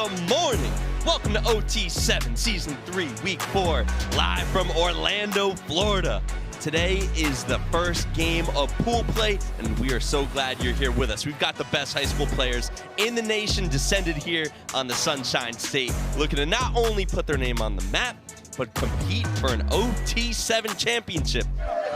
Good morning. Welcome to OT7 Season 3, Week 4, live from Orlando, Florida. Today is the first game of pool play, and we are so glad you're here with us. We've got the best high school players in the nation descended here on the Sunshine State, looking to not only put their name on the map, but compete for an OT7 championship.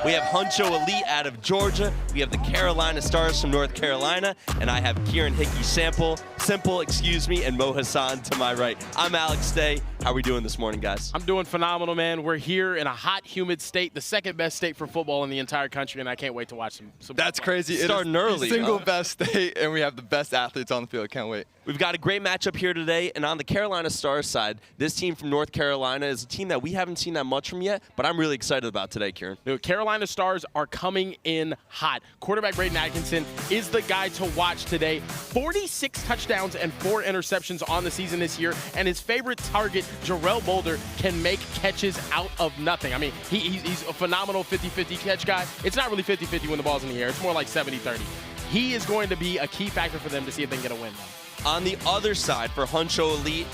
We have Huncho Elite out of Georgia. We have the Carolina Stars from North Carolina. And I have Kieran Hickey Simple, and Mo Hassan to my right. I'm Alex Day. How are we doing this morning, guys? I'm doing phenomenal, man. We're here in a hot, humid state, the second best state for football in the entire country, and I can't wait to watch some That's football. crazy. Starting early. Single best state, and we have the best athletes on the field. Can't wait. We've got a great matchup here today, and on the Carolina Stars side, this team from North Carolina is a team that we haven't seen that much from yet, but I'm really excited about today, Kieran. The Carolina Stars are coming in hot. Quarterback Braden Atkinson is the guy to watch today. 46 touchdowns and 4 interceptions on the season this year, and his favorite target, Jarrell Boulder, can make catches out of nothing. I mean, he's a phenomenal 50-50 catch guy. It's not really 50-50 when the ball's in the air. It's more like 70-30. He is going to be a key factor for them to see if they can get a win, though. On the other side, for Huncho Elite,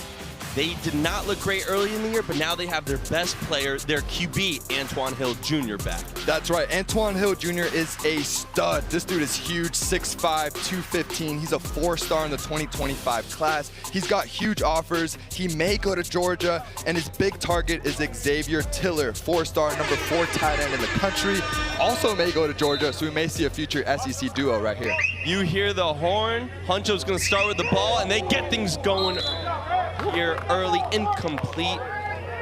they did not look great early in the year, but now they have their best player, their QB, Antoine Hill Jr. back. That's right. Antoine Hill Jr. is a stud. This dude is huge, 6'5", 215. He's a 4-star in the 2025 class. He's got huge offers. He may go to Georgia, and his big target is Xavier Tiller, 4-star, number 4 tight end in the country. Also may go to Georgia, so we may see a future SEC duo right here. You hear the horn. Huncho's going to start with the ball, and they get things going here early, incomplete.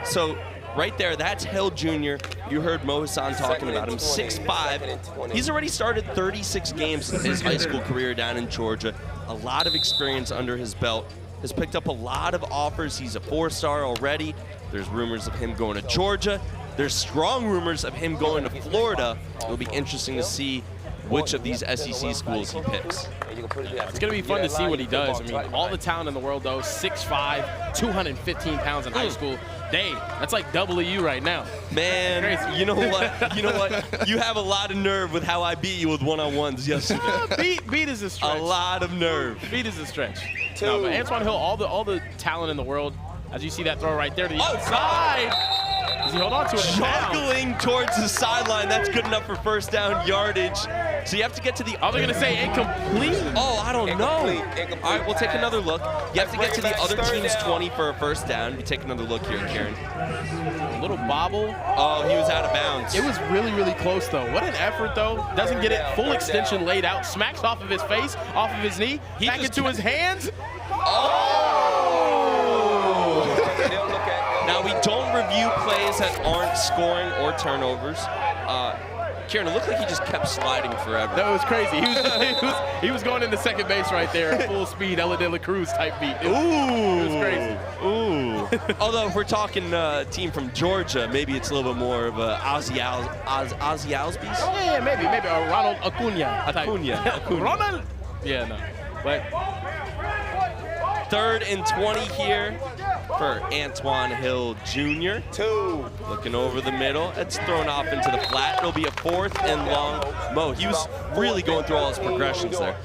So right there, that's Hill Jr. You heard Mo Hassan talking about him, 6'5". He's already started 36 games in his high school career down in Georgia. A lot of experience under his belt. Has picked up a lot of offers. He's a 4-star already. There's rumors of him going to Georgia. There's strong rumors of him going to Florida. It'll be interesting to see which of these SEC schools he picks. It's going to be fun to see what he does. I mean, all the talent in the world, though, 6'5", 215 pounds in high school. That's like double of you right now. Man, Crazy. you know what? You have a lot of nerve with how I beat you with one-on-ones yesterday. Beat is a stretch. A lot of nerve. Beat is a stretch. No, but Antoine Hill, all the talent in the world, as you see that throw right there to the outside. Does he hold on to it? Juggling towards the sideline. That's good enough for first down yardage. So you have to get to the other. They're going to say incomplete. Oh, I don't know. All right, we'll take another look. You have to get to the other team's 20 for a first down. You take another look here, Kieran. A little bobble. Oh, he was out of bounds. It was really, really close, though. What an effort, though. Doesn't get it full extension laid out. Smacks off of his face, off of his knee, back into his hands. Oh! Now, we don't review plays that aren't scoring or turnovers. Kieran, it looked like he just kept sliding forever. That was crazy. He was going into second base right there, full speed, Ella De La Cruz type beat. It was crazy. Ooh. Although if we're talking team from Georgia, maybe it's a little bit more of a Ozzy Alsby's. Yeah, maybe Ronald Acuna. Ronald. Yeah, no. But 3rd and 20 here for Antoine Hill Jr. Looking over the middle. It's thrown off into the flat. It'll be a 4th and long. Mo, he was really going through all his progressions there.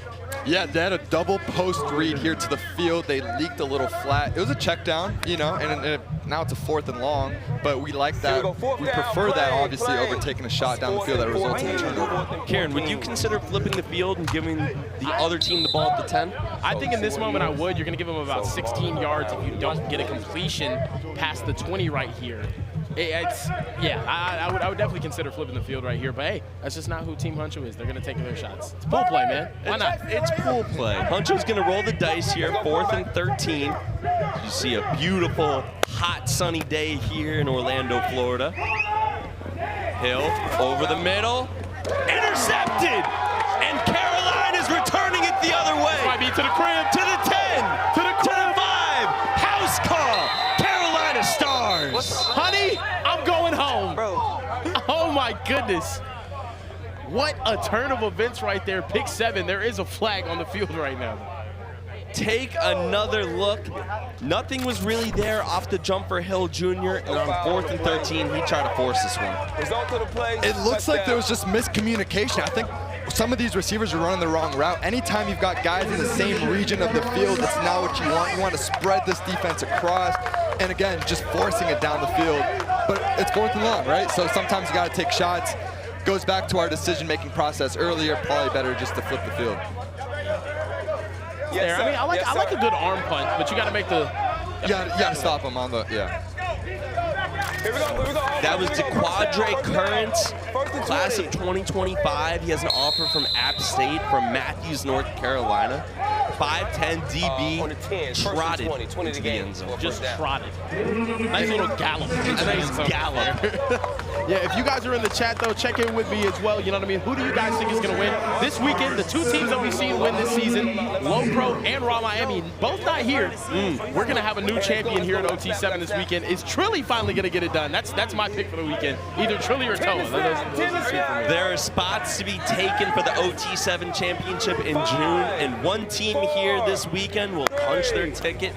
Yeah, they had a double post read here to the field. They leaked a little flat. It was a check down, you know, and now it's a 4th and long. But we like that. We prefer that, obviously, over taking a shot down the field that results in a turnover. Kieran, would you consider flipping the field and giving the other teim the ball at the 10? I think in this moment I would. You're going to give him about 16 yards if you don't get a completion past the 20 right here. I would definitely consider flipping the field right here, but hey, that's just not who Team Huncho is. They're going to take their shots. It's pool play, man. Why not? It's pool play. Huncho's going to roll the dice here, 4th and 13. You see a beautiful, hot, sunny day here in Orlando, Florida. Hill over the middle, intercepted, and Carolina's returning it the other way. Might be to the crib, to the 10, to the 5, house call. Stars. Honey, I'm going home. Bro. Oh, my goodness. What a turn of events right there. Pick 7. There is a flag on the field right now. Take another look. Nothing was really there off the jump for Hill Jr. And on 4th and 13, he tried to force this one. It looks like there was just miscommunication. I think some of these receivers are running the wrong route. Anytime you've got guys in the same region of the field, that's not what you want. You want to spread this defense across, and again, just forcing it down the field. But it's 4th and long, right? So sometimes you got to take shots. Goes back to our decision-making process earlier. Probably better just to flip the field. Yes, I mean, I like a good arm punt, but you got to make the. You got to stop him on the Here we go. That was DeQuadre Current, class of 2025. He has an offer from App State from Matthews, North Carolina. 5'10" DB, trotted into the end zone. Just trotted. Nice little gallop. Nice gallop. Yeah, if you guys are in the chat, though, check in with me as well. You know what I mean? Who do you guys think is going to win? This weekend, the 2 teams that we've seen win this season, Low Pro and Raw Miami, both not here. We're going to have a new champion here at OT7 this weekend. Is Trilly finally going to get it done? That's my pick for the weekend. Either Trilly or Toa. There are spots to be taken for the OT7 championship in June, and one team here this weekend will punch their ticket.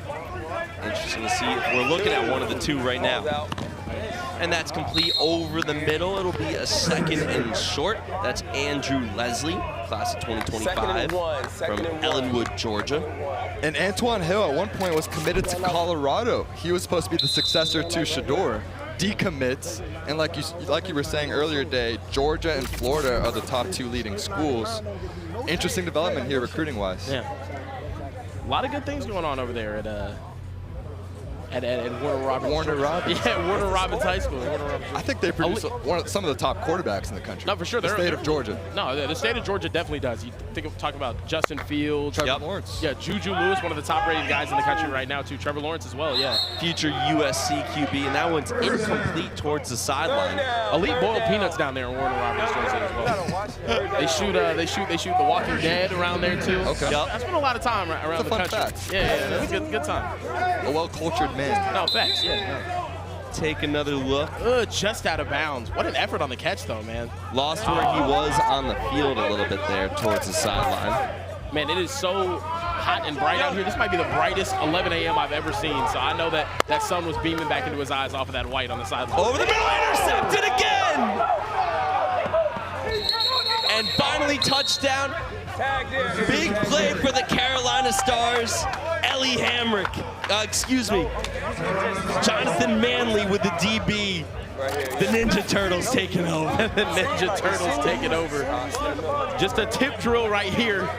Interesting to see if we're looking at one of the 2 right now. And that's complete over the middle. It'll be a 2nd and short. That's Andrew Leslie, class of 2025 from Ellenwood, Georgia. And Antoine Hill at one point was committed to Colorado. He was supposed to be the successor to Shador. Decommits, and like you were saying earlier today, Georgia and Florida are the top 2 leading schools. Interesting development here recruiting-wise. Yeah. A lot of good things going on over there at Warner Robins. Warner Robins. Yeah, Warner Robins High School. I think they produce some of the top quarterbacks in the country. No, for sure. The state of Georgia. No, the state of Georgia definitely does. You talk about Justin Fields. Trevor Lawrence. Yeah, Juju Lewis, one of the top-rated guys in the country right now, too. Trevor Lawrence as well, yeah. Future USC QB, and that one's incomplete towards the sideline. Elite boiled peanuts down there in Warner Robins, Georgia as well. They shoot The Walking Dead around there, too. Okay. Yep. I spent a lot of time around the country. Fact. Yeah, that's a good time. A well-cultured man. No, facts, yeah. Take another look. Just out of bounds. What an effort on the catch, though, man. Lost where he was on the field a little bit there towards the sideline. Man, it is so hot and bright out here. This might be the brightest 11 a.m. I've ever seen, so I know that sun was beaming back into his eyes off of that white on the sideline. Over the middle, intercepted again! And finally, touchdown. Big play for the Carolina Stars. Ellie Hamrick, Jonathan Manley with the DB. The Ninja Turtles taking over. The Ninja Turtles taking over. Just a tip drill right here.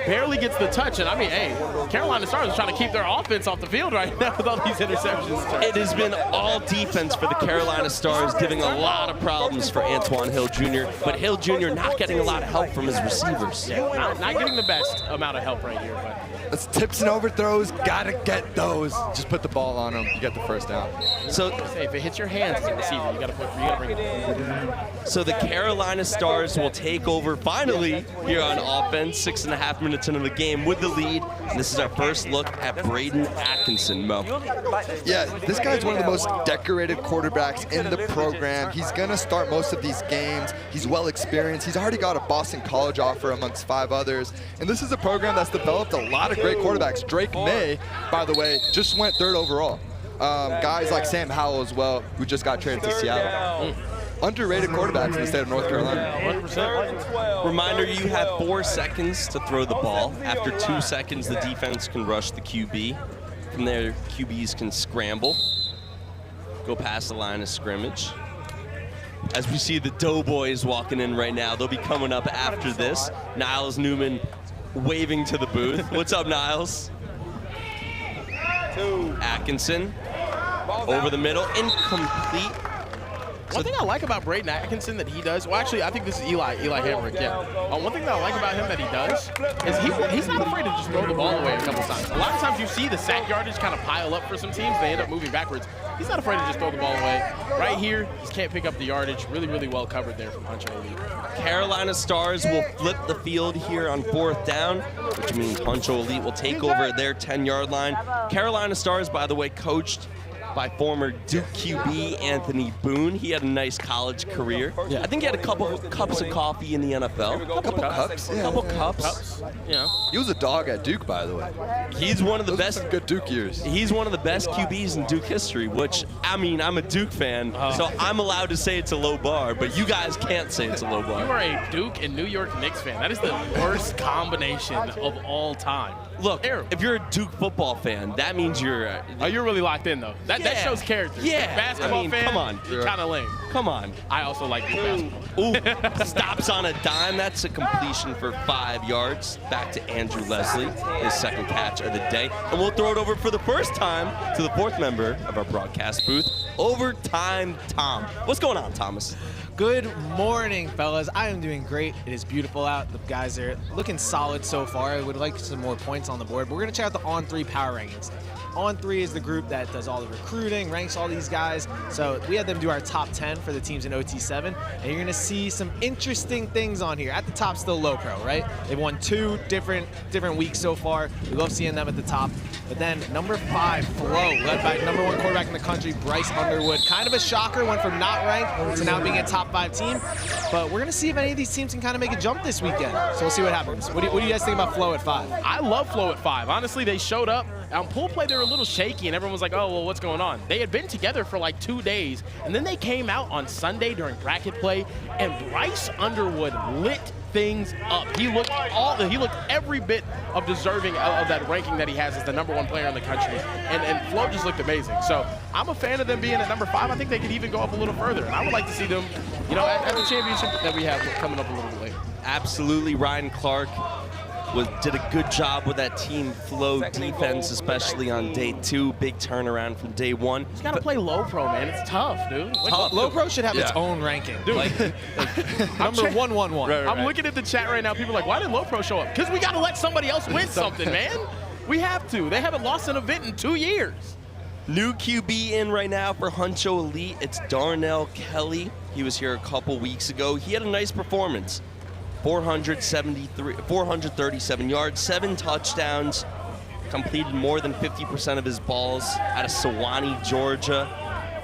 Barely gets the touch, and I mean, hey, Carolina Stars is trying to keep their offense off the field right now with all these interceptions. It has been all defense for the Carolina Stars, giving a lot of problems for Antoine Hill Jr., but Hill Jr. not getting a lot of help from his receivers. Yeah, not getting the best amount of help right here, but. It's tips and overthrows, gotta get those. Just put the ball on them, you get the first down. So hey, if it hits your hands as a receiver, you gotta bring it. So the Carolina Stars will take over finally here on offense, 6.5 minutes into the game with the lead. And this is our first look at Braden Atkinson, Mo. Yeah, this guy's one of the most decorated quarterbacks in the program. He's gonna start most of these games. He's well experienced. He's already got a Boston College offer amongst 5 others. And this is a program that's developed a lot of great quarterbacks. Drake May, by the way, just went 3rd overall. Guys like Sam Howell as well, who just got traded to Seattle. Underrated quarterbacks in the state of North Carolina. 100%. Reminder, you have 4 seconds to throw the ball. After 2 seconds, the defense can rush the QB. From there, QBs can scramble, go past the line of scrimmage. As we see the Doughboyz walking in right now, they'll be coming up after this. Niles Newman waving to the booth. What's up, Niles? Atkinson, over the middle, incomplete. One thing I like about Braden Atkinson that he does, well, actually, I think this is Eli Hamrick, yeah. One thing that I like about him that he does is he's not afraid to just throw the ball away a couple times. A lot of times you see the sack yardage kind of pile up for some teams. They end up moving backwards. He's not afraid to just throw the ball away. Right here, just can't pick up the yardage. Really, really well covered there from Huncho Elite. Carolina Stars will flip the field here on 4th down, which means Huncho Elite will take over their 10-yard line. Carolina Stars, by the way, coached by former Duke QB Anthony Boone. He had a nice college career. Yeah. I think he had a couple cups of coffee in the NFL. A couple cups. A Yeah. couple cups. You know, He was a dog at Duke, by the way. he's one of the Those were best. some good Duke years. He's one of the best QBs in Duke history, which, I mean, I'm a Duke fan, so I'm allowed to say it's a low bar, but you guys can't say it's a low You bar. are a Duke and New York Knicks fan. That is the worst combination of all time. Look, Terrible. if you're a Duke football fan, that means you're Oh, you're really locked in, though. That Yeah. shows character. Yeah. Basketball I mean, fan, come on. you're kind of lame. Come on. I also like Duke basketball. Ooh, stops on a dime. That's a completion for 5 yards. Back to Andrew Leslie, his second catch of the day. And we'll throw it over for the first time to the fourth member of our broadcast booth, Overtime Tom. What's going on, Thomas? Good morning, fellas. I am doing great. It is beautiful out. The guys are looking solid so far. I would like some more points on the board, but we're going to check out the On 3 power rankings. On 3 is the group that does all the recruiting, ranks all these guys. So we had them do our top 10 for the teams in OT7, and you're going to see some interesting things on here. At the top, still low pro, right? They've won 2 different weeks so far. We love seeing them at the top. But then number 5, Flo, led by number 1 quarterback in the country, Bryce Underwood. Kind of a shocker, went from not ranked to now being a top 5 team. But we're going to see if any of these teams can kind of make a jump this weekend. So we'll see what happens. What do you guys think about Flo at 5? I love Flo at 5. Honestly, they showed up. On pool play, they were a little shaky, and everyone was like, oh, well, what's going on? They had been together for like 2 days, and then they came out on Sunday during bracket play, and Bryce Underwood lit things up. He looked every bit of deserving of that ranking that he has as the number 1 player in the country, and Flo just looked amazing. So I'm a fan of them being at number 5. I think they could even go up a little further, and I would like to see them, you know, at the championship that we have coming up a little bit later. Absolutely, Ryan Clark did a good job with that team flow defense, especially on day 2. Big turnaround from day 1. You gotta play low pro, man. It's tough, dude. Low pro should have its Yeah. own ranking. Dude, Number 111. Right. I'm looking at the chat right now. People are like, why did Low Pro show up? Because we got to let somebody else win something, man. We have to. They haven't lost an event in 2 years. New QB in right now for Huncho Elite. It's Darnell Kelly. He was here a couple weeks ago. He had a nice performance. 437 yards, 7 touchdowns, completed more than 50% of his balls out of Sewanee, Georgia.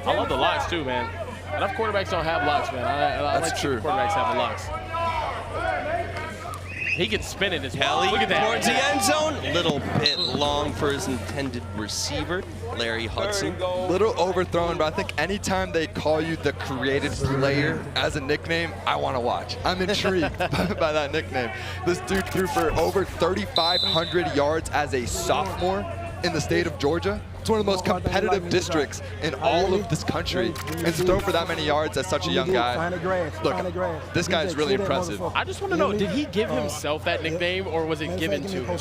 I love the locks, too, man. Enough quarterbacks don't have locks, man. I That's like true. quarterbacks have the locks. He can spin it as well. Kelly Look at that. towards the end zone. Little bit long for his intended receiver, Larry Hudson. Little overthrown, but I think anytime they call you the created player as a nickname, I want to watch. I'm intrigued by that nickname. This dude threw for over 3,500 yards as a sophomore in the state of Georgia. It's one of the most competitive districts in all of this country. And to throw for that many yards as such a young guy, look, this guy is really impressive. I just want to know, did he give himself that nickname, or was it given to him?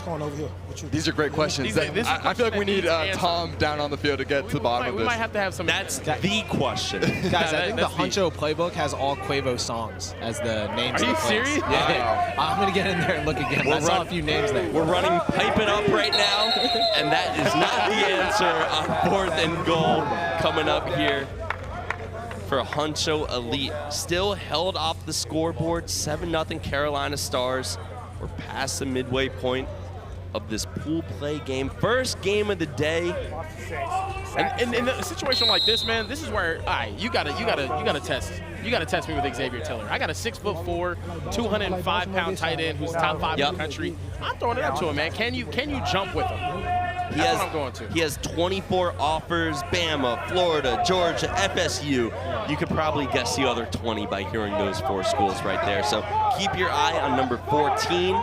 These are great questions. I feel like we need Tom down on the field to get to the bottom of We this. might have to have some. That's the question. Guys, I think the that's deep. Huncho playbook has all Quavo songs as the names. Are of you the plays. serious? Yeah. I'm gonna get in there and look again. I saw a few names there. We're running Pipe It Up right now, and that is not the answer on 4th and goal coming up here for Huncho Elite. Still held off the scoreboard, 7-0 Carolina Stars. We're past the midway point of this pool play game. First game of the day. And in a situation like this, man, this is where, all right, you gotta test. You gotta test me with Xavier Tiller. I got a 6'4", 205-pound tight end who's top 5 in the country. I'm throwing it up to him, man. Can you jump with him? That's what I'm going to. He has 24 offers, Bama, Florida, Georgia, FSU. You could probably guess the other 20 by hearing those 4 schools right there. So keep your eye on number 14.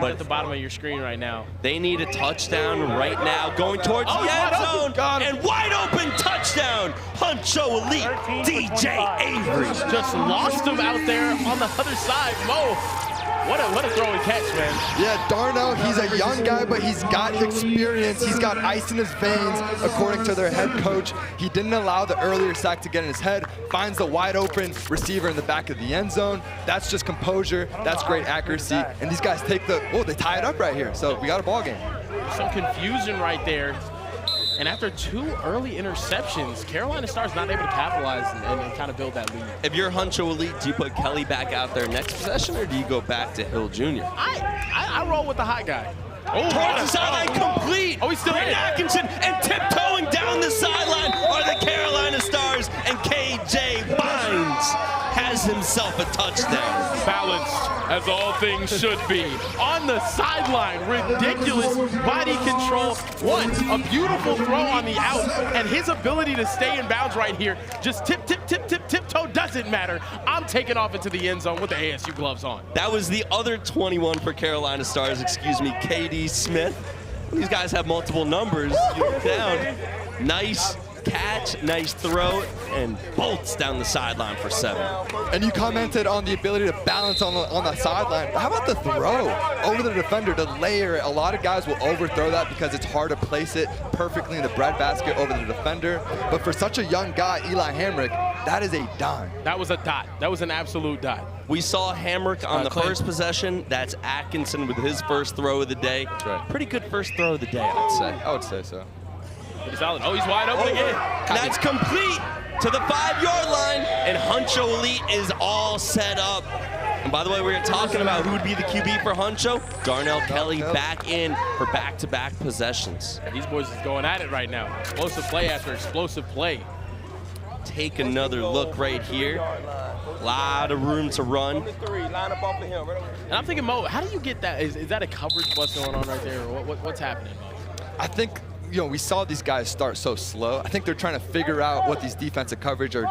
But at the bottom of your screen right now. They need a touchdown right now, going towards the end zone, and wide open touchdown, Huncho Elite, DJ Avery. Just lost him out there on the other side. Mo, what a throw and catch, man. Yeah, Darnell, he's a young guy, but he's got experience. He's got ice in his veins, according to their head coach. He didn't allow the earlier sack to get in his head, finds the wide open receiver in the back of the end zone. That's just composure. That's great accuracy. And these guys take they tie it up right here. So we got a ball game. Some confusion right there. And after 2 early interceptions, Carolina Stars not able to capitalize and kind of build that lead. If you're Huncho Elite, do you put Kelly back out there next possession, or do you go back to Hill Jr.? I roll with the hot guy. Towards the sideline, complete. Oh, he's still in. Atkinson, and tiptoeing down the sideline are the Carolina Stars, and KJ Bynes has himself a touchdown. Balanced, as all things should be. On the sideline, ridiculous body control. One, a beautiful throw on the out, and his ability to stay in bounds right here. Just tiptoe, doesn't matter. I'm taking off into the end zone with the ASU gloves on. That was the other 21 for Carolina Stars, KD Smith. These guys have multiple numbers. You look down. Nice catch, nice throw, and bolts down the sideline for 7. And you commented on the ability to balance on the sideline. How about the throw over the defender to layer it? A lot of guys will overthrow that because it's hard to place it perfectly in the breadbasket over the defender. But for such a young guy, Eli Hamrick, that is a dime. That was a dot. That was an absolute dot. We saw Hamrick on the first possession. That's Atkinson with his first throw of the day. That's right. Pretty good first throw of the day, I'd say. I would say so. Pretty solid. Oh, he's wide open again. That's complete to the 5-yard line, and Huncho Elite is all set up. And by the way, we were talking about who would be the QB for Huncho. Darnell Kelly back in for back-to-back possessions. And these boys is going at it right now. Explosive play after explosive play. Take another look right here. A lot of room to run. And I'm thinking, Mo, how do you get that? Is that a coverage bust going on right there? Or what's happening, Mo? I think, we saw these guys start so slow. I think they're trying to figure out what these defensive coverage are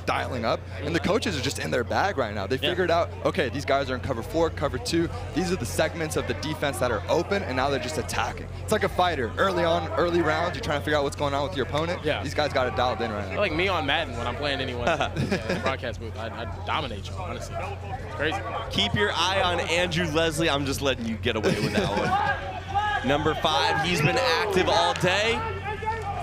dialing up, and the coaches are just in their bag right now. They figured out, okay, these guys are in cover 4, cover 2. These are the segments of the defense that are open, and now they're just attacking. It's like a fighter. Early rounds, you're trying to figure out what's going on with your opponent. Yeah. These guys got it dialed in right now. Like me on Madden when I'm playing anyone in the broadcast booth. I dominate you, honestly. It's crazy. Keep your eye on Andrew Leslie. I'm just letting you get away with that one. Number 5, he's been active all day.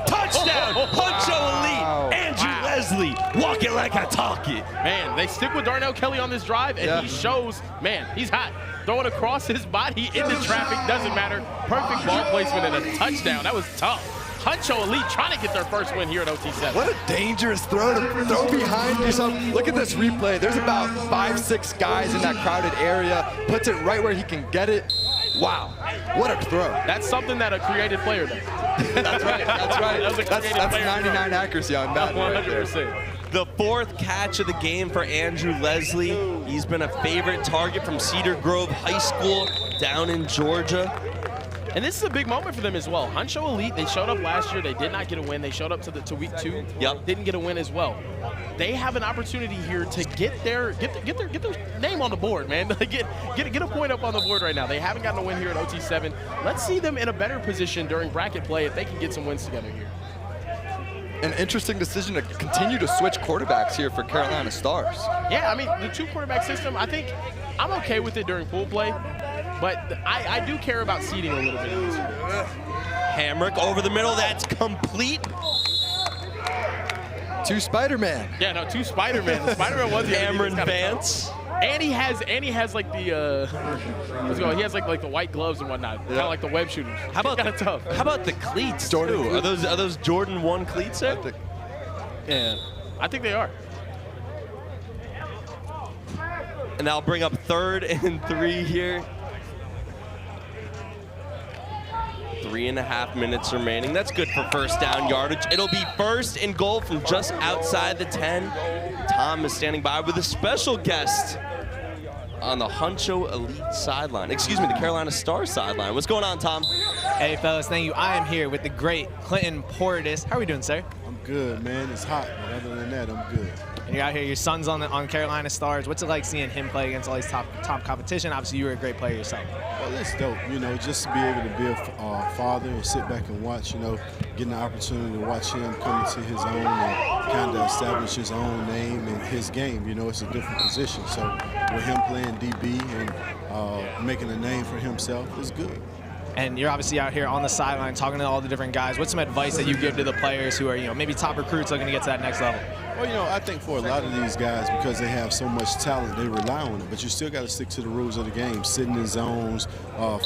Touchdown, Huncho Elite, Andrew Leslie, walk it like I talk it. Man, they stick with Darnell Kelly on this drive, and he shows, man, he's hot. Throwing across his body into traffic, doesn't matter. Perfect ball placement and a touchdown. That was tough. Huncho Elite trying to get their first win here at OT7. What a dangerous throw to throw behind yourself. Look at this replay. There's about 5-6 guys in that crowded area. Puts it right where he can get it. Wow, what a throw. That's something that a creative player does. That's right, that's right. That's 99 accuracy on that. 100%. The 4th catch of the game for Andrew Leslie. He's been a favorite target from Cedar Grove High School down in Georgia. And this is a big moment for them as well. Huncho Elite, they showed up last year. They did not get a win. They showed up to week 2. Didn't get a win as well. They have an opportunity here to get their name on the board, man. get a point up on the board right now. They haven't gotten a win here at OT7. Let's see them in a better position during bracket play if they can get some wins together here. An interesting decision to continue to switch quarterbacks here for Carolina Stars. Yeah, I mean, the 2-quarterback system, I think I'm okay with it during pool play. But I do care about seeding a little bit in this. Hamrick over the middle, that's complete. 2 Spider-Man. Yeah, no, 2 Spider-Man. The Spider-Man was Cameron Vance. And he has like the let's go. He has like the white gloves and whatnot, kind of like the web shooters. How about kind of tough? How about the cleats Jordan too? Are those Jordan 1 cleats there? Yeah, I think they are. And I'll bring up 3rd and 3 here. 3.5 minutes remaining. That's good for first down yardage. It'll be 1st and goal from just outside the 10. Tom is standing by with a special guest on the Huncho Elite sideline. Excuse me, the Carolina Stars sideline. What's going on, Tom? Hey, fellas, thank you. I am here with the great Clinton Portis. How are we doing, sir? I'm good, man. It's hot, but other than that, I'm good. And you're out here, your son's on Carolina Stars. What's it like seeing him play against all these top competition? Obviously, you were a great player yourself. Well, it's dope, just to be able to be a father and sit back and watch, getting the opportunity to watch him come into his own and kind of establish his own name and his game. It's a different position. So with him playing DB and making a name for himself is good. And you're obviously out here on the sideline talking to all the different guys. What's some advice that you give to the players who are, maybe top recruits looking to get to that next level? Well, I think for a lot of these guys, because they have so much talent, they rely on it. But you still got to stick to the rules of the game, sitting in zones,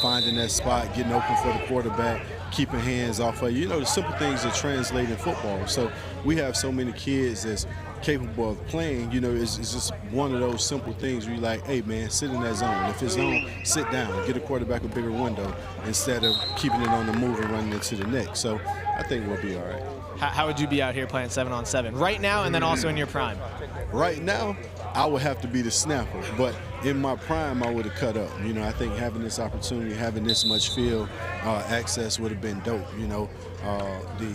finding that spot, getting open for the quarterback. keeping hands off of you. You know, the simple things that translate in football. So we have so many kids that's capable of playing. You know, it's just one of those simple things where you're like, hey, man, sit in that zone. If it's zone, sit down. Get a quarterback a bigger window instead of keeping it on the move and running it to the neck. So I think we'll be all right. How would you be out here playing 7-on-7 right now and then also in your prime? Right now, I would have to be the snapper, but in my prime, I would have cut up. You know, I think having this opportunity, having this much field access would have been dope. You know, the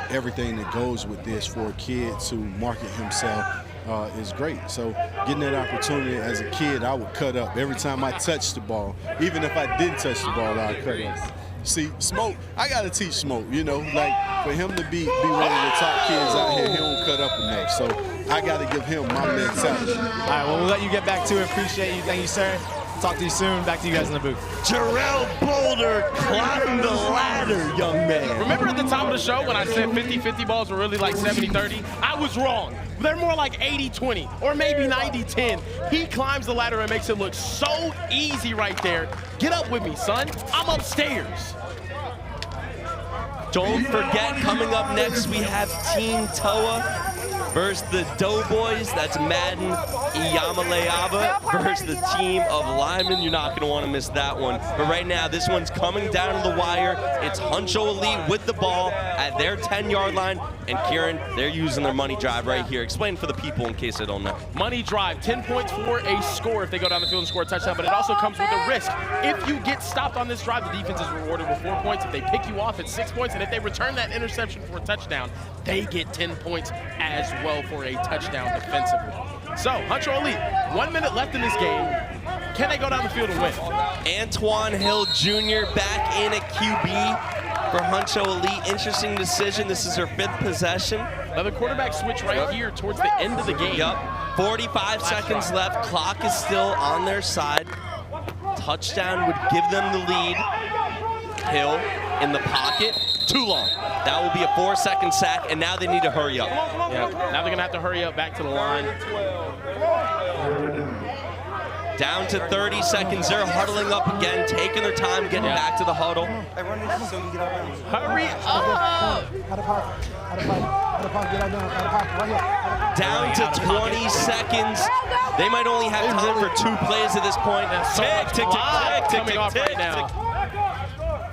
everything that goes with this for a kid to market himself is great. So getting that opportunity as a kid, I would cut up every time I touched the ball. Even if I didn't touch the ball, I'd cut up. See, Smoke, I got to teach Smoke, you know, like for him to be one of the top kids out here, he don't cut up enough. So I got to give him my mentality. All right, well, we'll let you get back to it. Appreciate you. Thank you, sir. Talk to you soon. Back to you guys in the booth. Jarrell Boulder climbed the ladder, young man. Remember at the top of the show when I said 50-50 balls were really like 70-30? I was wrong. They're more like 80-20 or maybe 90-10. He climbs the ladder and makes it look so easy right there. Get up with me, son. I'm upstairs. Don't forget, coming up next, we have Team Toa versus the Doughboyz. That's Madden Iyamaleava versus the team of Lyman. You're not going to want to miss that one. But right now, this one's coming down to the wire. It's Huncho Elite with the ball at their 10-yard line. And Kieran, they're using their money drive right here. Explain for the people in case they don't know. Money drive, 10 points for a score if they go down the field and score a touchdown, but it also comes with a risk. If you get stopped on this drive, the defense is rewarded with 4 points. If they pick you off, it's 6 points. And if they return that interception for a touchdown, they get 10 points as well for a touchdown defensively. So, Huncho Elite, 1 minute left in this game. Can they go down the field and win? Antoine Hill Jr. back in at QB for Huncho Elite. Interesting decision. This is her 5th possession. Another quarterback switch right here towards the end of the game. Yep. 45 seconds left. Clock is still on their side. Touchdown would give them the lead. Hill in the pocket. Too long. That will be a 4-second sack, and now they need to hurry up. Yeah. Now they're going to have to hurry up back to the line. Down to 30 seconds. They're huddling up again, taking their time, getting back to the huddle. Hurry up! Down to 20 seconds. They might only have time for 2 plays at this point. Tick, tick, tick, tick, tick, tick, tick, tick.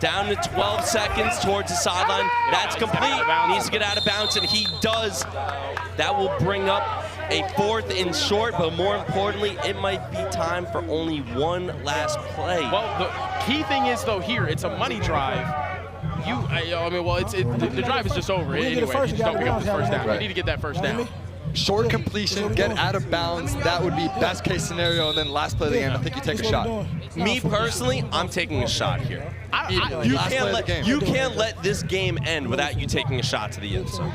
Down to 12 seconds towards the sideline. That's complete. Needs to get out of bounds, and he does. That will bring up a 4th and short, but more importantly, it might be time for only one last play. Well, the key thing is, though, here, it's a money drive. The drive is just over anyway. You just don't pick up this first down. You need to get that first down. Short completion, get out of bounds. That would be best case scenario, and then last play of the game, I think you take a shot. Me personally, I'm taking a shot here. You can't let this game end without you taking a shot to the end zone.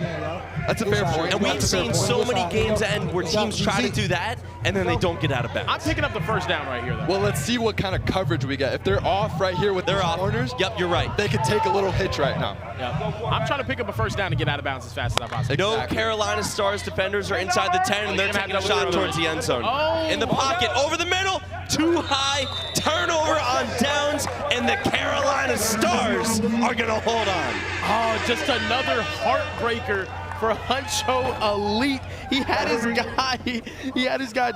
That's a fair point. And we've seen so many games end where teams try to do that, and then they don't get out of bounds. I'm picking up the first down right here, though. Well, let's see what kind of coverage we get. If they're off right here with their corners, yep, you're right. They could take a little hitch right now. Yeah. I'm trying to pick up a first down to get out of bounds as fast as I possibly can. No Carolina Stars defenders are inside the 10, and they're taking a shot towards the end zone. In the pocket, over the middle, too high, turnover on downs, and the Carolina Stars are going to hold on. Oh, just another heartbreaker for Huncho Elite. He had his guy,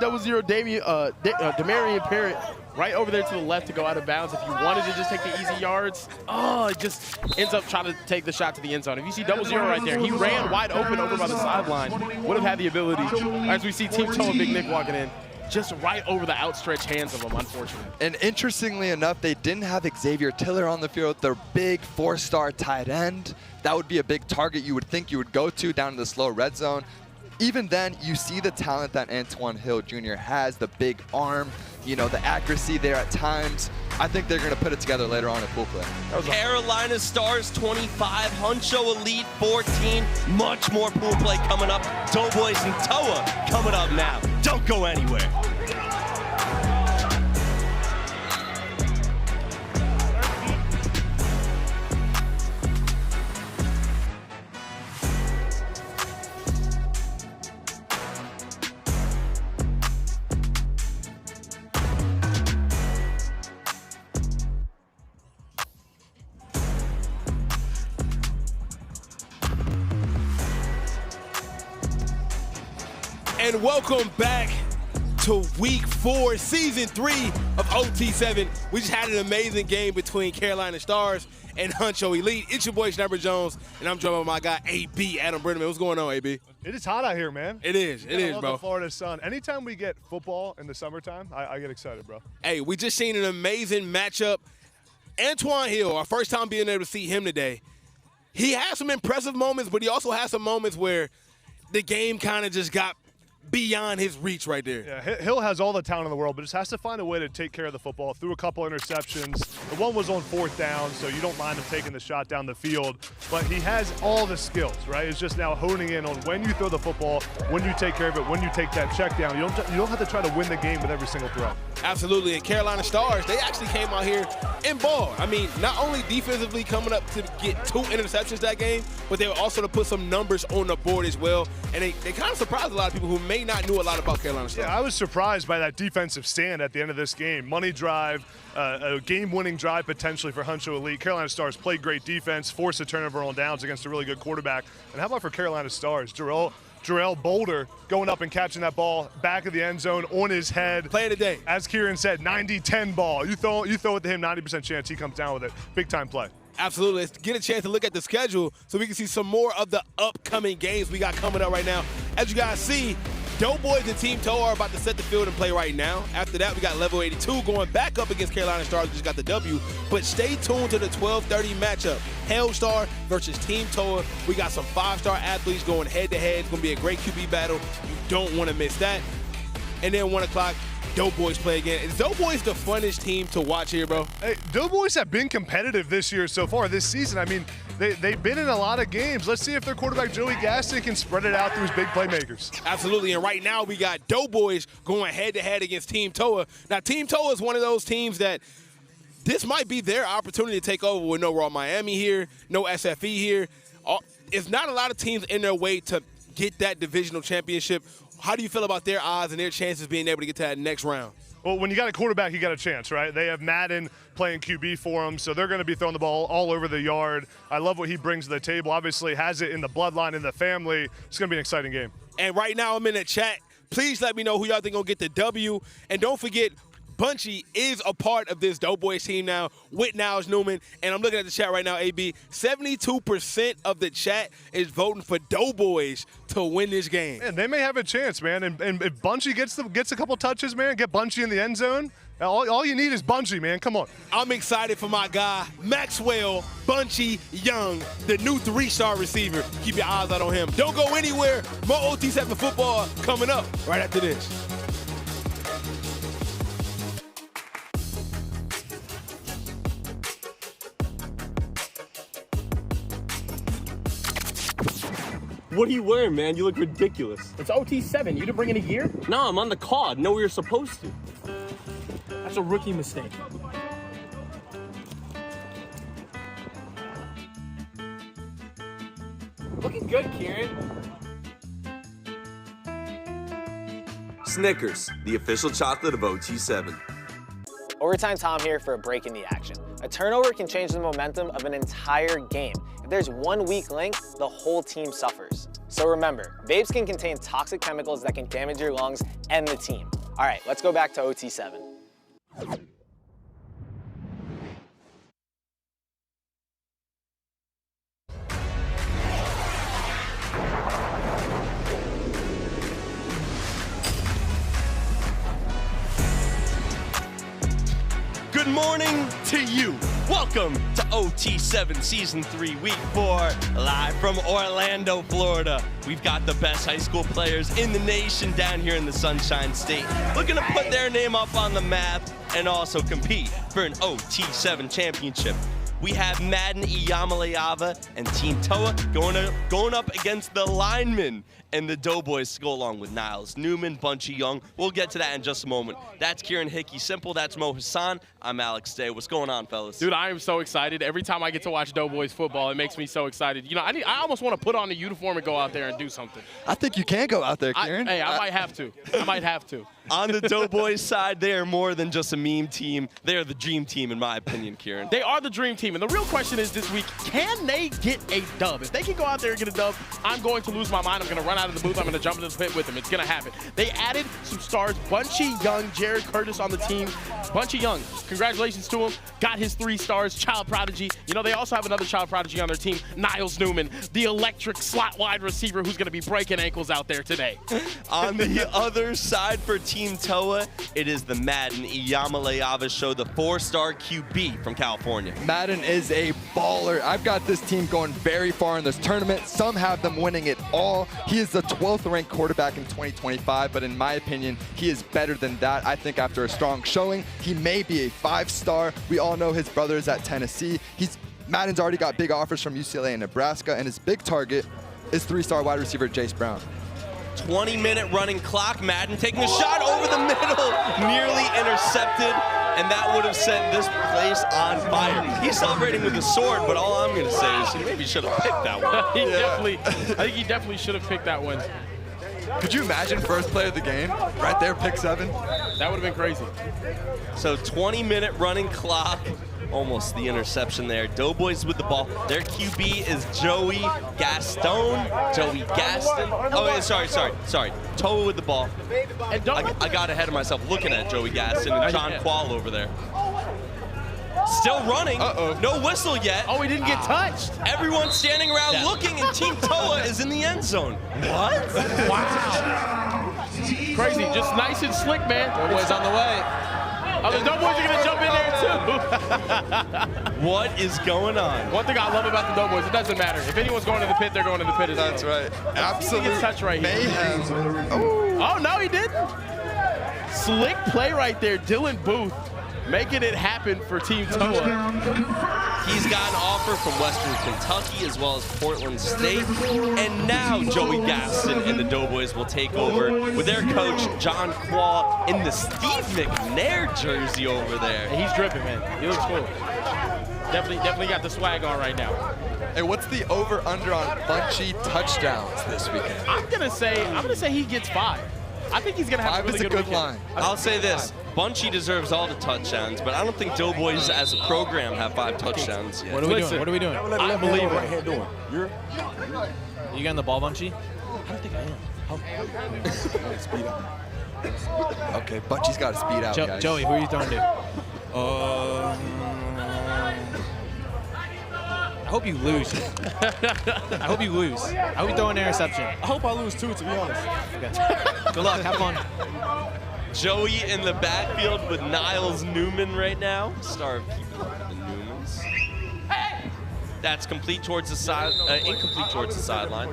Demarion Parrott right over there to the left to go out of bounds. If you wanted to just take the easy yards, it just ends up trying to take the shot to the end zone. If you see 0-0 right there, he ran wide open over by the sideline. Would have had the ability, as we see Team Toa Big Nick walking in, just right over the outstretched hands of him, unfortunately. And interestingly enough, they didn't have Xavier Tiller on the field, their big 4-star tight end. That would be a big target you would think you would go to down in the slow red zone. Even then, you see the talent that Antoine Hill Jr. has, the big arm, you know, the accuracy there at times. I think they're going to put it together later on in full play. Carolina Stars 25, Huncho Elite 14. Much more pool play coming up. Doughboyz and Toa coming up now. Don't go anywhere. And welcome back to week 4, season 3 of OT7. We just had an amazing game between Carolina Stars and Huncho Elite. It's your boy, Schnapper Jones, and I'm joined by my guy, AB, Adam Brenneman. What's going on, AB? It is hot out here, man. It is, bro. The Florida sun. Anytime we get football in the summertime, I get excited, bro. Hey, we just seen an amazing matchup. Antoine Hill, our first time being able to see him today, he had some impressive moments, but he also had some moments where the game kind of just got beyond his reach right there. Yeah, Hill has all the talent in the world, but just has to find a way to take care of the football. Threw a couple interceptions. The one was on 4th down, so you don't mind him taking the shot down the field. But he has all the skills, right? It's just now honing in on when you throw the football, when you take care of it, when you take that check down. You don't have to try to win the game with every single throw. Absolutely, and Carolina Stars, they actually came out here and ball. I mean, not only defensively coming up to get 2 interceptions that game, but they were also to put some numbers on the board as well. And they kind of surprised a lot of people who may not knew a lot about Carolina Stars. Yeah, I was surprised by that defensive stand at the end of this game. Money drive, a game-winning drive potentially for Huncho Elite. Carolina Stars played great defense, forced a turnover on downs against a really good quarterback. And how about for Carolina Stars? Jarrell Boulder going up and catching that ball back of the end zone on his head. Play of the day. As Kieran said, 90-10 ball. You throw it to him, 90% chance he comes down with it. Big-time play. Absolutely. Let's get a chance to look at the schedule so we can see some more of the upcoming games we got coming up right now. As you guys see, Doughboyz and Team Toa are about to set the field and play right now. After that, we got Level 82 going back up against Carolina Stars, who just got the W. But stay tuned to the 12:30 matchup. Hellstar versus Team Toa. We got some 5-star athletes going head-to-head. It's going to be a great QB battle. You don't want to miss that. And then 1 o'clock, Doughboyz play again. Is Doughboyz the funnest team to watch here, bro? Hey, Doughboyz have been competitive this year so far, this season. I mean, they've been in a lot of games. Let's see if their quarterback, Joey Gaston, can spread it out through his big playmakers. Absolutely, and right now we got Doughboyz going head-to-head against Team Toa. Now, Team Toa is one of those teams that this might be their opportunity to take over with no Raw Miami here, no SFE here. It's not a lot of teams in their way to get that divisional championship. How do you feel about their odds and their chances being able to get to that next round? Well, when you got a quarterback, you got a chance, right? They have Madden playing QB for them, so they're going to be throwing the ball all over the yard. I love what he brings to the table. Obviously, has it in the bloodline, in the family. It's going to be an exciting game. And right now, I'm in the chat. Please let me know who y'all think will get the W. And don't forget, Bunchie is a part of this Doughboyz team now with Niles Newman. And I'm looking at the chat right now, AB. 72% of the chat is voting for Doughboyz to win this game. Man, they may have a chance, man. And if Bunchie gets a couple touches, man, get Bunchie in the end zone, all you need is Bunchie, man. Come on. I'm excited for my guy, Maxwell Bunchie Young, the new 3-star receiver. Keep your eyes out on him. Don't go anywhere. More OT7 football coming up right after this. What are you wearing, man? You look ridiculous. It's OT7. You didn't bring any gear? No, I'm on the card. No, we were supposed to. That's a rookie mistake. Looking good, Kieran. Snickers, the official chocolate of OT7. Overtime Tom here for a break in the action. A turnover can change the momentum of an entire game. If there's one weak link, the whole team suffers. So remember, vapes can contain toxic chemicals that can damage your lungs and the team. All right, let's go back to OT7. Good morning to you. Welcome to OT7 Season 3, Week 4, live from Orlando, Florida. We've got the best high school players in the nation down here in the Sunshine State, looking to put their name up on the map and also compete for an OT7 championship. We have Madden Iyamaleava and Team Toa going up against the linemen and the Doughboyz to go along with Niles Newman, Bunchie Young. We'll get to that in just a moment. That's Kieran Hickey Simple. That's Mo Hassan. I'm Alex Day. What's going on, fellas? Dude, I am so excited. Every time I get to watch Doughboyz football, it makes me so excited. You know, I almost want to put on the uniform and go out there and do something. I think you can go out there, Kieran. I might have to. I might have to. On the Doughboyz side, they are more than just a meme team. They are the dream team, in my opinion, Kieran. They are the dream team. And the real question is this week, can they get a dub? If they can go out there and get a dub, I'm going to lose my mind. I'm going to run out of the booth, I'm going to jump into the pit with him. It's going to happen. They added some stars. Bunchie Young, Jared Curtis on the team. Bunchie Young, congratulations to him. Got his 3 stars, child prodigy. You know, they also have another child prodigy on their team, Niles Newman, the electric slot wide receiver who's going to be breaking ankles out there today. On the other side for Team Toa, it is the Madden Iyamaleava show, the 4-star QB from California. Madden is a baller. I've got this team going very far in this tournament. Some have them winning it all. He is the 12th ranked quarterback in 2025, but in my opinion, he is better than that. I think after a strong showing, he may be a 5-star. We all know his brother is at Tennessee. Madden's already got big offers from UCLA and Nebraska, and his big target is 3-star wide receiver Jace Brown. 20-minute running clock. Madden taking a shot over the middle, nearly intercepted, and that would have set this place on fire. He's celebrating with a sword, but all I'm going to say is he maybe should have picked that one. I think he definitely should have picked that one. Could you imagine first play of the game? Right there, pick 7. That would have been crazy. So 20-minute running clock. Almost the interception there. Doughboyz with the ball. Their QB is Joey Gaston. Joey Gaston. Oh, sorry. Toa with the ball. And I got ahead of myself looking at Joey Gaston and John Quall over there. Still running. No whistle yet. Oh, he didn't get touched. Everyone's standing around looking, and Team Toa is in the end zone. What? Wow. Crazy. Just nice and slick, man. Doughboyz on the way. Oh, the Doughboyz are going to jump in there, too. What is going on? One thing I love about the Doughboyz, it doesn't matter. If anyone's going to the pit, they're going to the pit as well. That's right. Absolutely. He gets touched right here. Mayhem. Oh, no, he didn't. Slick play right there. Dylan Booth making it happen for Team Toa. He's got an offer from Western Kentucky as well as Portland State. And now Joey Gaston and the Doughboyz will take over with their coach, John Quall, in the Steve McNair jersey over there. And he's dripping, man. He looks cool. Definitely got the swag on right now. Hey, what's the over/under on Bunchie touchdowns this weekend? I'm gonna say he gets 5. I think he's gonna have 5 a really is a good weekend. line. I'll say this, Bunchie deserves all the touchdowns, but I don't think Doughboyz as a program have 5 touchdowns yet. What are we doing? What are we doing? I believe right hand doing. You getting the ball, Bunchie? I don't think I am. Speed up. Okay, Bunchie's got to speed out, guys. Joey, who are you throwing to? I hope you lose. I hope you lose. I hope you throw an interception. I hope I lose too, to be honest. Okay. Good luck. Have fun. Joey in the backfield with Niles Newman right now. Star of keeping the Newmans. That's complete towards the side, incomplete towards the sideline.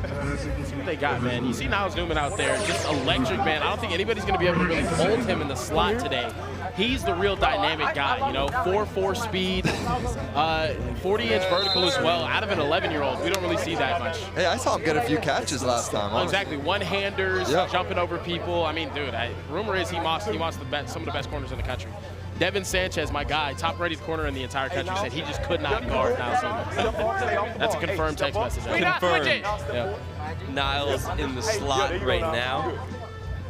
See what they got, man. You see Niles Newman out there, just electric, man. I don't think anybody's going to be able to really hold him in the slot today. He's the real dynamic guy, you know, 4.4 speed, 40-inch vertical as well, out of an 11-year-old. We don't really see that much. Hey, I saw him get a few catches last time. Oh, exactly, one-handers, jumping over people. I mean, dude, rumor is he wants some of the best corners in the country. Devin Sanchez, my guy, top-rated corner in the entire country, said he just could not guard Niles Newman. That's a confirmed text message. Confirmed. Yeah. Niles in the slot right now.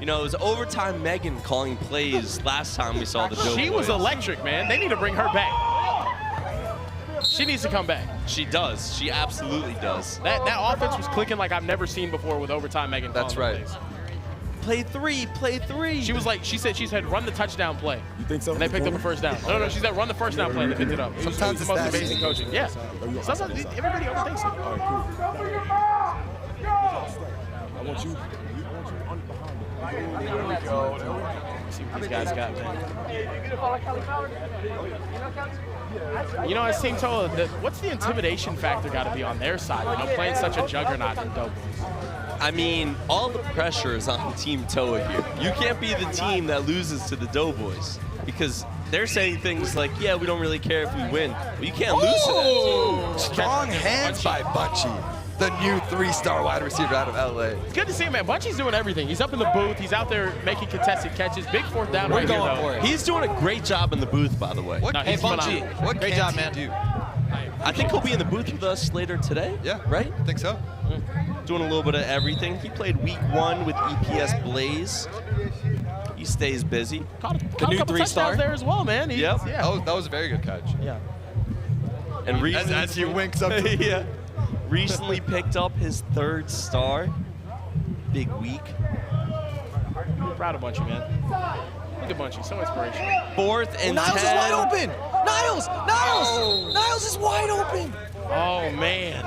You know, it was overtime Megan calling plays last time we saw the Doughboyz. She was electric, man. They need to bring her back. She needs to come back. She does. She absolutely does. That offense was clicking like I've never seen before with overtime Megan calling plays. Play 3, play 3. She said run the touchdown play. You think so? And they picked up a first down. No, she said run the first down play and they picked it up. It was the most amazing coaching. Yeah. Sometimes everybody overthinks it. All right, cool. I want you on behind. There we go. See what these guys got, man. You know, as Team Toa, what's the intimidation factor got to be on their side? You know, playing such a juggernaut in Doughboyz. I mean, all the pressure is on Team Toa here. You can't be the team that loses to the Doughboyz because they're saying things like, yeah, we don't really care if we win. Well, you can't lose to that team. Strong hands by Bunchie, the new 3-star wide receiver out of LA. It's good to see him, man. Bunchie's doing everything. He's up in the booth. He's out there making contested catches. Big 4th down right here, though. He's doing a great job in the booth, by the way. Hey, Bunchie, what great job, man. I think he'll be in the booth with us later today. Yeah, right? I think so. Doing a little bit of everything. He played week 1 with EPS Blaze. He stays busy. Caught a couple touchdowns there as well, man. Yep. Yeah. That was a very good catch. Yeah. And as he winks up. yeah. recently picked up his 3rd star. Big week. I'm proud of Bunchie, man. Look at Bunchie, so inspirational. 4th and 10. Niles is wide open. Niles is wide open. Oh, man.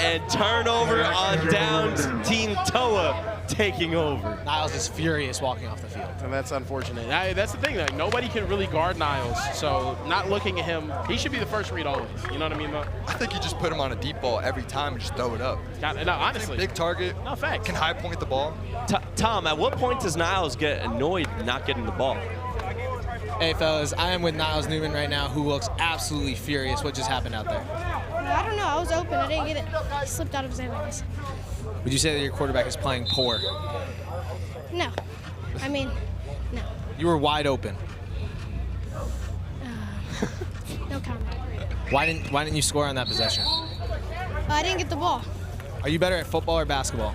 And turnover on downs. Team Toa taking over. Niles is furious walking off the field. And that's unfortunate. That's the thing, like, nobody can really guard Niles, so not looking at him, he should be the first read always. You know what I mean, Mo? I think you just put him on a deep ball every time and just throw it up. No, honestly. Big target. No, facts. Can high point the ball. Tom, at what point does Niles get annoyed not getting the ball? Hey, fellas, I am with Niles Newman right now, who looks absolutely furious. What just happened out there? I don't know. I was open. I didn't get it. It slipped out of his hands. Would you say that your quarterback is playing poor? No. I mean, no. You were wide open. No comment. Why didn't you score on that possession? I didn't get the ball. Are you better at football or basketball?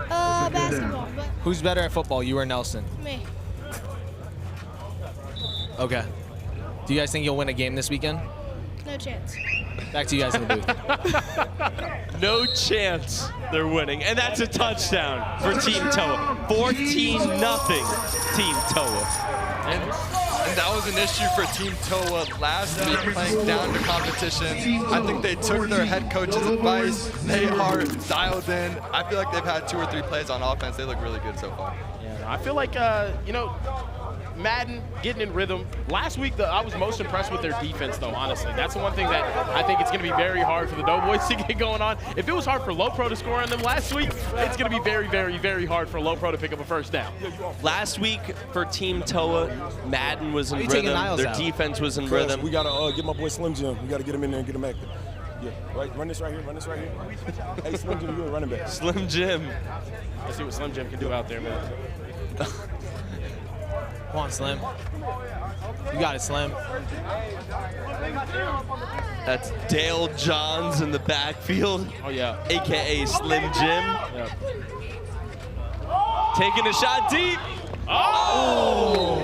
Basketball, but Who's better at football, you or Nelson? me. Okay. Do you guys think you'll win a game this weekend? No chance. Back to you guys in the booth. No chance they're winning. And that's a touchdown for Team Toa. 14-0 Team Toa. And that was an issue for Team Toa last week, playing down to competition. I think they took their head coach's advice. They are dialed in. I feel like they've had 2 or 3 plays on offense. They look really good so far. Yeah, I feel like, you know, Madden getting in rhythm. Last week, I was most impressed with their defense, though, honestly. That's the one thing that I think it's going to be very hard for the Doughboyz to get going on. If it was hard for Low Pro to score on them last week, it's going to be very, very, very hard for Low Pro to pick up a first down. Last week for Team Toa, Madden was in rhythm. Their defense was in rhythm. We got to get my boy Slim Jim. We got to get him in there and get him active. Yeah, right. Run this right here. Run this right here. Hey, Slim Jim, you're a running back. Slim Jim. Let's see what Slim Jim can do out there, man. Come on, Slim. You got it, Slim. That's Dale Johns in the backfield. Oh, yeah. AKA Slim Jim. Yep. Taking a shot deep. Oh!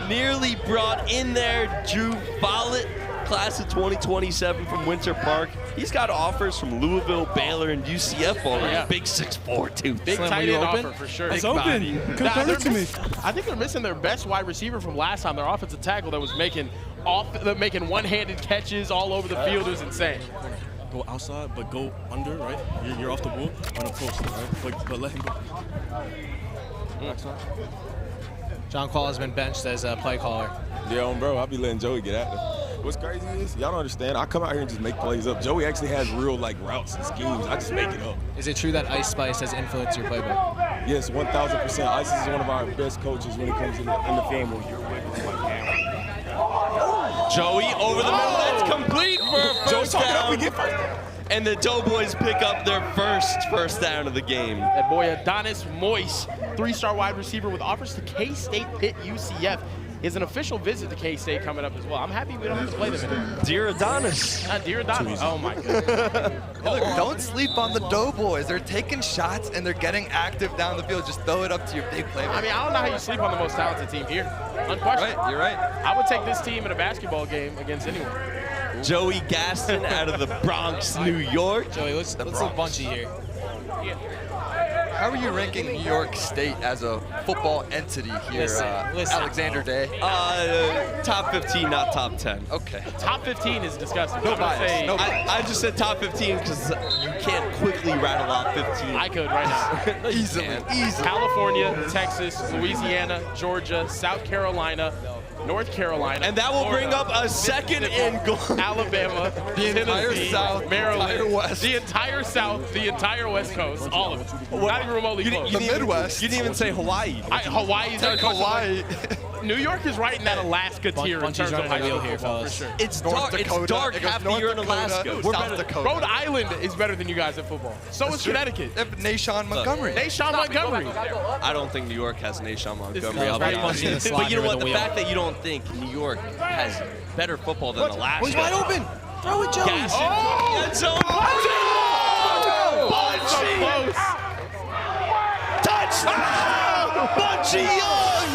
Nearly brought in there. Drew Follett, class of 2027 from Winter Park. He's got offers from Louisville, Baylor, and UCF already. Yeah. Big 6'4", too. Big Slim, tight were you end open? offer for sure. It's Big open. body. Confirm it to me. I think they're missing their best wide receiver from last time. Their offensive tackle that was making one-handed catches all over the field. It was insane. Go outside, but go under, right? You're off the ball on a post, right? But let him go. John Quall has been benched as a play caller. Yeah, bro, I'll be letting Joey get at it. What's crazy is, y'all don't understand, I come out here and just make plays up. Joey actually has real, like, routes and schemes. I just make it up. Is it true that Ice Spice has influenced your playbook? Yes, 1,000%. Ice is one of our best coaches when it comes in the film room. Joey over the middle. That's complete for a first down. And the Doughboyz pick up their first down of the game. That boy Adonis Moise, 3-star wide receiver with offers to K-State, Pitt, UCF. Is an official visit to K-State coming up as well. I'm happy we don't have to play them anymore. Dear Adonis. Dear Adonis. Oh, my goodness. Look, don't sleep on the Doughboyz. They're taking shots and they're getting active down the field. Just throw it up to your big playmaker. I mean, I don't know how you sleep on the most talented team here. Unquestioned. Right, you're right. I would take this team in a basketball game against anyone. Joey Gaston out of the Bronx, New York. Joey, let's look Bunchie here. How are you ranking New York State as a football entity here, Listen. Alexander Day? Top 15, not top 10. Okay. Top 15 is disgusting. No bias. No bias. I just said top 15 because you can't quickly rattle off 15. I could right now. Easily. California, Texas, Louisiana, Georgia, South Carolina, North Carolina. And that will bring up a second and goal. Alabama, The entire Tennessee, South, Maryland, the entire West. the entire South, the entire West Coast, all of it. Not even remotely close. The Midwest. You didn't even say Hawaii. Hawaii's Take Hawaii. New York is right in that Alaska tier in Bunchie's terms of running high the school wheel here, football, for fellas. sure. It's North dark. Dakota. It's dark It goes half the North year in Dakota, Alaska. South Dakota. Rhode Island is better than you guys at football. So is Connecticut. Nashawn Montgomery. Nashawn Montgomery. I don't think New York has Nashawn Montgomery. This is I'll be very honest. much in the slot But you know here what? with The the fact that you don't think New York has better football than Alaska. He's wide open. Throw it, Joey. Gaston. End zone. Bunchie. Touchdown! Bunchie Young!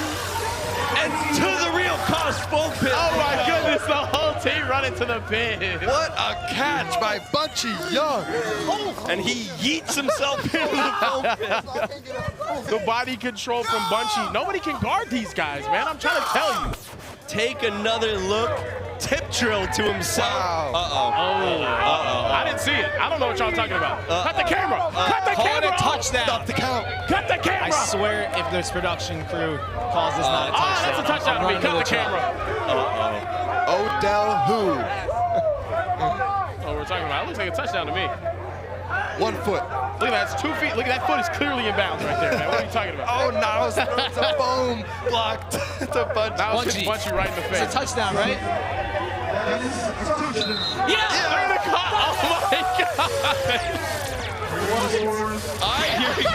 And to the real Cos Folk Pit. Oh my goodness, the whole team run into the pin. What a catch by Bunchie Young. And he yeets himself into the foam pit. The body control from Bunchie. Nobody can guard these guys, man. I'm trying to tell you. Take another look. Tip drill to himself. Wow. I didn't see it. I don't know what y'all talking about. Cut the camera. Cut the camera. Touchdown. Stop the count. Cut the camera. I swear if this production crew calls this not a touchdown. That's a touchdown to me. Cut the camera. Odell who? Oh, we're talking about. It looks like a touchdown to me. 1 foot. Look at that. It's 2 feet. Look at that foot is clearly in bounds right there, man. What are you talking about? Oh, Niles throws a foam block to Bunchie. That was just Bunchie right in the face. It's a touchdown, right? Yeah! They're in the car. Oh, my God. All right, here we go.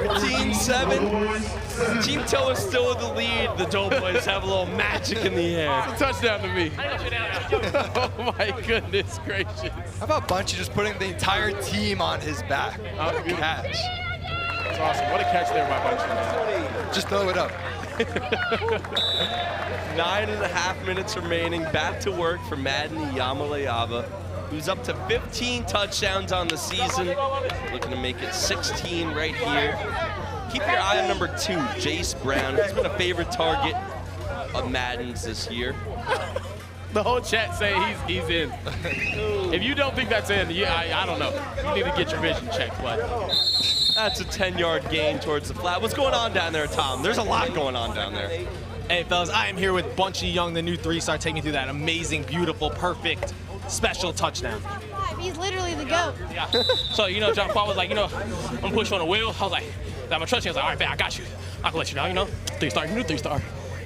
14-7. Team Toe is still with the lead. The Doughboyz have a little magic in the air. It's a touchdown to me. Oh, my goodness gracious. How about Bunchie just putting the entire team on his back? What a catch. That's awesome. What a catch there by Bunchie, man. Just throw it up. 9.5 minutes remaining. Back to work for Madden Yamalayava, who's up to 15 touchdowns on the season. Looking to make it 16 right here. Keep your eye on number 2, Jace Brown. He's been a favorite target of Madden's this year. The whole chat saying he's in. If you don't think that's in, I don't know. You need to get your vision checked, but. That's a 10-yard gain towards the flat. What's going on down there, Tom? There's a lot going on down there. Hey, fellas, I am here with Bunchie Young, the new 3-star, taking me through that amazing, beautiful, perfect, special touchdown. He's literally the GOAT. Yeah. So, John Paul was like, I'm gonna push you on the wheel. I was like, I'm gonna trust you. I was like, all right, man, I got you. I can let you know, 3-star, new 3-star.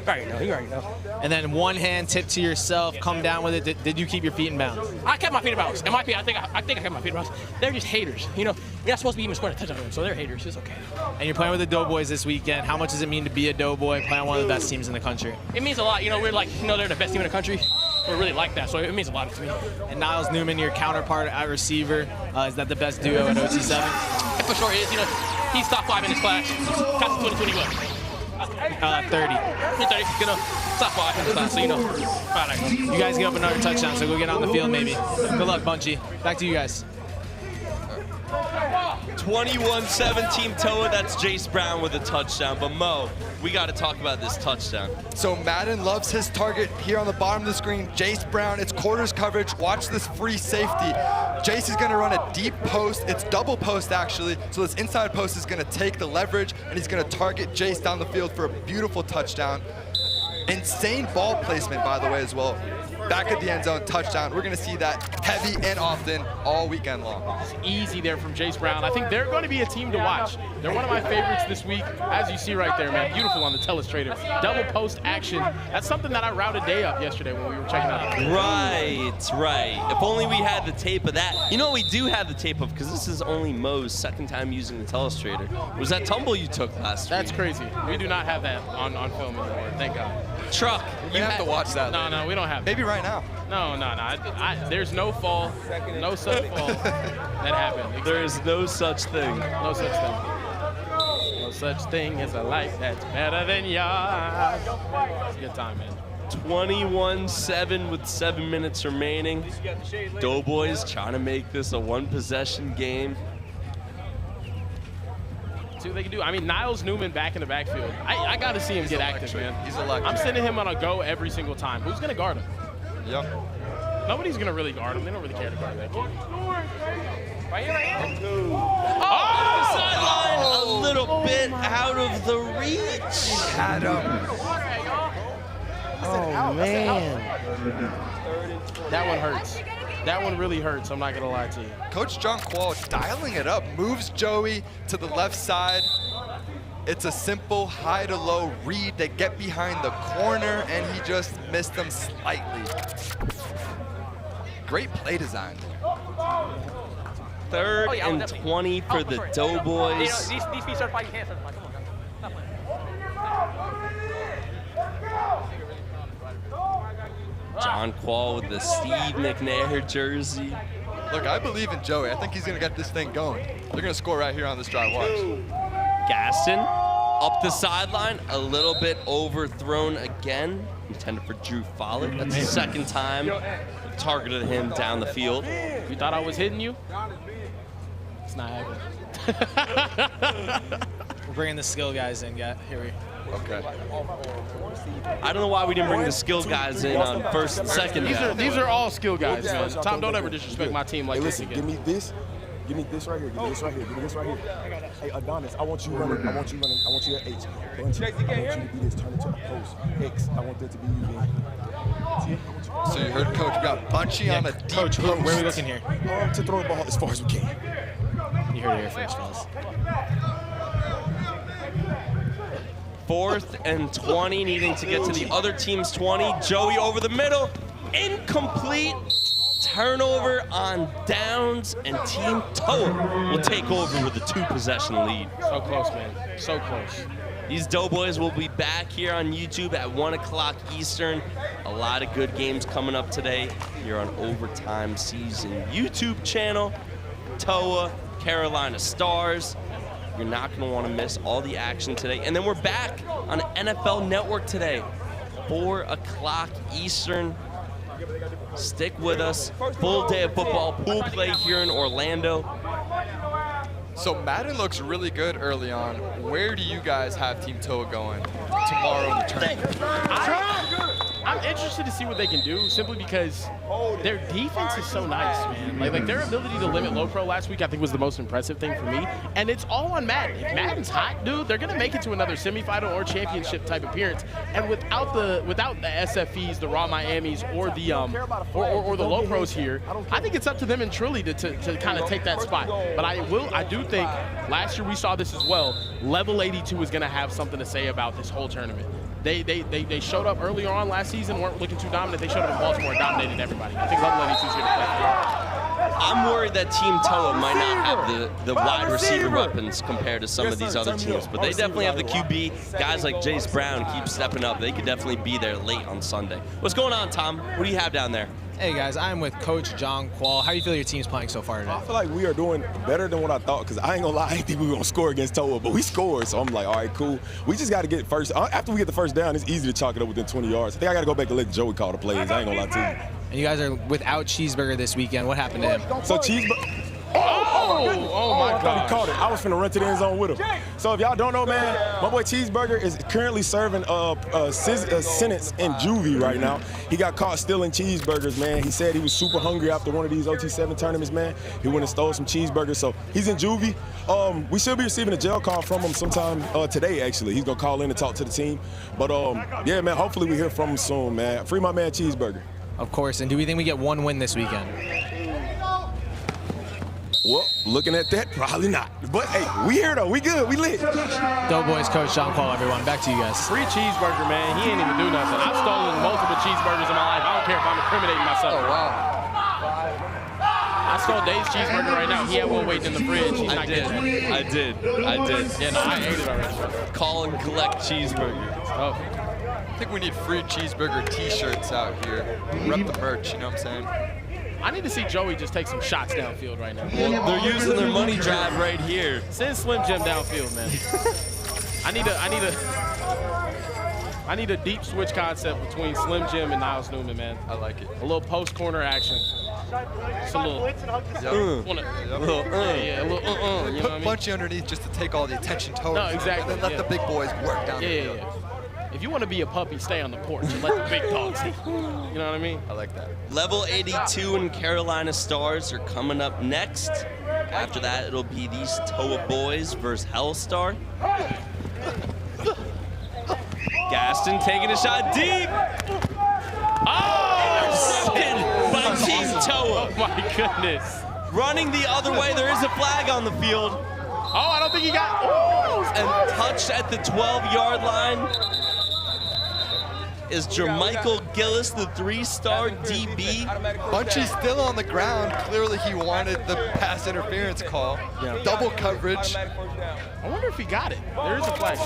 You already know. And then one hand tip to yourself, come down with it. Did you keep your feet in bounds? I kept my feet in bounds. In my opinion, I think I kept my feet in bounds. They're just haters. You're not supposed to be even scoring a touchdown, so they're haters. It's okay. And you're playing with the Doughboyz this weekend. How much does it mean to be a Doughboy, playing on one of the best teams in the country? It means a lot. We're like, they're the best team in the country. We're really like that, so it means a lot to me. And Niles Newman, your counterpart at receiver, is that the best duo at OT7? For sure is. He's top 5 in his class. Class of 2021. 30. Top 5 in his class, so right. You guys get up another touchdown, so go get on the field maybe. Good luck, Bunchie. Back to you guys. 21-7 Team Toa. That's Jace Brown with a touchdown. But Mo, we got to talk about this touchdown. So Madden loves his target here on the bottom of the screen. Jace Brown, it's quarters coverage. Watch this free safety. Jace is going to run a deep post. It's double post, actually. So this inside post is going to take the leverage, and he's going to target Jace down the field for a beautiful touchdown. Insane ball placement, by the way, as well. Back at the end zone, touchdown. We're going to see that heavy and often all weekend long. It's easy there from Jace Brown. I think they're going to be a team to watch. They're one of my favorites this week, as you see right there, man. Beautiful on the telestrator. Double post action. That's something that I routed day up yesterday when we were checking out. Right. If only we had the tape of that. You know what we do have the tape of, because this is only Mo's second time using the telestrator, was that tumble you took last week. That's crazy. We do not have that on film anymore, thank God. Truck, you have to watch that. No, we don't have that. Maybe right now. No. There's no fall. No such fall that happened. There is no such thing. No such thing. No such thing as a life that's better than yours. It's a good time, man. 21-7 with 7 minutes remaining. Doughboyz trying to make this a one-possession game. See what they can do. I mean, Niles Newman back in the backfield. I got to see him get active, man. He's electric. I'm sending him on a go every single time. Who's going to guard him? Yep. Nobody's going to really guard him. They don't really care to guard that kid. Right here. Sideline a little bit out of the reach. Had him. Oh, man. That one hurts. That one really hurts, I'm not going to lie to you. Coach John Quall dialing it up, moves Joey to the left side. It's a simple high to low read. They get behind the corner, and he just missed them slightly. Great play design. 3rd and 20 for the Doughboyz. These feet start fighting cancer. Come on, stop playing. John Quall with the Steve McNair jersey. Look, I believe in Joey. I think he's going to get this thing going. They're going to score right here on this drive. Watch. Gaston Up the sideline, a little bit overthrown again. Intended for Drew Follett. That's the second time targeted him down the field. You thought I was hitting you? It's not happening. We're bringing the skill guys in. Here we. Okay. I don't know why we didn't bring the skill guys in on first and second. These are all skill guys, man. Tom, don't ever disrespect my team like this again. Give me this. Give me this right here. Give me this right here. Give me this right here. Hey, Adonis, I want you running. I want you running. I want you at H. Bunchie, I want you to be this. Turn it to a post. X. I want that to be you, man. So you heard Coach. We got Bunchie on the deep Coach, post. where are we looking here? To throw the ball as far as we can. You heard it here first, fellas. 4th and 20, needing to get to the other team's 20. Joey over the middle, incomplete. Turnover on downs, and Team Toa will take over with a 2-possession lead. So close, man. So close. These Doughboys will be back here on YouTube at 1 o'clock Eastern. A lot of good games coming up today here on Overtime Season YouTube channel. Toa, Carolina Stars. You're not going to want to miss all the action today. And then we're back on NFL Network today, 4 o'clock Eastern. Stick with us. Full day of football, pool play here in Orlando. So Madden looks really good early on. Where do you guys have Team Toa going tomorrow in the tournament? I'm interested to see what they can do, simply because their defense is so nice, man. Like their ability to limit low pro last week, I think, was the most impressive thing for me. And it's all on Madden. If Madden's hot, dude, they're gonna make it to another semifinal or championship type appearance. And without the SFEs, the Raw Miamis, or the or the low pros here, I think it's up to them and Trilly to kind of take that spot. But I do think last year we saw this as well. Level 82 is gonna have something to say about this whole tournament. They showed up earlier on last season, weren't looking too dominant. They showed up in Baltimore and dominated everybody. I think Level 82 is here to play. I'm worried that Team Toa might not have the wide receiver weapons compared to some of these other teams, but they definitely have the QB. Guys like Jace Brown keep stepping up. They could definitely be there late on Sunday. What's going on, Tom? What do you have down there? Hey guys, I'm with Coach John Quall. How do you feel your team's playing so far today? I feel like we are doing better than what I thought, because I ain't gonna lie, I didn't think we were gonna score against Toa, but we scored, so I'm like, all right, cool. We just gotta get first. After we get the first down, it's easy to chalk it up within 20 yards. I think I gotta go back and let Joey call the plays. I ain't gonna lie to you. And you guys are without Cheeseburger this weekend. What happened to him? So Cheeseburger. Oh my I thought he caught it. I was finna run to the end zone with him. So if y'all don't know, man, my boy Cheeseburger is currently serving a sentence in juvie right now. He got caught stealing cheeseburgers, man. He said he was super hungry after one of these OT7 tournaments, man. He went and stole some cheeseburgers, so he's in juvie. We should be receiving a jail call from him sometime today, actually. He's gonna call in and talk to the team. But yeah, man, hopefully we hear from him soon, man. Free my man Cheeseburger. Of course, and do we think we get one win this weekend? Well, looking at that, probably not. But hey, we here though. We good. We lit. Doughboys coach John Quall, everyone. Back to you guys. Free cheeseburger, man. He ain't even do nothing. I've stolen multiple cheeseburgers in my life. I don't care if I'm incriminating myself. Oh, wow. I stole Dave's cheeseburger right now. He had one waiting in the fridge. He's not getting it. I did. Yeah, no, I ate it already. Call and collect cheeseburger. Oh. I think we need free cheeseburger t-shirts out here. Rep the merch, you know what I'm saying? I need to see Joey just take some shots downfield right now. Well, they're using their money drive right here. Send Slim Jim downfield, man. I need a deep switch concept between Slim Jim and Niles Newman, man. I like it. A little post corner action. Just a little. Yeah, a little. You know what I mean? Put Bunchie underneath just to take all the attention towards. No, exactly. And then let the big boys work down the field. If you want to be a puppy, stay on the porch and let the big dogs eat. You know what I mean? I like that. Level 82 and Carolina Stars are coming up next. After that, it'll be these Toa Boys versus Hellstar. Gaston taking a shot deep. Oh, intercepted by Team Toa. Oh my goodness. Running the other way, there is a flag on the field. Oh, I don't think he got. Oh, and touched at the 12-yard line is Jermichael Gillis, the 3-star DB. Bunchie's still on the ground. Clearly he wanted the pass interference call. Yeah. Double coverage. I wonder if he got it. There is a flag.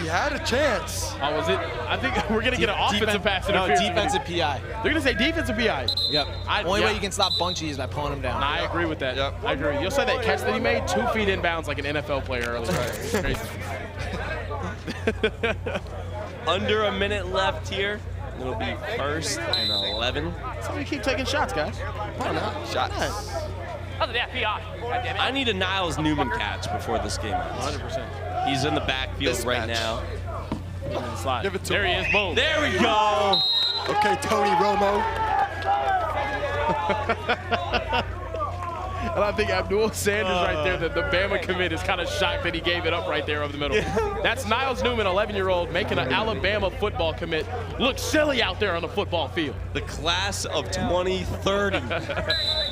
He had a chance. Oh, was it? I think we're going to get an offensive pass interference. No, defensive PI. They're going to say defensive PI. Yep. Only way you can stop Bunchie is by pulling him down. Nah, I agree with that. Yep. I agree. You'll say that catch that he made 2 feet inbounds like an NFL player earlier. Crazy. Under a minute left here. It'll be 1st and 11. So we keep taking shots, guys. Why not? Shots. Other than PI. I need a Niles Newman catch before this game ends. 100%. He's in the backfield right now. Slide. Give it to there him. he is. Boom. There we go. Okay, Tony Romo. And I think Abdul Sanders right there, the Bama commit, is kind of shocked that he gave it up right there over the middle. That's Niles Newman, 11-year-old, making an Alabama football commit look silly out there on the football field. The class of 2030.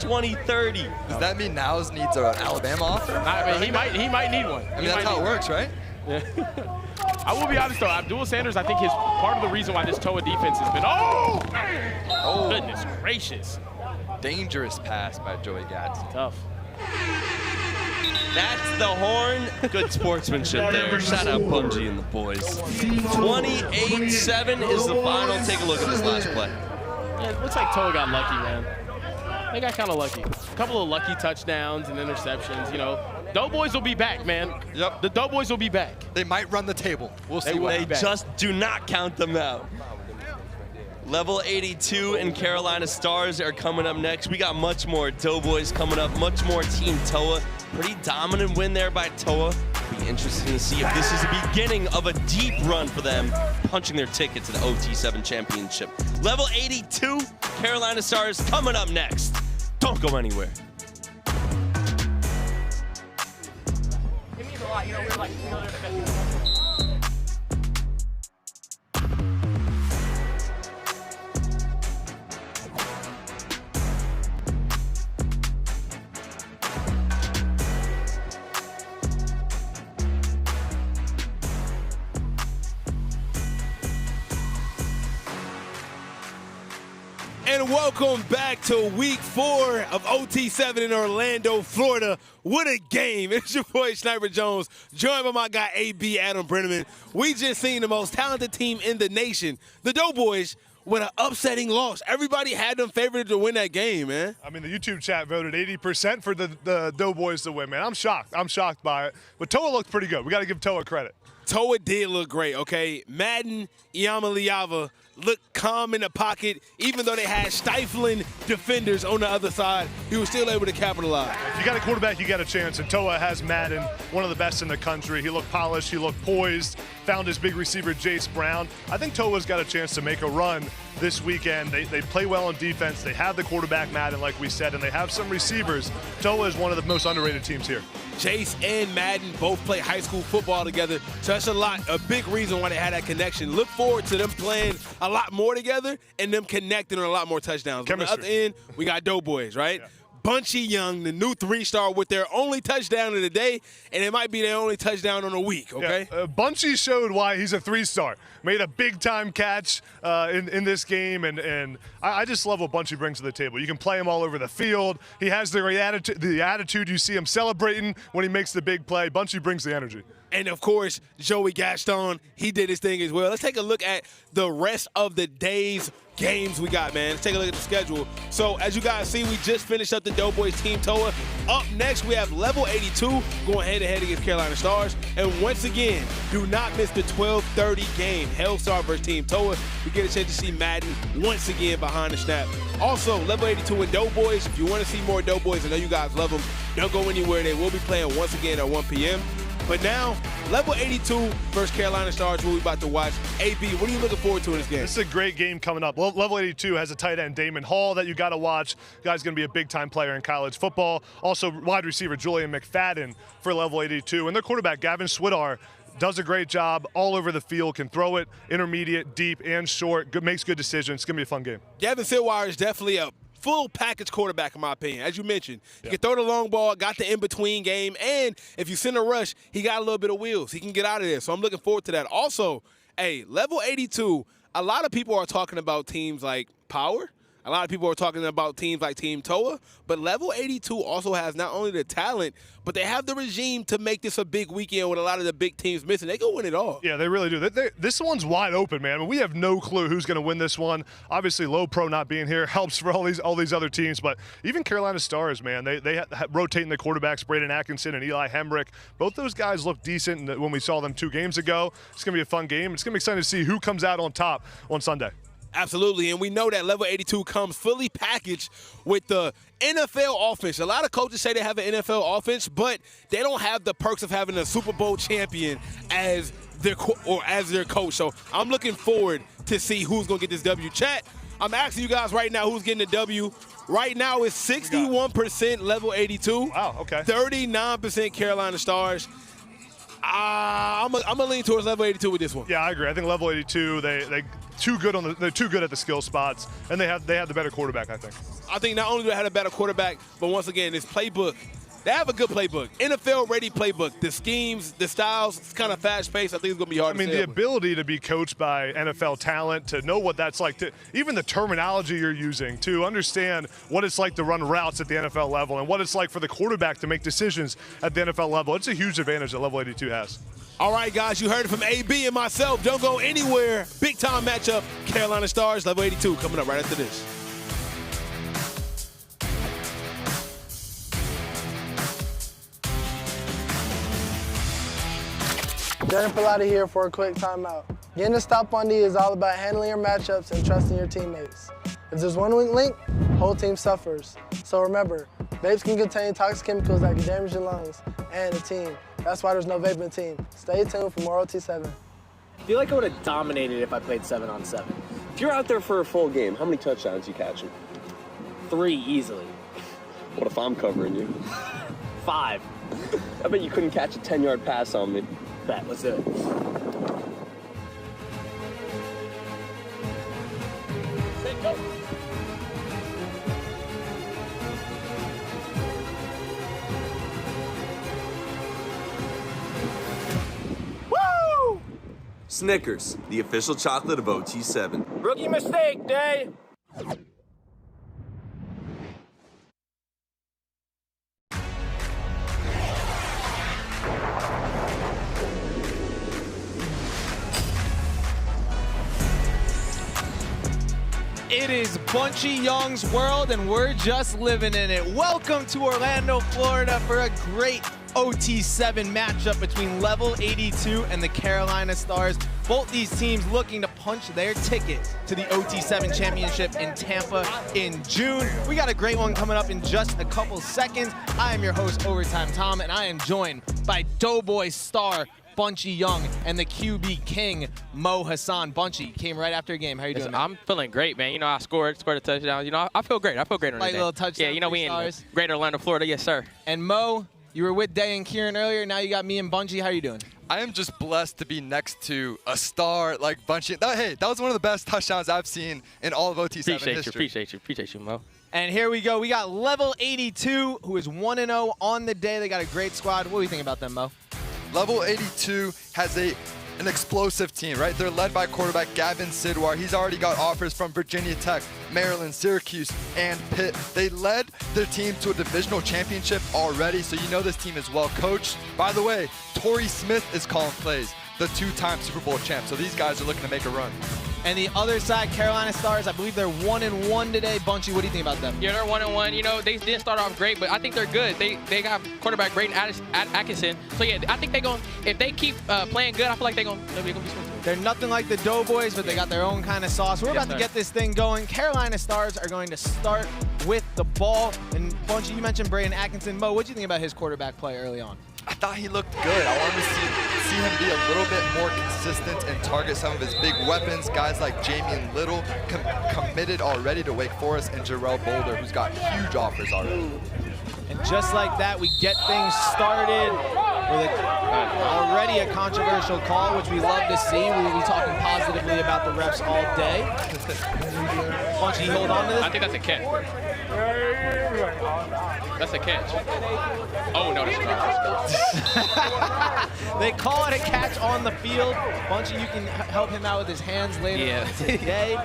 2030. Does that mean Niles needs an Alabama offer? I mean, he might need one. I mean, that's how it works, right? Yeah. I will be honest, though. Abdul Sanders, I think, is part of the reason why this TOA defense has been, oh, goodness gracious. Dangerous pass by Joey Gadsden. Tough. That's the horn. Good sportsmanship there. Shout out Bunchie and the boys. 28-7 is the final. Take a look at this last play. Yeah, it looks like TOA got lucky, man. They got kind of lucky. A couple of lucky touchdowns and interceptions, you know. Doughboyz will be back, man. Yep. The Doughboyz will be back. They might run the table. We'll see. will. They just do not count them out. Level 82 and Carolina Stars are coming up next. We got much more Doughboyz coming up, much more Team TOA. Pretty dominant win there by TOA. Be interesting to see if this is the beginning of a deep run for them, punching their ticket to the OT7 Championship. Level 82, Carolina Stars coming up next. Don't go anywhere. It means a lot, you know, we're like, you know, they're the best. And welcome back to week 4 of OT7 in Orlando, Florida. What a game. It's your boy Sniper Jones, joined by my guy AB Adam Brenneman. We just seen the most talented team in the nation, the Doughboyz, with an upsetting loss. Everybody had them favored to win that game, man. I mean, the YouTube chat voted 80% for the Doughboyz to win, man. I'm shocked. I'm shocked by it. But TOA looked pretty good. We got to give TOA credit. TOA did look great, okay? Madden, Iyamaliava looked calm in the pocket. Even though they had stifling defenders on the other side, he was still able to capitalize. If you got a quarterback, you got a chance. And TOA has Madden, one of the best in the country. He looked polished. He looked poised. Found his big receiver, Jace Brown. I think TOA's got a chance to make a run this weekend. They play well on defense. They have the quarterback, Madden, like we said, and they have some receivers. TOA is one of the most underrated teams here. Jace and Madden both play high school football together, so that's a big reason why they had that connection. Look forward to them playing a lot more together and them connecting on a lot more touchdowns. Chemistry. On the other end, we got Doughboyz, right? Yeah. Bunchie Young, the new 3-star, with their only touchdown of the day, and it might be their only touchdown on the week, okay? Yeah, Bunchie showed why he's a 3-star. Made a big-time catch in this game, and I just love what Bunchie brings to the table. You can play him all over the field. He has the attitude. You see him celebrating when he makes the big play. Bunchie brings the energy. And, of course, Joey Gaston, he did his thing as well. Let's take a look at the rest of the day's games we got, man. Let's take a look at the schedule. So, as you guys see, we just finished up the Doughboyz Team TOA. Up next, we have Level 82 going head-to-head against Carolina Stars. And once again, do not miss the 12:30 game, Hellstar versus Team TOA. We get a chance to see Madden once again behind the snap. Also, Level 82 and Doughboyz. If you want to see more Doughboyz, I know you guys love them. Don't go anywhere. They will be playing once again at 1 p.m. But now, Level 82 versus Carolina Stars, what we about to watch. AB, what are you looking forward to in this game? This is a great game coming up. Well, Level 82 has a tight end, Damon Hall, that you got to watch. Guy's going to be a big-time player in college football. Also, wide receiver Julian McFadden for Level 82. And their quarterback, Gavin Swidar, does a great job all over the field, can throw it intermediate, deep, and short. Makes good decisions. It's going to be a fun game. Gavin Swidar is definitely a full package quarterback, in my opinion. As you mentioned, he can throw the long ball, got the in-between game, and if you send a rush, he got a little bit of wheels. He can get out of there, so I'm looking forward to that. Also, Level 82, a lot of people are talking about teams like Power. A lot of people are talking about teams like Team TOA, but Level 82 also has not only the talent, but they have the regime to make this a big weekend with a lot of the big teams missing. They can win it all. Yeah, they really do. This one's wide open, man. I mean, we have no clue who's going to win this one. Obviously, Low Pro not being here helps for all these other teams, but even Carolina Stars, man, they rotating the quarterbacks, Braden Atkinson and Eli Hemrick. Both those guys look decent when we saw them 2 games ago. It's going to be a fun game. It's going to be exciting to see who comes out on top on Sunday. Absolutely, and we know that Level 82 comes fully packaged with the NFL offense. A lot of coaches say they have an NFL offense, but they don't have the perks of having a Super Bowl champion as their coach. So I'm looking forward to see who's going to get this W. Chat, I'm asking you guys right now who's getting the W. Right now it's 61% Level 82. Wow, okay. 39% Carolina Stars. I'm gonna lean towards Level 82 with this one. Yeah, I agree. I think Level 82, they're too good at the skill spots, and they have the better quarterback, I think. I think not only do they have a better quarterback, but once again, this playbook, they have a good playbook. NFL-ready playbook. The schemes, the styles, it's kind of fast-paced. I think it's going to be hard to the ability to be coached by NFL talent, to know what that's like, even the terminology you're using, to understand what it's like to run routes at the NFL level and what it's like for the quarterback to make decisions at the NFL level. It's a huge advantage that Level 82 has. All right, guys, you heard it from AB and myself. Don't go anywhere. Big-time matchup, Carolina Stars, Level 82, coming up right after this. Darren Pilati here for a quick timeout. Getting a stop on D is all about handling your matchups and trusting your teammates. If there's one weak link, whole team suffers. So remember, vapes can contain toxic chemicals that can damage your lungs and the team. That's why there's no vaping team. Stay tuned for more OT7. I feel like I would have dominated if I played 7-on-7. If you're out there for a full game, how many touchdowns you catching? 3 easily. What if I'm covering you? 5. I bet you couldn't catch a 10-yard pass on me. Bet, let's do it. Go. Woo! Snickers, the official chocolate of OT7. Rookie mistake day. It is Bunchie Young's world, and we're just living in it. Welcome to Orlando, Florida for a great OT7 matchup between Level 82 and the Carolina Stars. Both these teams looking to punch their ticket to the OT7 Championship in Tampa in June. We got a great one coming up in just a couple seconds. I am your host, Overtime Tom, and I am joined by Doughboyz star Bunchie Young and the QB king, Mo Hassan. Bunchie came right after a game. How you doing, man? I'm feeling great, man. You know, I scored a touchdown. You know, I feel great. I feel great on like the day. Little touchdown. Yeah, you know, we in Greater Orlando, Florida. Yes, sir. And Mo, you were with Day and Kieran earlier. Now you got me and Bunchie. How you doing? I am just blessed to be next to a star like Bunchie. Hey, that was one of the best touchdowns I've seen in all of OT7 history. Appreciate you, Mo. And here we go. We got Level 82, who is 1-0 on the day. They got a great squad. What do you think about them, Mo? Level 82 has an explosive team, right? They're led by quarterback Gavin Sidwar. He's already got offers from Virginia Tech, Maryland, Syracuse, and Pitt. They led their team to a divisional championship already, so you know this team is well coached. By the way, Torrey Smith is calling plays, the 2-time Super Bowl champ. So these guys are looking to make a run. And the other side, Carolina Stars, I believe they're 1-1 today. Bunchie, what do you think about them? Yeah, they're 1-1. You know, they didn't start off great, but I think they're good. They got quarterback Braden Atkinson. So yeah, I think if they keep playing good, I feel like they're gonna be smooth. They're nothing like the Doughboyz, but they got their own kind of sauce. We're about to get this thing going. Carolina Stars are going to start with the ball. And Bunchie, you mentioned Braden Atkinson. Mo, what do you think about his quarterback play early on? I thought he looked good. I wanted to see him be a little bit more consistent and target some of his big weapons. Guys like Jamian Little committed already to Wake Forest, and Jarrell Boulder, who's got huge offers already. And just like that, we get things started with already a controversial call, which we love to see. We'll be talking positively about the refs all day. Bunchie, hold on to this. I think that's a catch. That's a catch. Oh, no, that's a They call it a catch on the field. Bunchie, you can help him out with his hands later today.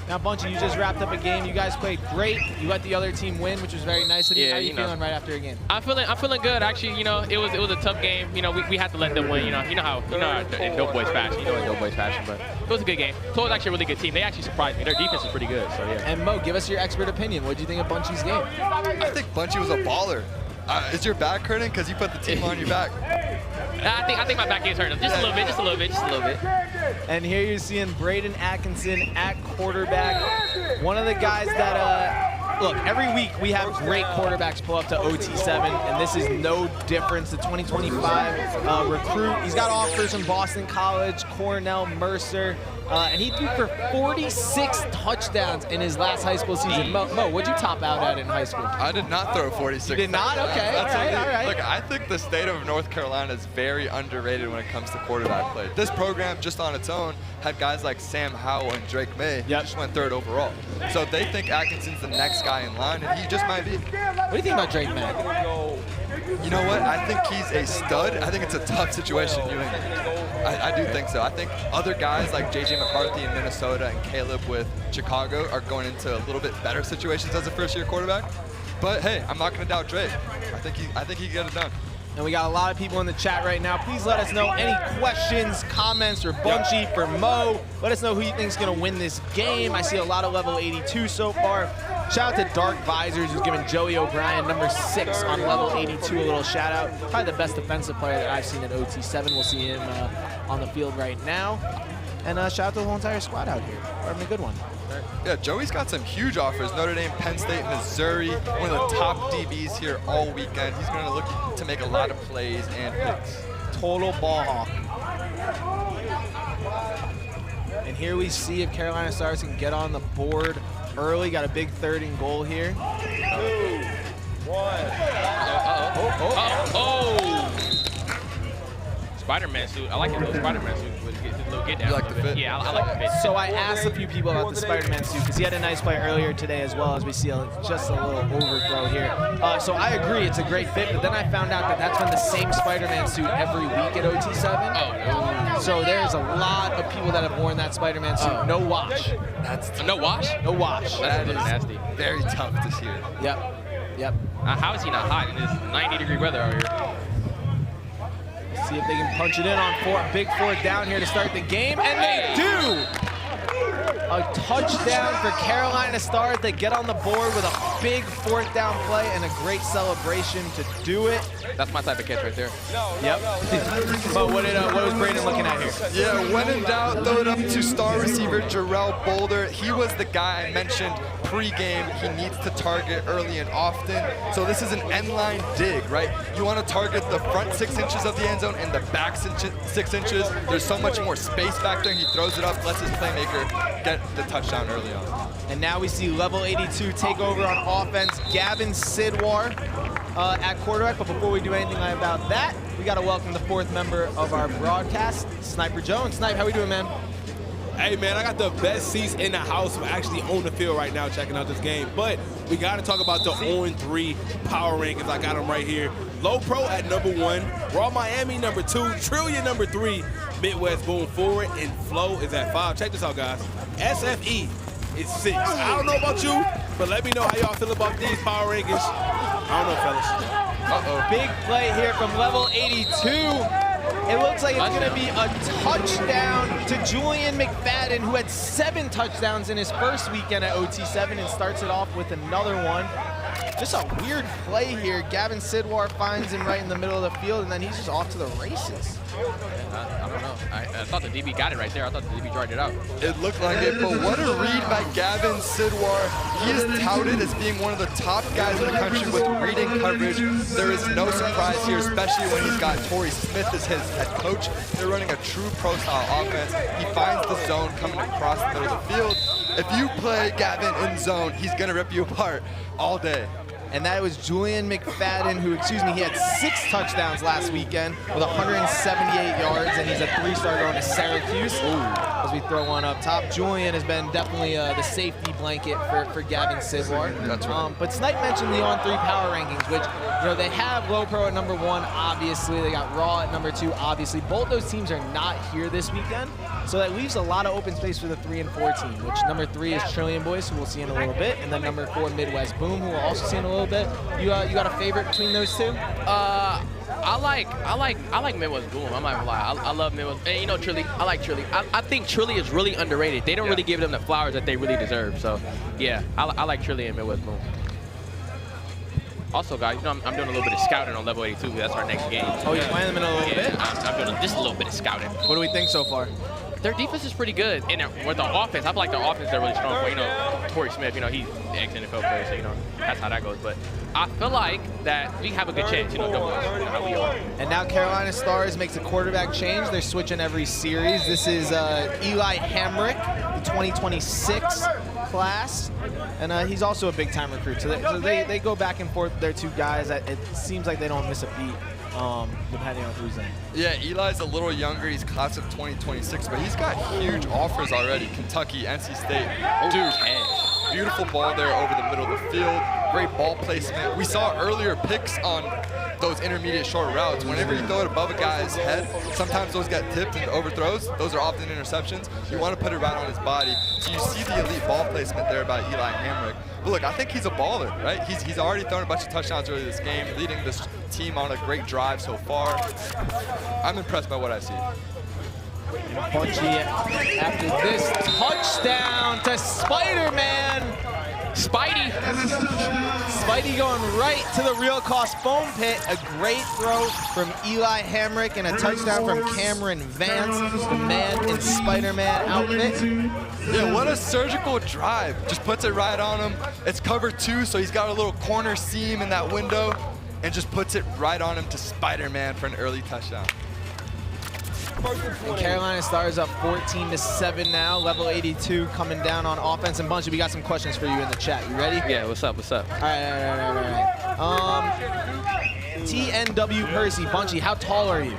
Now, Bunchie, you just wrapped up a game. You guys played great. You let the other team win, which was very nice of you. How are you feeling right after a game? I'm feeling good. Actually, you know, it was a tough game. You know, we had to let them win. You know how in Doughboyz fashion. You know, in Doughboyz fashion, but it was a good game. So it was actually a really good team. They actually surprised me. Their defense was pretty good. So yeah. And Mo, give us your expert opinion. What did you think of Bunchie's game? I think Bunchie was a baller. Is your back hurting because you put the team on your back? I think my back is hurting. Just a little bit. And here you're seeing Braden Atkinson at quarterback. One of the guys that, look, every week we have great quarterbacks pull up to OT7, and this is no difference. The 2025 recruit. He's got offers from Boston College, Cornell, Mercer. And he threw for 46 touchdowns in his last high school season. Mo, what'd you top out at in high school? I did not throw 46. You did not? Okay, all right. Look, I think the state of North Carolina is very underrated when it comes to quarterback play. This program, just on its own, had guys like Sam Howell and Drake May who just went 3rd overall. So they think Atkinson's the next guy in line, and he just might be. What do you think about Drake May? You know what? I think he's a stud. I think it's a tough situation. I do think so. I think other guys like J.J. McCarthy in Minnesota and Caleb with Chicago are going into a little bit better situations as a first-year quarterback. But hey, I'm not going to doubt Drake. I think he can get it done. And we got a lot of people in the chat right now. Please let us know any questions, comments for Bunchie, for Mo. Let us know who you think is going to win this game. I see a lot of level 82 so far. Shout out to Dark Visors, who's giving Joey O'Brien, number 6 on level 82, a little shout out. Probably the best defensive player that I've seen at OT7. We'll see him on the field right now. And shout out to the whole entire squad out here. We're having a good one. Yeah, Joey's got some huge offers. Notre Dame, Penn State, Missouri, one of the top DBs here all weekend. He's going to look to make a lot of plays and picks. Total ball hawk. And here we see if Carolina Stars can get on the board early. Got a big 3rd and goal here. 2, 1. Spider-Man suit. I like it, though. Spider-Man suit. Get down. You like the fit? Yeah, I like the fit. So I asked a few people about the Spider-Man suit because he had a nice play earlier today as well, as we see just a little overthrow here. So I agree, it's a great fit, but then I found out that that's been the same Spider-Man suit every week at OT7. Oh, no. So there's a lot of people that have worn that Spider-Man suit. No wash. No wash? No wash. That is nasty. Very tough this year. Yep. How is he not hot in this 90-degree weather out here? See if they can punch it in on big 4th down here to start the game, and they do! A touchdown for Carolina Stars. They get on the board with a big 4th down play and a great celebration to do it. That's my type of catch right there. Yep. But what was Braden looking at here? Yeah, when in doubt, throw it up to star receiver Jarrell Boulder. He was the guy I mentioned pre-game. He needs to target early and often. So this is an end-line dig, right? You want to target the front 6 inches of the end zone and the back 6 inches. There's so much more space back there. He throws it up, lets his playmaker get the touchdown early on. And now we see level 82 take over on offense. Gavin Sidwar at quarterback. But before we do anything about that, we got to welcome the 4th member of our broadcast, Sniper Jones. Snipe, how we doing, man? Hey, man, I got the best seats in the house. We're actually on the field right now checking out this game. But we got to talk about the on-3 power rankings. I got them right here. Low Pro at number 1. Raw Miami number 2. Trillion number 3. Midwest Boom Forward. And Flow is at 5. Check this out, guys. SFE is 6. I don't know about you, but let me know how y'all feel about these power rankings. I don't know, fellas. Big play here from level 82. It looks like it's going to be a touchdown to Julian McFadden, who had 7 touchdowns in his first weekend at OT7 and starts it off with another one. Just a weird play here. Gavin Sidwar finds him right in the middle of the field, and then he's just off to the races. I don't know. I thought the DB got it right there. I thought the DB tried it out. It looked like it, but what a read by Gavin Sidwar. He is touted as being one of the top guys in the country with reading coverage. There is no surprise here, especially when he's got Torrey Smith as his head coach. They're running a true pro-style offense. He finds the zone coming across the middle of the field. If you play Gavin in zone, he's going to rip you apart all day. and that was Julian McFadden, who, he had 6 touchdowns last weekend with 178 yards, and he's a 3-star going to Syracuse. As we throw one up top, Julian has been definitely the safety blanket for Gavin Sidwar. That's right. But Snipe mentioned the on-3 power rankings, which they have Low Pro at number 1, obviously. They got Raw at number 2, obviously. Both those teams are not here this weekend, so that leaves a lot of open space for the 3 and 4 team, which number 3 is Trillion Boys, who we'll see in a little bit, and then number 4, Midwest Boom, who we'll also see in a little bit. You got a favorite between those two? I like Midwest Boom. I'm not gonna lie. I love Midwest. And Trilly. I like Trilly. I think Trilly is really underrated. They don't really give them the flowers that they really deserve. So, yeah, I like Trilly and Midwest Boom. Also, guys, I'm doing a little bit of scouting on level 82. That's our next game. Oh, you're playing them in a little bit? I'm doing just a little bit of scouting. What do we think so far? Their defense is pretty good, and with the offense, I feel like the offense they're really strong for. Torrey Smith, he's an ex-NFL player, so that's how that goes. But I feel like that we have a good chance, Doughboyz, how we are. And now Carolina Stars makes a quarterback change. They're switching every series. This is Eli Hamrick, the 2026 class, and he's also a big-time recruit. So they go back and forth with their 2 guys. It seems like they don't miss a beat. Depending on who's in. Yeah, Eli's a little younger. He's class of 2026, but he's got huge offers already. Kentucky, NC State. Dude, beautiful ball there over the middle of the field. Great ball placement. We saw earlier picks on those intermediate short routes. Whenever you throw it above a guy's head, sometimes those get tipped and overthrows. Those are often interceptions. You want to put it right on his body. So you see the elite ball placement there by Eli Hamrick. But look, I think he's a baller, right? He's already thrown a bunch of touchdowns early this game, leading this team on a great drive so far. I'm impressed by what I see. Bunchie, after this touchdown to Spider-Man. Spidey going right to the real cost foam pit. A great throw from Eli Hamrick and a touchdown from Cameron Vance, the man in Spider-Man outfit. Yeah, what a surgical drive. Just puts it right on him. It's cover 2, so he's got a little corner seam in that window and just puts it right on him to Spider-Man for an early touchdown. And Carolina Stars up 14-7 now. Level 82 coming down on offense. And Bunchie, we got some questions for you in the chat. You ready? Yeah, what's up? All right. TNW Percy, Bunchie, how tall are you?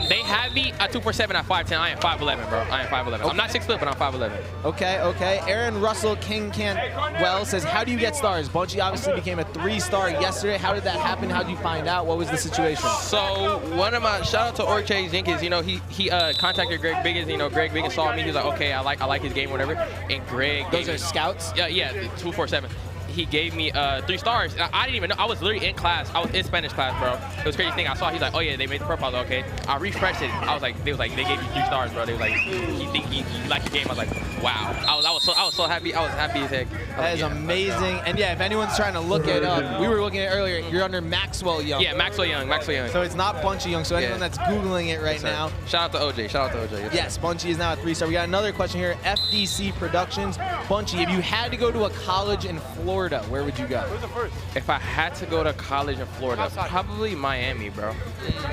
They have me at 247 at 5'10". I am 5'11", bro. I am 5'11". Okay. I'm not 6 foot, but I'm 5'11". Okay. Aaron Russell King Cantwell says, how do you get stars? Bunchie obviously became a 3-star yesterday. How did that happen? How did you find out? What was the situation? So one of my shout out to Orche Jenkins. He contacted Greg Biggins. Greg Biggins saw me. He was like, okay, I like his game, whatever. And Greg. Those are scouts. Yeah, 247. He gave me 3 stars. And I didn't even know. I was literally in class. I was in Spanish class, bro. It was a crazy thing. I saw. He's like, oh yeah, they made the profile. Okay. I refreshed it. I was like, they gave you 3 stars, bro. They was like, he liked the game. I was like, wow. I was so happy. I was happy as heck. That is amazing. And yeah, if anyone's trying to look it up, we were looking at it earlier. You're under Maxwell Young. Yeah, Maxwell Young. So it's not Bunchie Young. So anyone that's Googling it right now. Shout out to OJ. Yes, Bunchie is now a 3-star. We got another question here. FDC Productions. Bunchie, if you had to go to a college in Florida, where would you go? If I had to go to college in Florida, probably Miami, bro.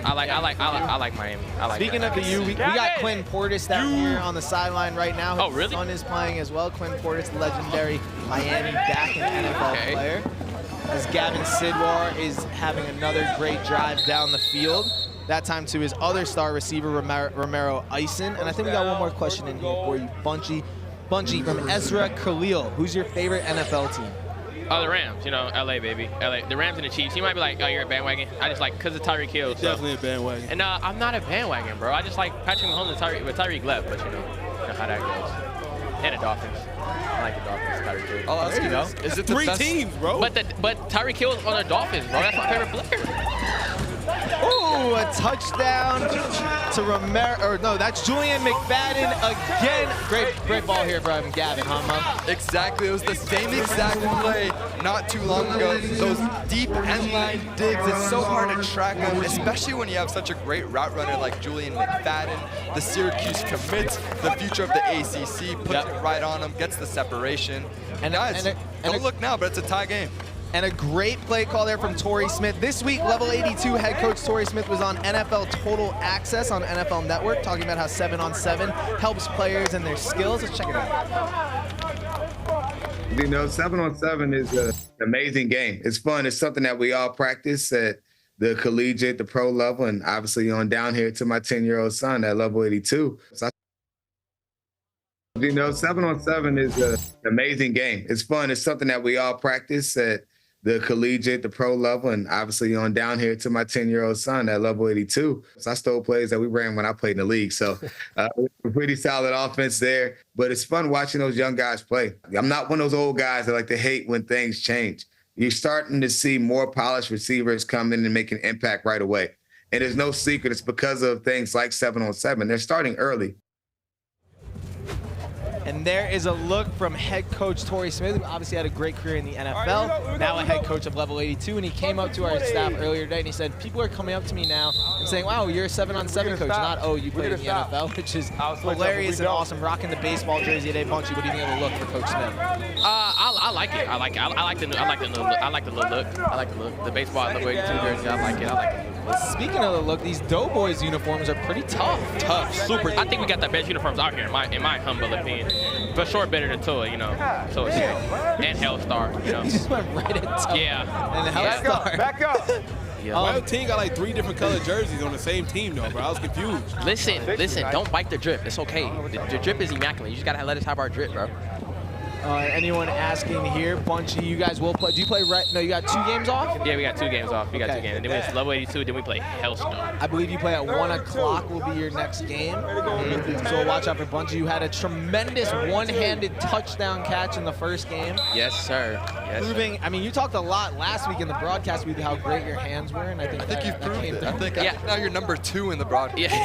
I like Miami. Speaking of the U, we got Quinn Portis down here on the sideline right now. His Oh, really? son is playing as well. Quinn Portis, legendary Miami back and NFL player. As Gavin Sidwar is having another great drive down the field. That time to his other star receiver, Romero Eisen. And I think we got one more question in here for you, Bunchie. Bunchie, from Ezra Khalil, who's your favorite NFL team? Oh, the Rams, LA, baby. LA. The Rams and the Chiefs. You might be like, oh, you're a bandwagon. I just like, because of Tyreek Hill. So. Definitely a bandwagon. And I'm not a bandwagon, bro. I just like Patrick Mahomes with Tyreek left, but you know how that goes. And the Dolphins. I like the Dolphins, Tyreek Hill. Oh, there you go. Is it the 3 best teams, bro? But Tyreek Hill is on the Dolphins, bro. That's my favorite player. Ooh, a touchdown to Romero. No, that's Julian McFadden again. Great ball here from Gavin, huh, Mom? Exactly. It was the same exact play not too long ago. Those deep end-line digs, it's so hard to track them, especially when you have such a great route runner like Julian McFadden. The Syracuse commits, the future of the ACC, puts it right on him, gets the separation. And guys, don't look now, but it's a tie game. And a great play call there from Torrey Smith. This week, Level 82 head coach Torrey Smith was on NFL Total Access on NFL Network, talking about how 7-on-7 helps players and their skills. Let's check it out. You know, 7-on-7 is an amazing game. It's fun. It's something that we all practice at the collegiate, the pro level, and obviously on down here to my 10-year-old son at level 82. So you know, 7-on-7 is an amazing game. It's fun. It's something that we all practice at the collegiate, the pro level, and obviously on down here to my 10-year-old son at level 82. So I stole plays that we ran when I played in the league. So pretty solid offense there. But it's fun watching those young guys play. I'm not one of those old guys that like to hate when things change. You're starting to see more polished receivers come in and make an impact right away. And there's no secret. It's because of things like 7-on-7. They're starting early. And there is a look from head coach Torrey Smith, who obviously had a great career in the NFL, now a head coach of level 82. And he came up to our staff earlier today and he said, people are coming up to me now and saying, wow, you're a 7-on-7 coach, not, oh, you played in the NFL, which is hilarious and awesome. Rocking the baseball jersey today. Bunchie, what do you think of the look for Coach Smith? I like it. I like the new look. I like the look. The baseball level 82 jersey. I like it. Speaking of the look, these Doughboyz uniforms are pretty tough. Super. I think we got the best uniforms out here, in my humble opinion. For sure, better than Tua, you know. So and Hellstar, you know. You just went right at Tua. Yeah. And Hellstar. Back up. Yeah. My team got like 3 different colored jerseys on the same team, though, bro. I was confused. Listen. Don't bite the drip. It's okay. The drip is immaculate. You just gotta let us have our drip, bro. Anyone asking here, Bunchie, you guys will play. Do you play right? No, you got 2 games off? Yeah, we got 2 games off. We got 2 games. And then it's level 82, then we play Hellstar. I believe you play at 1 o'clock will be your next game. So watch out for Bunchie. You had a tremendous one-handed touchdown catch in the first game. Yes, sir. Proving, I mean, you talked a lot last week in the broadcast with how great your hands were, and I think you've proved it. I think now you're number 2 in the broadcast. Yeah.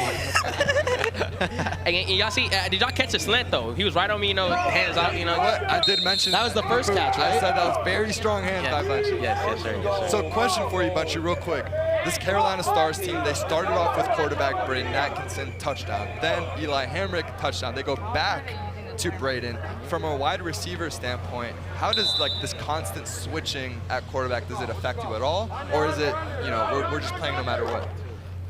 And y'all see, did y'all catch the slant, though? He was right on me, you know, hands out, you know. What? I did mention that was the first catch, right? I said that was very strong hands by Bunchie. Yes, sir. So question for you, Bunchie, real quick. This Carolina Stars team, they started off with quarterback Braden Atkinson, touchdown. Then Eli Hamrick, touchdown. They go back to Braden. From a wide receiver standpoint, how does like this constant switching at quarterback, does it affect you at all? Or is it, you know, we're just playing no matter what?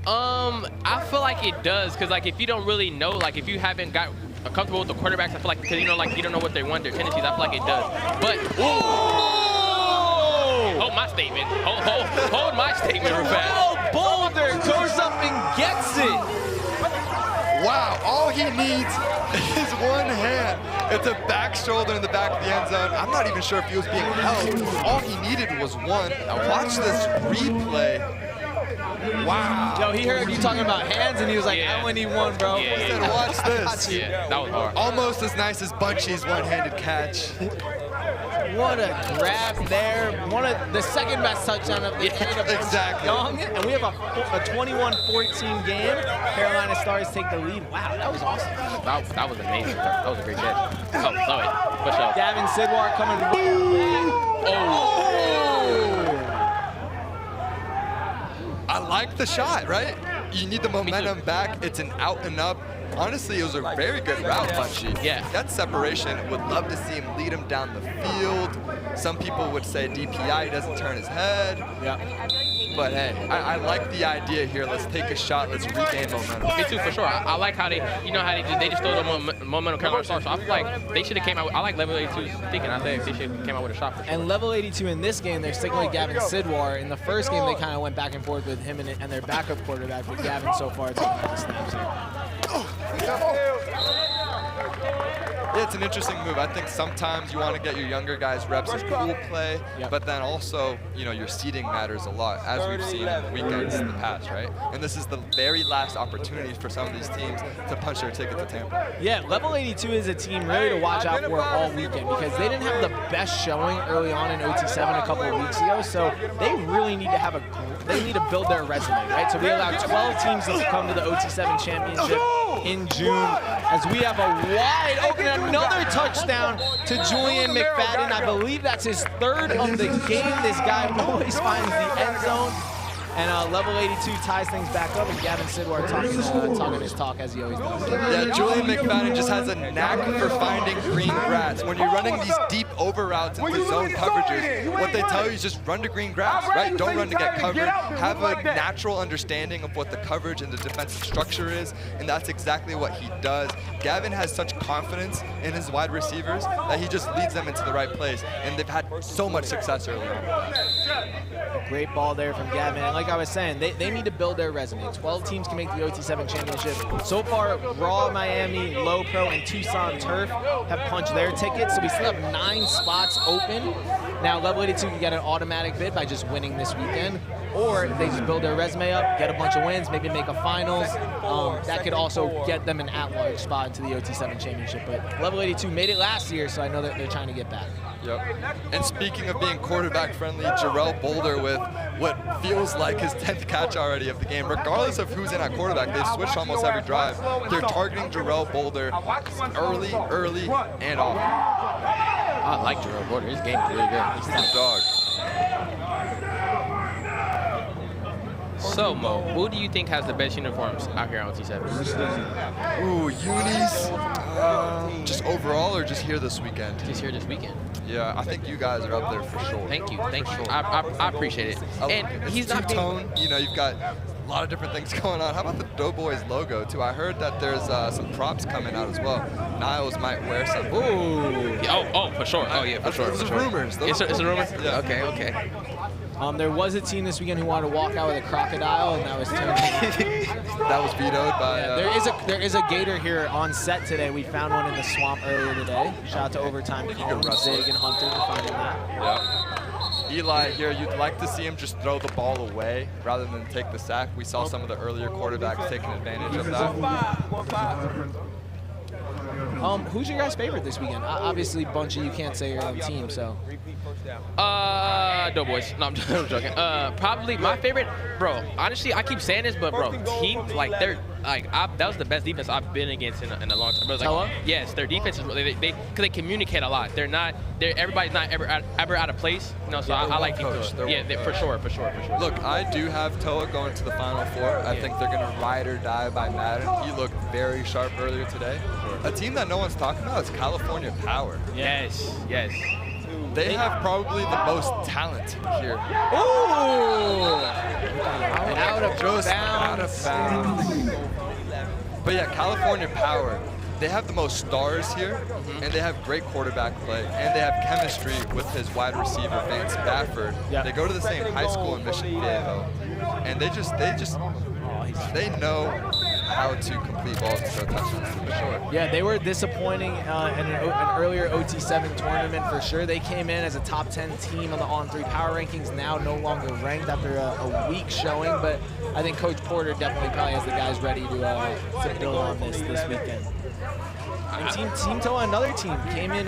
I feel like it does, because like if you don't really know, like if you haven't got comfortable with the quarterbacks, I feel like, because you know, like you don't know what they want, their tendencies, I feel like it does. But hold my statement. Hold my statement, Rafat. Boulder goes up and gets it. Wow, all he needs is one hand. It's a back shoulder in the back of the end zone. I'm not even sure if he was being held. All he needed was one. Now watch this replay. Wow. Yo, he heard you talking about hands, and he was like, I only need one, bro. He said, watch this. Yeah, that was hard. Almost as nice as Bunchie's one-handed catch. What a grab there. The second best touchdown of the game of Exactly. Young. And we have a 21-14 game. Carolina Stars take the lead. Wow, that was awesome. That was amazing, bro. That was a great catch. Oh, love it. Push up. Gavin Sidwar coming. I like the shot, right? You need the momentum back. It's an out and up. Honestly, it was a very good route, Bunchie. Yeah. That separation, would love to see him lead him down the field. Some people would say DPI, he doesn't turn his head. Yeah. But hey, I like the idea here. Let's take a shot. Let's regain momentum. Me too, for sure. I like how they, you know how they just throw the momentum Carolina Stars. So I feel like they should have came out with, I like level 82's thinking. I think they should have came out with a shot for sure. And level 82 in this game, they're sticking with Gavin Sidwar. In the first game, they kind of went back and forth with him and their backup quarterback, but Gavin so far taking the snaps here. Yeah, it's an interesting move. I think sometimes you want to get your younger guys reps in pool play, but then also, you know, your seeding matters a lot, as we've seen in weekends in the past, right? And this is the very last opportunity for some of these teams to punch their ticket to Tampa. Yeah, level 82 is a team really to watch out for all weekend because they didn't have the best showing early on in OT7 a couple of weeks ago, so they really need to they need to build their resume, right? So we allowed 12 teams to come to the OT7 championship in June as we have a wide open, another touchdown to Julian McFadden. I believe that's his 3rd of the game. This guy always finds the end zone. And level 82 ties things back up, and Gavin Sidwar talking his talk as he always does. Yeah, Julian McFadden just has a knack for finding green grass. When you're running these deep over routes into zone coverages, what they tell you is just run to green grass, right? Don't run to get covered. Have a natural understanding of what the coverage and the defensive structure is, and that's exactly what he does. Gavin has such confidence in his wide receivers that he just leads them into the right place, and they've had so much success early on. Great ball there from Gavin. And like I was saying, they need to build their resume. 12 teams can make the OT7 championship. So far, Raw, Miami, Low Pro, and Tucson Turf have punched their tickets, so we still have 9 spots open. Now, level 82 can get an automatic bid by just winning this weekend, or if they just build their resume up, get a bunch of wins, maybe make a finals. That could also get them an at-large spot into the OT7 championship. But level 82 made it last year, so I know that they're trying to get back. Yep. And speaking of being quarterback-friendly, Jarrell Boulder with what feels like his 10th catch already of the game. Regardless of who's in at quarterback, they've switched almost every drive. They're targeting Jarrell Boulder early, and often. I like Jarrell Boulder. His game is really good. He's a dog. So, Mo, who do you think has the best uniforms out here on OT7? Ooh, unis. Just overall or just here this weekend? Just here this weekend. Yeah, I think you guys are up there for sure. Thank you. I appreciate it. And he's not two-tone. You know, you've got a lot of different things going on. How about the Doughboyz logo, too? I heard that there's some props coming out as well. Niles might wear some. Ooh. Oh, for sure. Oh, yeah, for sure. Those are rumors. It's a rumor? Yeah. Okay. There was a team this weekend who wanted to walk out with a crocodile, and that was turned. That was vetoed by. There is a gator here on set today. We found one in the swamp earlier today. Shout out to Overtime Collins, Zig, and Hunter for finding that. Yeah. Eli here, you'd like to see him just throw the ball away rather than take the sack. We saw some of the earlier quarterbacks taking advantage of that. Who's your guys' favorite this weekend? Obviously, Bunchie, you can't say your own team, so. Doughboyz. No, I'm joking. Probably my favorite, bro. Honestly, I keep saying this, but bro, teams like that was the best defense I've been against in a long time. Like, yes, their defense is really because they communicate a lot. Everybody's not ever out of place. You know, so I like Team Toa. Yeah, for sure. Look, I do have Toa going to the Final Four. I think they're gonna ride or die by Madden. He looked very sharp earlier today. A team that no one's talking about is California Power. Yes. They have probably the most talent here. Ooh! Out of bounds. But yeah, California Power, they have the most stars here, and they have great quarterback play, and they have chemistry with his wide receiver, Vance Spafford. They go to the same high school in Mission Viejo, and they know how to complete balls and throw touchdowns, for sure. Yeah, they were disappointing in an earlier OT7 tournament for sure. They came in as a top 10 team on the On3 Power Rankings, now no longer ranked after a weak showing, but I think Coach Porter definitely probably has the guys ready to build on this weekend. And Team Toa, another team, came in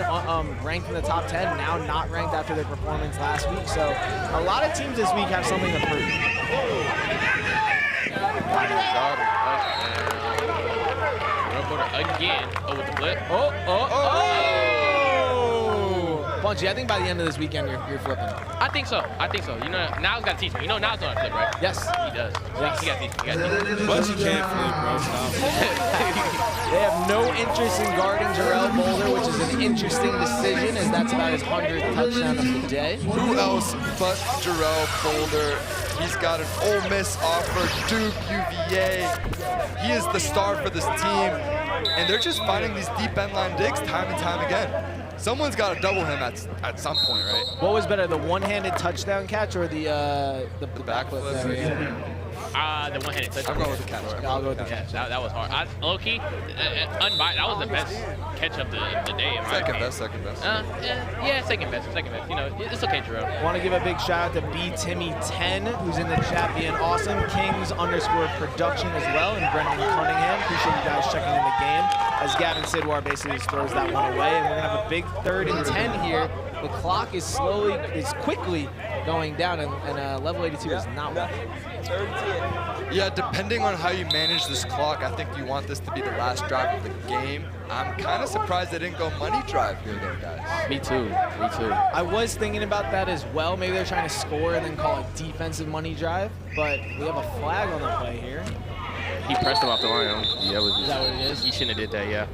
ranked in the top 10, now not ranked after their performance last week. So a lot of teams this week have something to prove. Again. With the flip. Bunchie, I think by the end of this weekend, you're flipping. I think so. You know, Niles got to teach me. You know, Niles knows how to flip, right? Yes. He does. Yes. He got to teach me. Bunchie can't flip, bro. They have no interest in guarding Jarrell Boulder, which is an interesting decision, as that's about his 100th touchdown of the day. Who else but Jarrell Boulder? He's got an Ole Miss offer, Duke, UVA. He is the star for this team, and they're just finding these deep end line digs time and time again. Someone's got to double him at some point, right? What was better, the one-handed touchdown catch or the backflip? The one-handed touchdown. I'm going with the catch. I'll go with the catch. That was hard. Low-key, that was the best catch of the day. Second best. Second best. You know, it's okay, Drew. Want to give a big shout out to BTimmy10, who's in the chat being awesome. Kings_production as well, and Brendan Cunningham. Appreciate you guys checking in the game. As Gavin Sidwar basically just throws that one away, and we're gonna have a big 3rd and 10 here The clock is quickly going down, and level 82 is not working. Yeah, depending on how you manage this clock, I think you want this to be the last drive of the game. I'm kind of surprised they didn't go money drive here, though, guys. Me too. Me too. I was thinking about that as well. Maybe they're trying to score and then call it defensive money drive, but we have a flag on the play here. He pressed him off the line. Yeah, Is that what it is? He shouldn't have did that, yeah.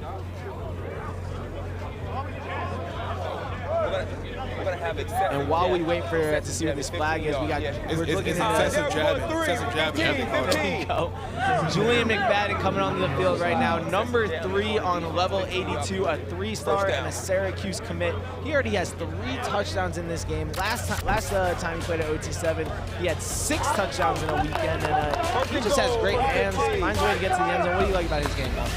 And while we wait to see what this flag is, we're looking at excessive jabbing. There we go. Julian McFadden coming onto the field right now. Number 3 on level 82, a 3-star and a Syracuse commit. He already has 3 touchdowns in this game. Last time he played at OT7, he had 6 touchdowns in a weekend, and he just has great hands, finds a way to get to the end zone. What do you like about his game, though?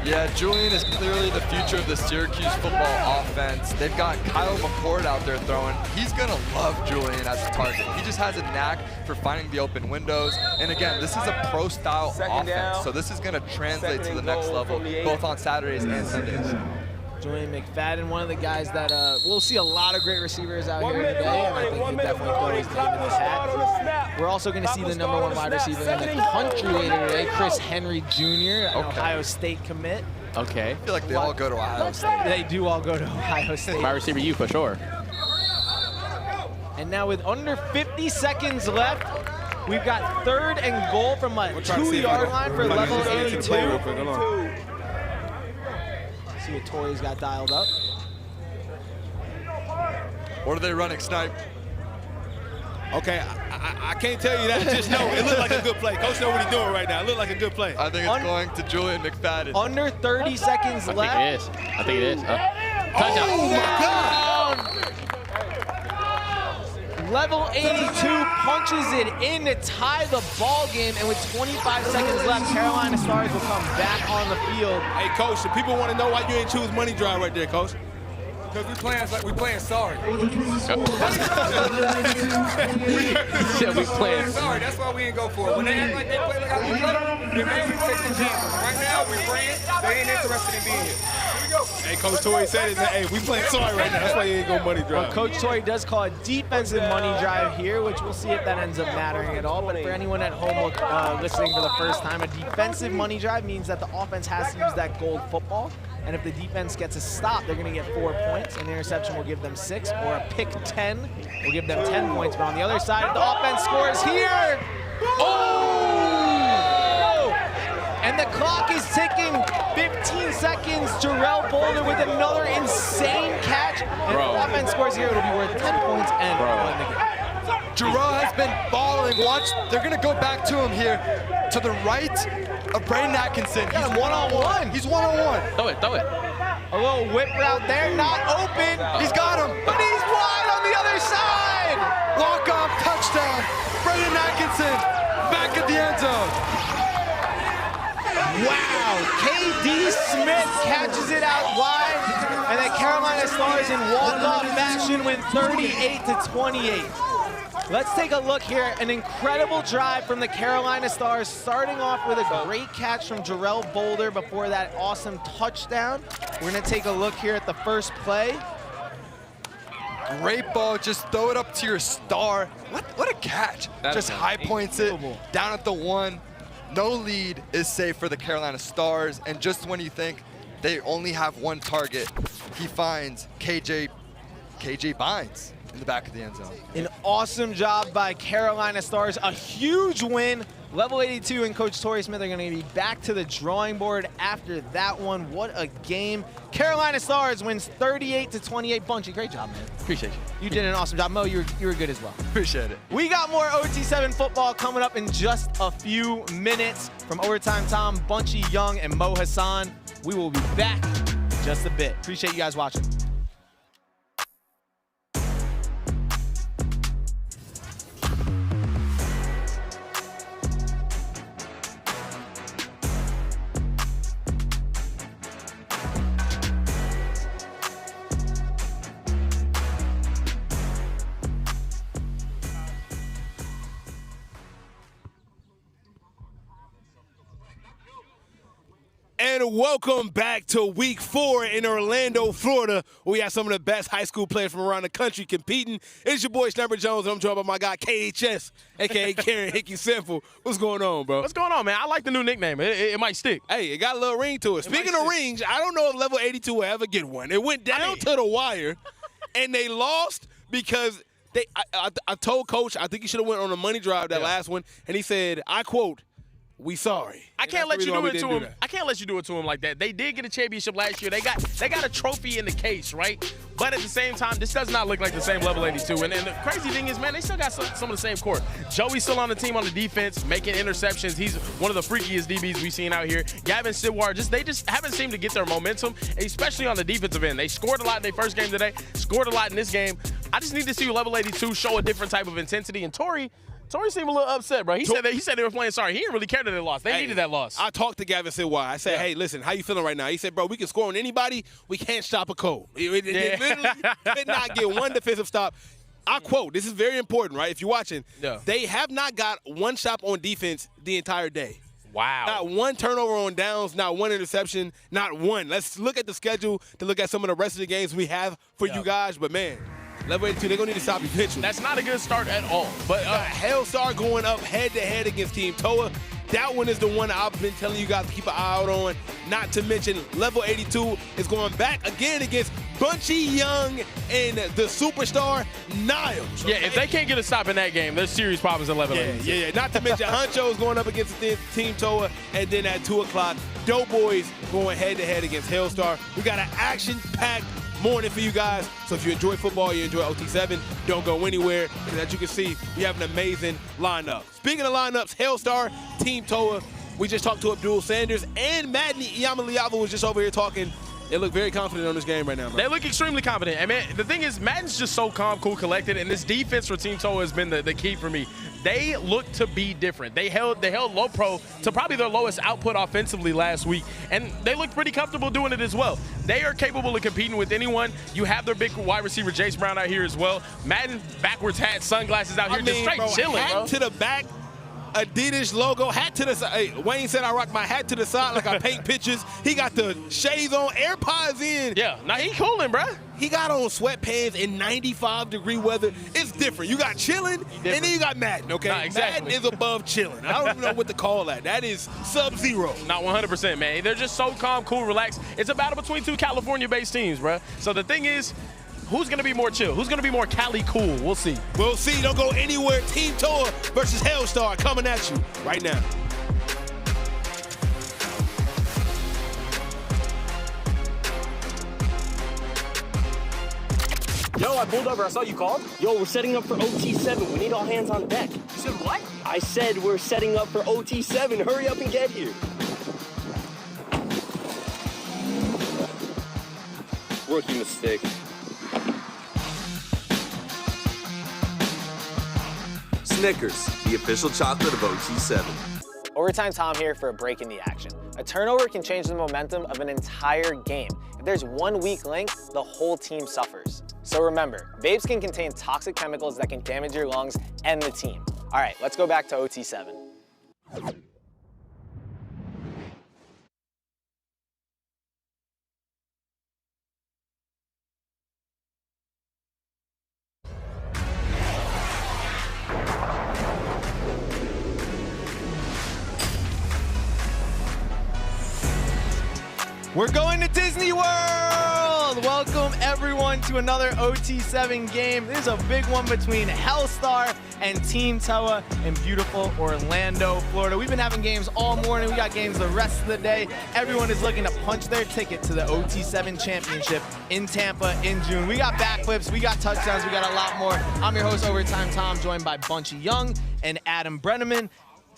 Yeah, Julian is clearly the future of the Syracuse football offense. They've got Kyle McCord out there throwing. He's going to love Julian as a target. He just has a knack for finding the open windows. And again, this is a pro-style offense, so this is going to translate to the next level, both on Saturdays and Sundays. Julian McFadden, one of the guys that we'll see a lot of great receivers out here today, and I think he'll definitely throw his name in this hat. We're also going to see the number 1 wide receiver in the country later today, Chris Henry Jr., an Ohio State commit. Okay. I feel like they all go to Ohio State. They do all go to Ohio State. Wide receiver, you for sure. And now with under 50 seconds left, we've got 3rd and goal from a 2-yard line for level 82. See what Torrey's got dialed up. What are they running, Snipe? Okay, I can't tell you that. Just know it looked like a good play. Coach know what he's doing right now. It looked like a good play. I think it's going to Julian McFadden. Under 30 seconds left. I think it is. Touchdown. Oh my God! Level 82 punches it in to tie the ball game, and with 25 seconds left, Carolina Stars will come back on the field. Hey, Coach, the people want to know why you didn't choose money drive right there, Coach. Because we playing sorry. Yeah, we playing sorry. That's why we didn't go for it. When they act like they play like how we play, they may be fixing games. Right now, we praying. They ain't interested in being here. Here we go. Hey, Coach Torrey said it. Hey, we playing sorry right now. That's why you ain't go money drive. Well, Coach Torrey does call a defensive money drive here, which we'll see if that ends up mattering at all. But for anyone at home listening for the first time, a defensive money drive means that the offense has to use that gold football. And if the defense gets a stop, they're going to get 4 points. An interception will give them 6, or a pick 10 will give them 10 points. But on the other side, the offense scores here. Oh! And the clock is ticking. 15 seconds. Jarrell Boulder with another insane catch. And if the offense scores here, it'll be worth 10 points and win the game. Jarrell has been balling. Watch, they're going to go back to him here. To the right of Braden Atkinson. He's one-on-one. He's one-on-one. Throw it. A little whip route there, not open. He's got him. But he's wide on the other side. Walk-off touchdown. Braden Atkinson back at the end zone. Wow, KD Smith catches it out wide, and the Carolina Stars in walk-off fashion win 38-28. Let's take a look here. An incredible drive from the Carolina Stars, starting off with a great catch from Jarrell Boulder before that awesome touchdown. We're gonna take a look here at the first play. Great ball, just throw it up to your star. What a catch. Just high points it, down at the 1. No lead is safe for the Carolina Stars, and just when you think they only have 1 target, he finds KJ Bynes in the back of the end zone. An awesome job by Carolina Stars, a huge win. Level 82 and Coach Torrey Smith are going to be back to the drawing board after that one. What a game. Carolina Stars wins 38-28. Bunchie, great job, man. Appreciate you. You did an awesome job. Mo, you were good as well. Appreciate it. We got more OT7 football coming up in just a few minutes. From Overtime Tom, Bunchie Young, and Mo Hassan. We will be back in just a bit. Appreciate you guys watching. And welcome back to week 4 in Orlando, Florida, where we have some of the best high school players from around the country competing. It's your boy, Sniper Jones, and I'm joined by my guy, KHS, a.k.a. Karen Hickey Simple. What's going on, bro? What's going on, man? I like the new nickname. It might stick. Hey, it got a little ring to it. Speaking of rings, I don't know if level 82 will ever get one. It went down to the wire, and they lost because I told Coach, I think he should have went on a money drive that last one, and he said, I quote, "We sorry." I can't let you do it to him. I can't let you do it to him like that. They did get a championship last year. They got a trophy in the case, right? But at the same time, this does not look like the same level 82. And the crazy thing is, man, they still got some of the same core. Joey's still on the team on the defense, making interceptions. He's one of the freakiest DBs we've seen out here. Gavin Sidwar, they just haven't seemed to get their momentum, especially on the defensive end. They scored a lot in their first game today, scored a lot in this game. I just need to see level 82 show a different type of intensity. And Torrey seemed a little upset, bro. He said they were playing sorry. He didn't really care that they lost. They needed that loss. I talked to Gavin Sidwar. I said, hey, listen, how you feeling right now? He said, bro, we can score on anybody. We can't stop a cold. It literally could not get one defensive stop. I quote, this is very important, right? If you're watching, they have not got one stop on defense the entire day. Wow. Not one turnover on downs, not one interception, not one. Let's look at the schedule to look at some of the rest of the games we have for you guys. But, man, level 82, they're going to need to stop eventually. That's not a good start at all. But Hellstar going up head-to-head against Team Toa. That one is the one I've been telling you guys to keep an eye out on. Not to mention, level 82 is going back again against Bunchie Young and the superstar Niles. Yeah, if they can't get a stop in that game, there's serious problems at level 82. Yeah. Not to mention, Huncho is going up against Team Toa. And then at 2 o'clock, Doughboyz going head-to-head against Hellstar. We got an action-packed morning for you guys. So if you enjoy football, you enjoy OT7, don't go anywhere. Because as you can see, we have an amazing lineup. Speaking of lineups, Hellstar, Team Toa. We just talked to Abdul Sanders, and Madden Yamaliava was just over here talking. They look very confident on this game right now, bro. They look extremely confident. And, man, the thing is, Madden's just so calm, cool, collected, and this defense for Team Toa has been the key for me. They look to be different. They held low pro to probably their lowest output offensively last week, and they look pretty comfortable doing it as well. They are capable of competing with anyone. You have their big wide receiver, Jace Brown, out here as well. Madden backwards hat, sunglasses out here, just straight chilling, hat bro. To the back, Adidas logo, hat to the side. Hey, Wayne said I rock my hat to the side like I paint pictures. He got the shades on, AirPods in. Yeah, now he cooling, bro. He got on sweatpants in 95-degree weather. It's different. You got chilling, and then you got Madden, okay? Nah, exactly. Madden is above chilling. I don't even know what to call that. That is sub-zero. Not 100%, man. They're just so calm, cool, relaxed. It's a battle between two California-based teams, bro. So the thing is, who's going to be more chill? Who's going to be more Cali cool? We'll see. We'll see. Don't go anywhere. Team Toa versus Hellstar coming at you right now. Yo, I pulled over. I saw you called. Yo, we're setting up for OT7. We need all hands on deck. You said what? I said we're setting up for OT7. Hurry up and get here. Rookie mistake. Snickers, the official chocolate of OT7. Overtime Tom here for a break in the action. A turnover can change the momentum of an entire game. If there's one weak link, the whole team suffers. So remember, vapes can contain toxic chemicals that can damage your lungs and the team. All right, let's go back to OT7. We're going to Disney World! Welcome everyone to another OT7 game. This is a big one between Hellstar and Team Toa in beautiful Orlando, Florida. We've been having games all morning. We got games the rest of the day. Everyone is looking to punch their ticket to the OT7 Championship in Tampa in June. We got backflips, we got touchdowns, we got a lot more. I'm your host, Overtime Tom, joined by Bunchie Young and Adam Brenneman.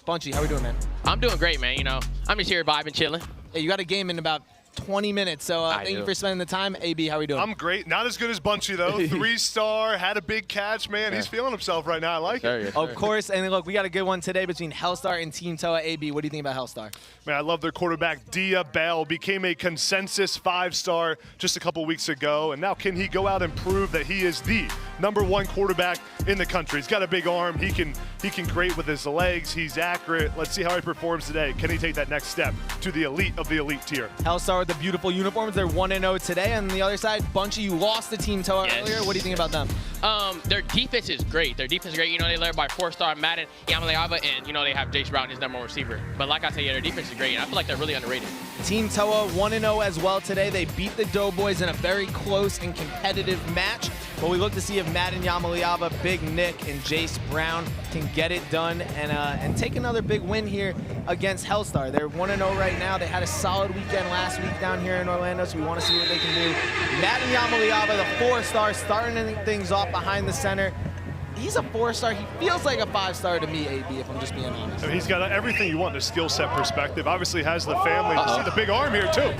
Bunchie, how we doing, man? I'm doing great, man. You know, I'm just here vibing, chilling. Hey, you got a game in about 20 minutes. So thank you for spending the time. AB, how are we doing? I'm great. Not as good as Bunchie, though. 3-star, had a big catch, man. He's feeling himself right now. I like it. Of course. And look, we got a good one today between Hellstar and Team Toa. AB, what do you think about Hellstar? Man, I love their quarterback, Dia Bell. Became a consensus 5-star just a couple weeks ago. And now can he go out and prove that he is the #1 quarterback in the country? He's got a big arm. He can create with his legs. He's accurate. Let's see how he performs today. Can he take that next step to the elite of the elite tier? Hellstar with the beautiful uniforms. They're 1-0 today. And on the other side, Bunchie, you lost to Team Toa earlier. What do you think about them? Their defense is great. Their defense is great. You know, they led by 4-star Madden, Yamaleava, and, you know, they have Jace Brown, his #1 receiver. But like I said, yeah, their defense is great. And I feel like they're really underrated. Team Toa 1-0 as well today. They beat the Doughboyz in a very close and competitive match. But we look to see if Madden Yamaleava, Big Nick, and Jace Brown can get it done and take another big win here against Hellstar. They're 1-0 right now. They had a solid weekend last week down here in Orlando, so we want to see what they can do. Madden Yamaleava, the 4-star, starting things off behind the center. He's a 4-star. He feels like a 5-star to me, AB, if I'm just being honest. He's got everything you want in a skill set perspective. Obviously has the family. You see the big arm here, too.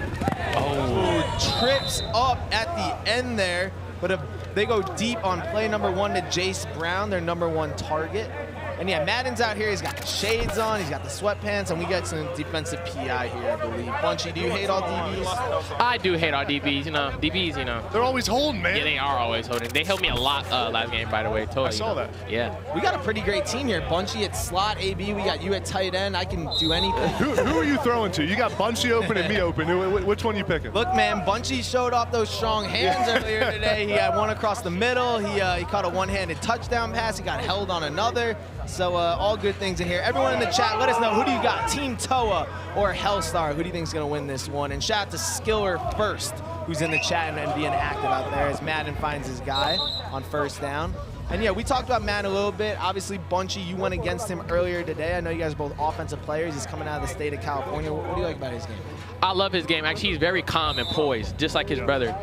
Oh, trips up at the end there. But they go deep on play #1 to Jace Brown, their #1 target. And yeah, Madden's out here. He's got the shades on. He's got the sweatpants. And we got some defensive PI here, I believe. Bunchie, do you hate all DBs? I do hate all DBs. You know, DBs, you know. They're always holding, man. Yeah, they are always holding. They helped me a lot last game, by the way. Totally. I saw that. Yeah. We got a pretty great team here. Bunchie at slot, AB. We got you at tight end. I can do anything. Who are you throwing to? You got Bunchie open and me open. Which one are you picking? Look, man, Bunchie showed off those strong hands earlier today. He had one across the middle. He caught a one-handed touchdown pass. He got held on another. So all good things in here. Everyone in the chat, let us know, who do you got? Team Toa or Hellstar? Who do you think is going to win this one? And shout out to Skiller First, who's in the chat and being active out there as Madden finds his guy on first down. And yeah, we talked about Madden a little bit. Obviously, Bunchie, you went against him earlier today. I know you guys are both offensive players. He's coming out of the state of California. What do you like about his game? I love his game. Actually, he's very calm and poised, just like his brother.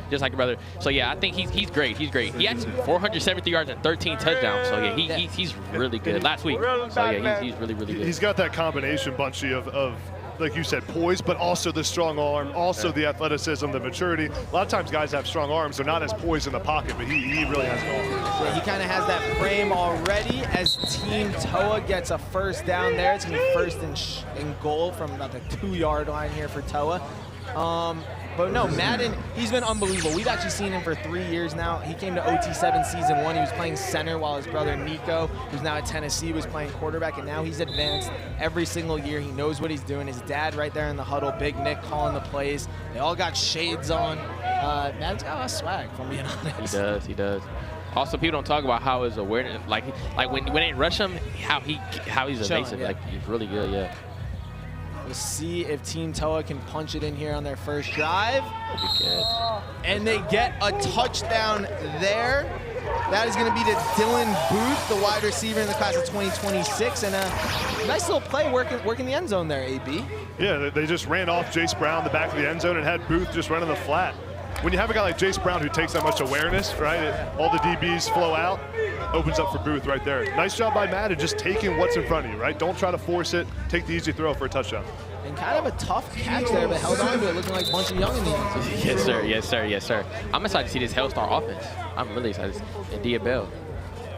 So yeah, I think he's great. He's great. He had 473 yards and 13 touchdowns. So yeah, he's really good. Last week. So yeah, he's really good. He's got that combination, Bunchie, of like you said, poise, but also the strong arm, also the athleticism, the maturity. A lot of times guys have strong arms. They're not as poised in the pocket, but he really has it all. Yeah, he kind of has that frame already as Team Toa gets a first down there. It's going to be first and goal from about the 2-yard line here for Toa. But no, Madden, he's been unbelievable. We've actually seen him for 3 years now. He came to OT7 season 1. He was playing center while his brother Nico, who's now at Tennessee, was playing quarterback, and now he's advanced every single year. He knows what he's doing. His dad right there in the huddle, Big Nick calling the plays. They all got shades on. Madden's got a lot of swag, if I'm being honest. He does. Also, people don't talk about how his awareness, like when they rush him, how he's evasive. Yeah. Like he's really good, yeah. We'll see if Team Toa can punch it in here on their first drive. And they get a touchdown there. That is going to be to Dylan Booth, the wide receiver in the class of 2026. And a nice little play working the end zone there, AB. Yeah, they just ran off Jace Brown, the back of the end zone, and had Booth just running the flat. When you have a guy like Jace Brown who takes that much awareness, right, all the DBs flow out, opens up for Booth right there. Nice job by Madden, just taking what's in front of you, right? Don't try to force it. Take the easy throw for a touchdown. And kind of a tough catch there, but held on to it, looking like Bunchie Young in the end zone. Yes, sir. I'm excited to see this Hellstar offense. I'm really excited. And Dia Bell.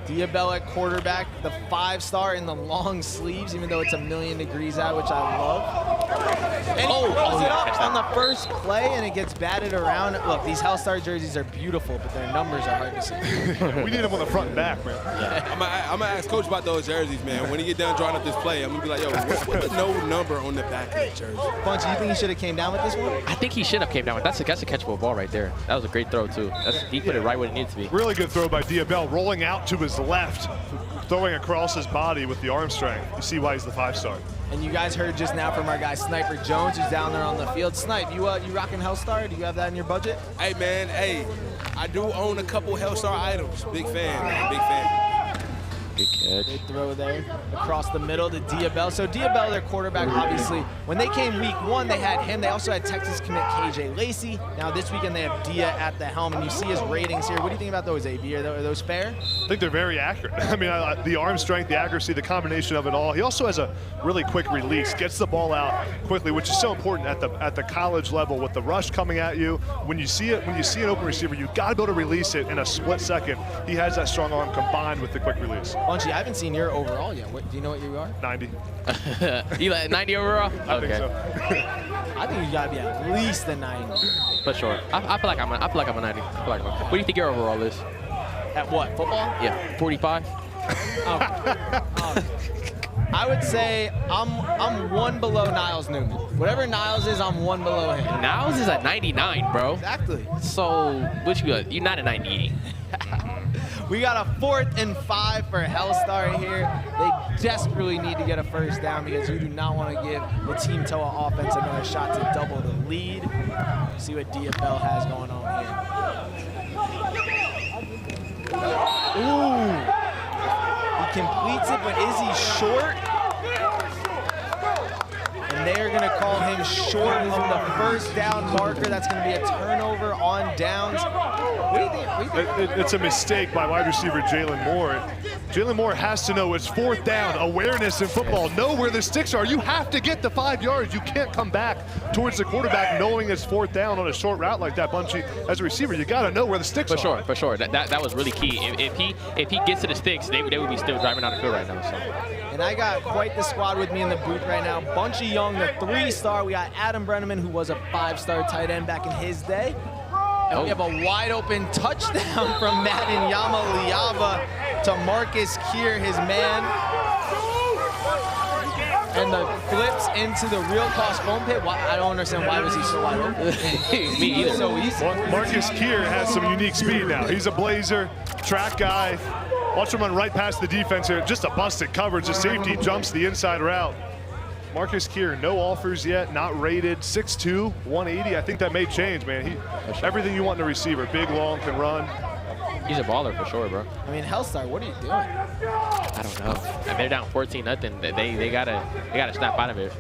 Dia Bell at quarterback, the 5-star in the long sleeves, even though it's 1,000,000 degrees out, which I love. And he throws it up on the first play, and it gets batted around. Look, these Hellstar jerseys are beautiful, but their numbers are hard to see. We need them on the front and back, man. Yeah. I'm going to ask Coach about those jerseys, man. When he get done drawing up this play, I'm going to be like, yo, what's the no number on the back of the jersey? Bunch, you think he should have came down with this one? I think he should have came down with that. That's a catchable ball right there. That was a great throw, too. He put it right where it needed to be. Really good throw by Dia Bell, rolling out to his left, throwing across his body with the arm strength. You see why he's the 5-star. And you guys heard just now from our guy Sniper Jones, who's down there on the field. Snipe, you rocking Hellstar? Do you have that in your budget? Hey, man, I do own a couple Hellstar items. Big fan, man, big fan. Good catch. Good throw there across the middle to Diabel. So Diabel, their quarterback, obviously, when they came week 1, they had him. They also had Texas commit KJ Lacey. Now this weekend they have Dia at the helm, and you see his ratings here. What do you think about those, AB? Are those fair? I think they're very accurate. I mean, the arm strength, the accuracy, the combination of it all. He also has a really quick release, gets the ball out quickly, which is so important at the college level with the rush coming at you. When you see an open receiver, you got to be able to release it in a split second. He has that strong arm combined with the quick release. Bunchie, I haven't seen your overall yet. Do you know what you are? 90. You like 90 overall? I think so. I think you got to be at least a 90. For sure. I feel like I'm a 90. What do you think your overall is? At what, football? Yeah, 45. I would say I'm 1 below Niles Newman. Whatever Niles is, I'm 1 below him. Niles is at 99, bro. Exactly. So, what you got? You're not at 98. We got a 4th and 5 for Hellstar here. They desperately need to get a first down because you do not want to give the Team Toa offense another shot to double the lead. See what Diabel has going on here. Ooh. He completes it, but is he short? And they are going to call him short of the first down marker. That's going to be a turnover on downs. What do you think? It's a mistake by wide receiver Jalen Moore. Jalen Moore has to know it's 4th down. Awareness in football. Know where the sticks are. You have to get the 5 yards. You can't come back towards the quarterback knowing it's 4th down on a short route like that, Bunchie. As a receiver, you got to know where the sticks are. For sure. That was really key. If he gets to the sticks, they would be still driving out the field right now. So. And I got quite the squad with me in the booth right now. Bunchie Young, the 3-star. We got Adam Brenneman, who was a 5-star tight end back in his day. And we have a wide open touchdown from Madden Yama Liava to Marcus Keir, his man. And the flips into the real cost foam pit. I don't understand why was he so wide open. Me either. So easy. Marcus Keir has some unique speed now. He's a blazer, track guy. Watch him run right past the defense here. Just a busted coverage. The safety jumps the inside route. Marcus Keir, no offers yet, not rated, 6'2", 180. I think that may change, man. Everything you want in a receiver, big, long, can run. He's a baller for sure, bro. I mean, Hellstar, what are you doing? I don't know. And they're down 14-0. They gotta snap out of it.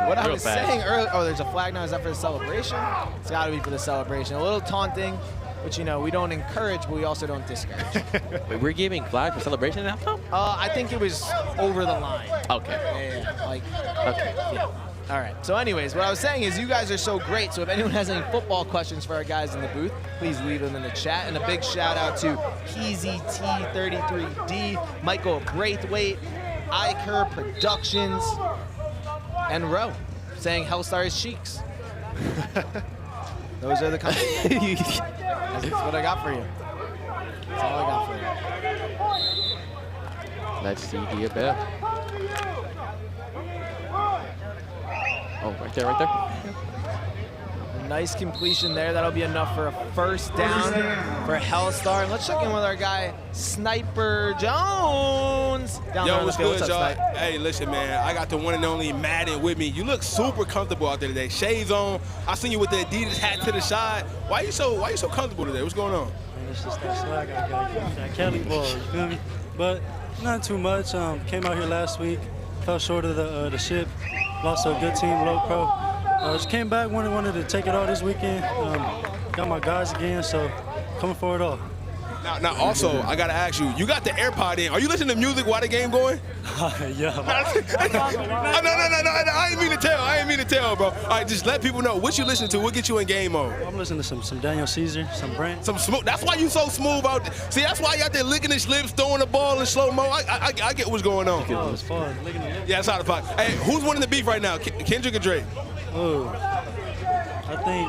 What I was saying earlier, there's a flag now. Is that for the celebration? It's got to be for the celebration. A little taunting, which, we don't encourage, but we also don't discourage. Wait, we're giving flag for celebration now? I think it was over the line. Okay. Yeah. Okay. Yeah. All right. So anyways, what I was saying is you guys are so great. So if anyone has any football questions for our guys in the booth, please leave them in the chat. And a big shout out to PZT33D, Michael Braithwaite, Iker Productions, and Roe, saying Hellstar is cheeks. Those are the comments. That's what I got for you. That's all I got for you. Let's see Diabel. Oh, right there. A nice completion there. That'll be enough for a first down for Hellstar. And let's check in with our guy, Sniper Jones. Yo, what's good, y'all? Hey, listen, man. I got the one and only Madden with me. You look super comfortable out there today. Shades on. I seen you with the Adidas hat to the side. Why you so comfortable today? What's going on? Man, it's just that swag I got. That Cali ball, you feel me? But not too much. Came out here last week. Fell short of the ship. Lost to a good team, low pro. Just came back, wanted to take it all this weekend. Got my guys again, so coming for it all. Now, also, I got to ask you, you got the AirPod in. Are you listening to music while the game going? Yeah. No, I ain't mean to tell, bro. All right, just let people know. What you listen to? What get you in game mode? I'm listening to some Daniel Caesar, some Brent. Some smooth. That's why you so smooth out there. See, that's why you out there licking his lips, throwing the ball in slow-mo. I get what's going on. Oh, it's fun. Licking the lips. Yeah, it's out of pocket. Hey, who's winning the beef right now, Kendrick or Drake? Oh, I think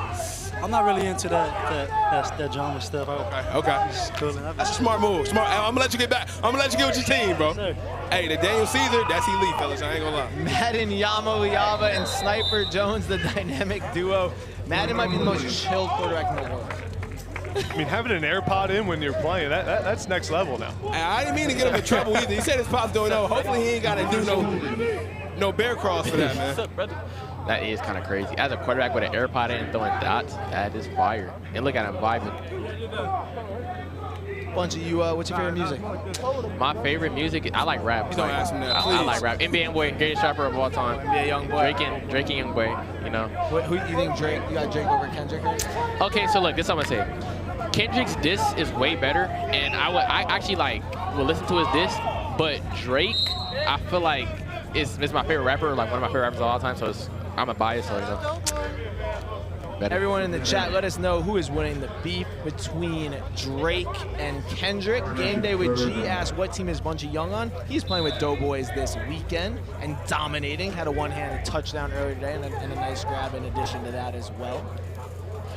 I'm not really into that drama stuff. Okay. Cool. That's a smart move. I'm gonna let you get back. I'm gonna let you get with your team, bro. Sir. Hey, the Daniel Caesar, that's elite, fellas. I ain't gonna lie. Madden Yama Liava and Sniper Jones, the dynamic duo. Madden might be the most chill quarterback in the world. I mean, having an AirPod in when you're playing, that's next level now. I didn't mean to get him in trouble either. He said his pops don't know. Hopefully he ain't gotta do no bear cross for that, man. What's up, brother? That is kind of crazy. As a quarterback with an AirPod in and throwing dots, that is fire. And look at him vibing. Bunchie, what's your favorite music? My favorite music, I like rap. Don't ask him that, I like rap. NBA Youngboy, greatest rapper of all time. NBA Youngboy. Drake and Youngboy, you know. Who you think Drake? You got Drake over Kendrick? Right? Okay, so look, this is what I'm gonna say. Kendrick's diss is way better, and I actually will listen to his diss, but Drake, I feel like is my favorite rapper, like one of my favorite rappers of all time. So I'm a bias, so you know. Better. Everyone in the chat, let us know who is winning the beef between Drake and Kendrick. Game Day with G asked, what team is Bunchie Young on? He's playing with Doughboyz this weekend and dominating. Had a one-handed touchdown earlier today and a nice grab in addition to that as well.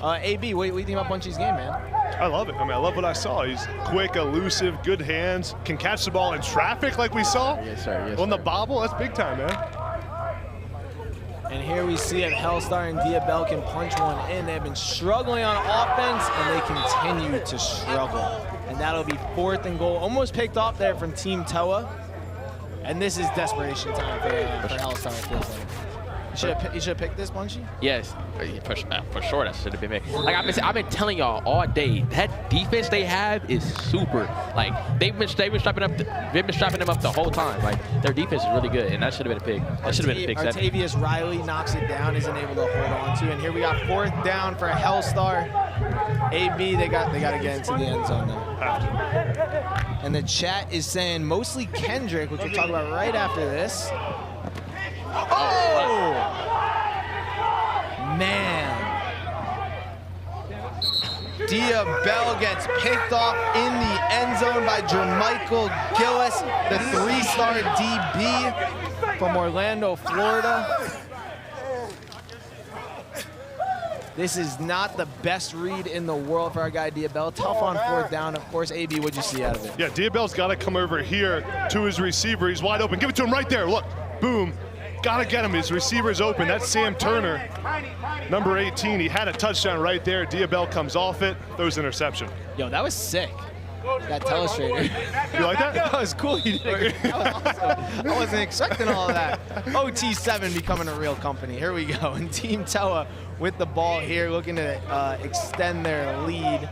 AB, what do you think about Bunchie's game, man? I love it. I mean, I love what I saw. He's quick, elusive, good hands, can catch the ball in traffic like we saw. Yes, sir. Yes, on the bobble, that's big time, man. And here we see if Hellstar and Diabel can punch one in. They've been struggling on offense, and they continue to struggle. And that'll be 4th and goal. Almost picked off there from Team Toa. And this is desperation time for Hellstar, it feels like. You should have picked this, Bunchie? Yes, for sure that should have been me. Like I've been telling y'all all day, that defense they have is super. Like they've been strapping them up the whole time. Like their defense is really good, and that should have been a pick. That should have been a pick. Artavius Riley knocks it down, isn't able to hold on to, and here we got 4th down for Hellstar. AB, they got to get into the end zone now. And the chat is saying mostly Kendrick, which we'll talk about right after this. Oh! Man. Diabel gets picked off in the end zone by Jermichael Gillis, the 3-star DB from Orlando, Florida. This is not the best read in the world for our guy Diabel. Tough on 4th down, of course. AB, what'd you see out of it? Yeah, Diabel's got to come over here to his receiver. He's wide open. Give it to him right there. Look, boom. Gotta get him. His receiver's open. That's Sam Turner, number 18. He had a touchdown right there. Diabel comes off it, throws interception. Yo, that was sick. That telestrator. You like that? That was cool. You did that was awesome. I wasn't expecting all of that. OT7 becoming a real company. Here we go. And Team Toa with the ball here, looking to extend their lead.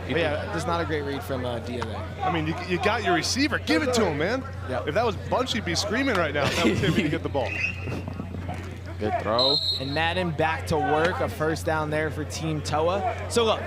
But yeah, there's not a great read from Dia there. I mean, you got your receiver. Give it to him, man. Yep. If that was Bunchie, he'd be screaming right now. That was him to get the ball. Good throw. And Madden back to work. A 1st down there for Team Toa. So look,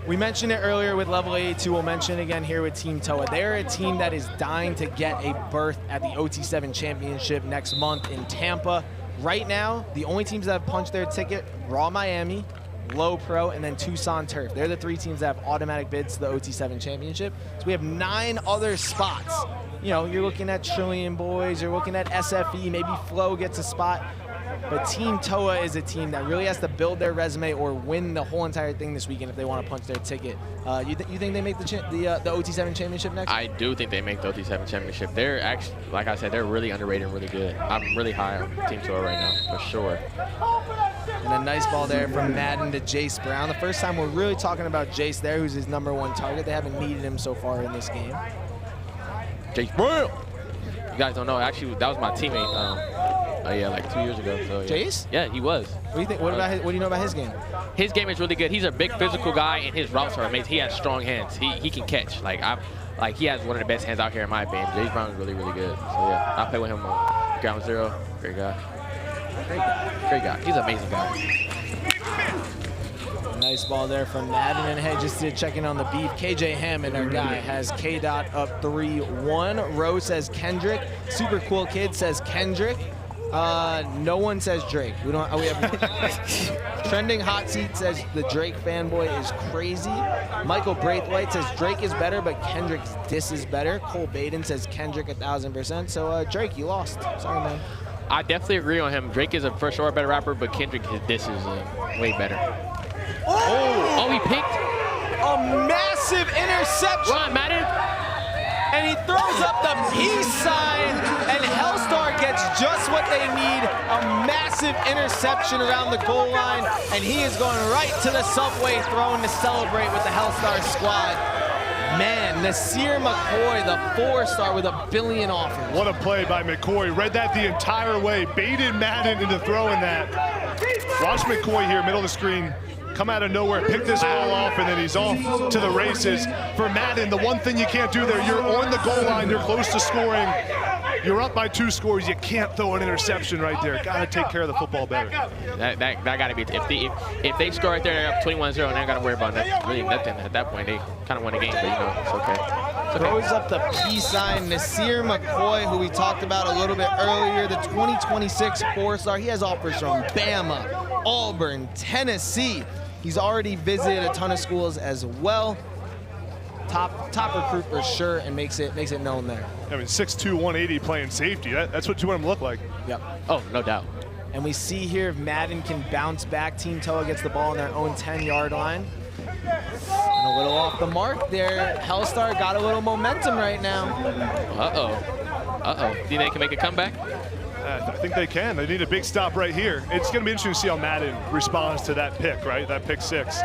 we mentioned it earlier with Level 82. We'll mention it again here with Team Toa. They're a team that is dying to get a berth at the OT7 Championship next month in Tampa. Right now, the only teams that have punched their ticket, Raw Miami, Low Pro, and then Tucson Turf. They're the 3 teams that have automatic bids to the OT7 Championship. So we have 9 other spots. You know, you're looking at Trillion Boys, you're looking at SFE, maybe Flow gets a spot. But Team Toa is a team that really has to build their resume or win the whole entire thing this weekend if they want to punch their ticket. You think they make the OT7 Championship next? I do think they make the OT7 Championship. They're actually, like I said, they're really underrated and really good. I'm really high on Team Toa right now, for sure. And a nice ball there from Madden to Jace Brown. The first time we're really talking about Jace there, who's his #1 target. They haven't needed him so far in this game. Jace Brown! You guys don't know, actually, that was my teammate. Yeah, like 2 years ago. So, yeah. Jace? Yeah, he was. What do you think? What do you know about his game? His game is really good. He's a big physical guy, and his routes are amazing. He has strong hands. He can catch. Like he has one of the best hands out here in my opinion. Jace Brown is really, really good. So yeah, I play with him on Ground Zero. Great guy. Great guy. He's an amazing guy. Nice ball there from Madden. And hey, just to check in on the beef, KJ Hammond, our guy, has K-Dot up 3-1. Rowe says Kendrick. Super cool kid says Kendrick. No one says Drake. We have Trending Hot Seat says the Drake fanboy is crazy. Michael Braithwaite says Drake is better, but Kendrick's diss is better. Cole Baden says Kendrick 1,000%. So Drake, you lost. Sorry, man. I definitely agree on him. Drake is for sure a better rapper, but Kendrick, his diss is way better. Oh, he picked a massive interception. Run, Madden. And he throws up the peace sign, and Hellstar gets just what they need, a massive interception around the goal line, and he is going right to the subway throne to celebrate with the Hellstar squad. Man, Nasir McCoy, the 4-star with $1 billion offers. What a play by McCoy. Read that the entire way, baited Madden into throwing that. Watch McCoy here, middle of the screen. come out of nowhere, pick this ball off, and then he's off to the races. For Madden, the one thing you can't do there, you're on the goal line, you're close to scoring, you're up by 2 scores, you can't throw an interception right there. Got to take care of the football better. That got to be, if they score right there, they're up 21-0, and they ain't got to worry about really nothing at that point. They kind of won the game, but it's okay. Throws up the peace sign. Nasir McCoy, who we talked about a little bit earlier, the 2026 4-star. He has offers from Bama, Auburn, Tennessee. He's already visited a ton of schools as well. Top recruit for sure, and makes it known there. I mean, 6'2", 180 playing safety. That's what you want him to look like. Yep. Oh, no doubt. And we see here if Madden can bounce back. Team Toa gets the ball on their own 10-yard line. And a little off the mark there. Hellstar got a little momentum right now. Uh-oh. Do you think they can make a comeback? I think they can. They need a big stop right here. It's going to be interesting to see how Madden responds to that pick, right? That pick 6.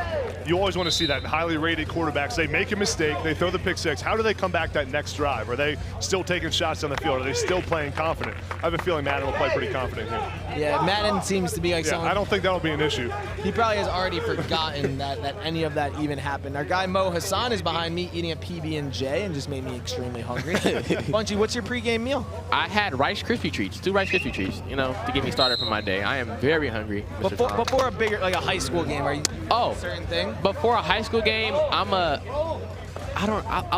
You always want to see that in highly rated quarterbacks. They make a mistake, they throw the pick 6. How do they come back that next drive? Are they still taking shots on the field? Are they still playing confident? I have a feeling Madden will play pretty confident here. Yeah, Madden seems to be like someone. I don't think that'll be an issue. He probably has already forgotten that any of that even happened. Our guy Mo Hassan is behind me eating a PB&J and just made me extremely hungry. Bunchie, what's your pregame meal? I had Rice Krispie treats, 2 Rice Krispie treats, to get me started for my day. I am very hungry. Before a bigger, like a high school game, are you a certain thing? Before a high school game, I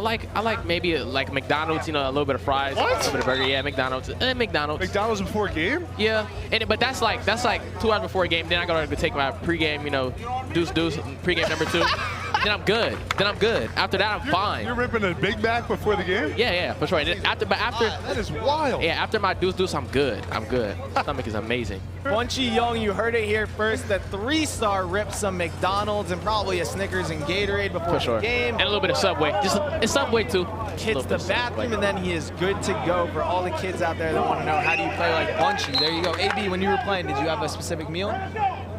like maybe like McDonald's, a little bit of fries, a little bit of burger. Yeah, McDonald's. McDonald's. McDonald's before a game? Yeah, but that's like 2 hours before a game. Then I gotta go take my pregame, deuce pregame number 2. Then I'm good. After that, I'm fine. You're ripping a Big Mac before the game? Yeah, for sure. After that is wild. Yeah, after my deuce, I'm good. Stomach is amazing. Bunchie Young, you heard it here first. The 3-star ripped some McDonald's and probably a Snickers and Gatorade before the game. And a little bit of Subway. It's Subway too. Hits the bathroom, and then he is good to go. For all the kids out there that want to know how do you play like Bunchie, there you go. AB, when you were playing, did you have a specific meal?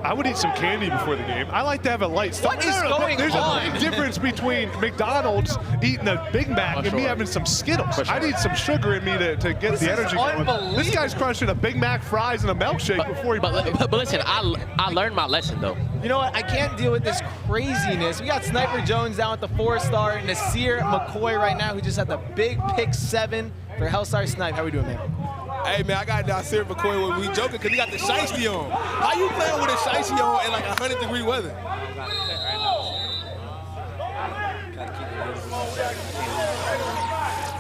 I would eat some candy before the game. I like to have a light stuff. What is going There's on? a big difference between McDonald's eating a Big Mac and me having some Skittles. I need some sugar in me to get the energy going. This guy's crunching a Big Mac, fries, and a milkshake before he plays. But listen, I learned my lesson, though. You know what? I can't deal with this craziness. We got Sniper Jones down with the 4-star. Nasir McCoy right now, who just had the big pick 7 for Hellstar Snipe. How we doing, man? Hey, man, I got Nasir McCoy when we joking because he got the shiesty on. How you playing with a shiesty on in like 100-degree weather?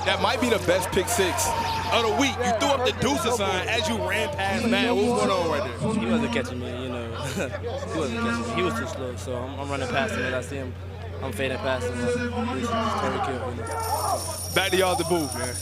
That might be the best pick 6 of the week. You threw up the deuces sign as you ran past man. What was going on right there? He wasn't catching me, He wasn't catching me. He was too slow, so I'm running past him, and I see him. I'm fading past him. He's totally killed me. Back to y'all the booth, man.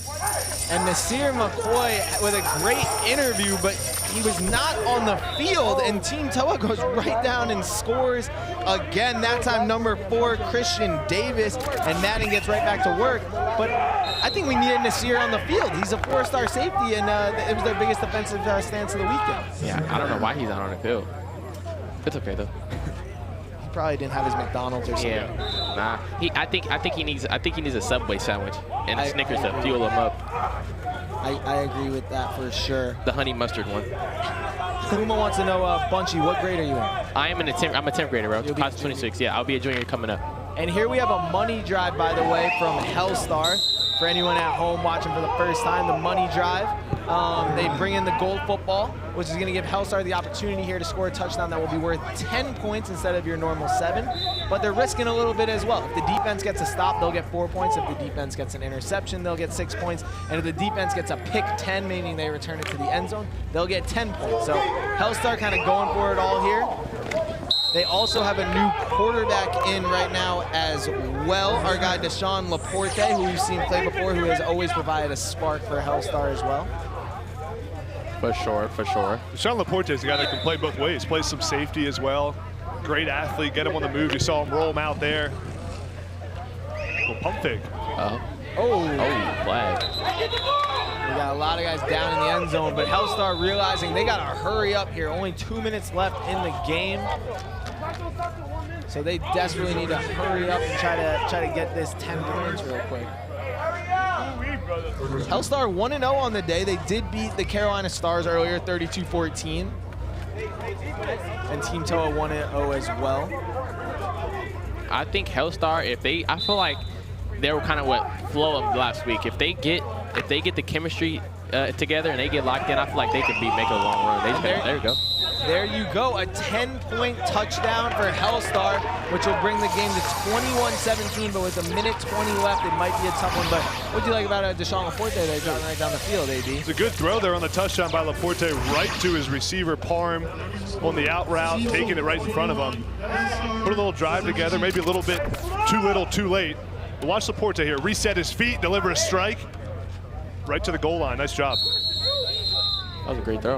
And Nasir McCoy with a great interview, but he was not on the field, and Team Toa goes right down and scores again. That time number 4, Christian Davis, and Madden gets right back to work. But I think we needed Nasir on the field. He's a 4-star safety, and it was their biggest defensive stance of the weekend. Yeah, I don't know why he's not on the field. It's okay though. He probably didn't have his McDonald's or something. Yeah, nah. I think he needs a Subway sandwich and a Snickers to fuel him up. I agree with that for sure. The honey mustard one. Kuma wants to know, Bunchie, what grade are you in? I'm a 10th grader, bro. Class of 26. Yeah, I'll be a junior coming up. And here we have a money drive, by the way, from Hellstar. For anyone at home watching for the first time, the money drive. They bring in the gold football, which is going to give Hellstar the opportunity here to score a touchdown that will be worth 10 points instead of your normal 7. But they're risking a little bit as well. If the defense gets a stop, they'll get 4 points. If the defense gets an interception, they'll get 6 points. And if the defense gets a pick 10, meaning they return it to the end zone, they'll get 10 points. So Hellstar kind of going for it all here. They also have a new quarterback in right now as well. Our guy Deshaun Laporte, who we've seen play before, who has always provided a spark for Hellstar as well. For sure. Deshaun Laporte is a guy that can play both ways. Plays some safety as well. Great athlete, get him on the move. You saw him roll him out there. Well, pump fake. Flag. We got a lot of guys down in the end zone, but Hellstar realizing they got to hurry up here. Only 2 minutes left in the game. So they desperately need to hurry up and try to get this 10 points real quick. Hellstar 1-0 on the day. They did beat the Carolina Stars earlier, 32-14. And Team Toa 1-0 as well. I think Hellstar, I feel like they were kind of what flow of last week. If they get the chemistry together and they get locked in, I feel like they could make a long run. There you go. There you go, a 10-point touchdown for Hellstar, which will bring the game to 21-17, but with a minute 20 left, it might be a tough one. But what do you like about Deshaun Laporte there driving right down the field, AB? It's a good throw there on the touchdown by Laporte, right to his receiver, Parham, on the out route, taking it right in front of him. Put a little drive together, maybe a little bit too little, too late. But watch Laporte here, reset his feet, deliver a strike, right to the goal line. Nice job. That was a great throw.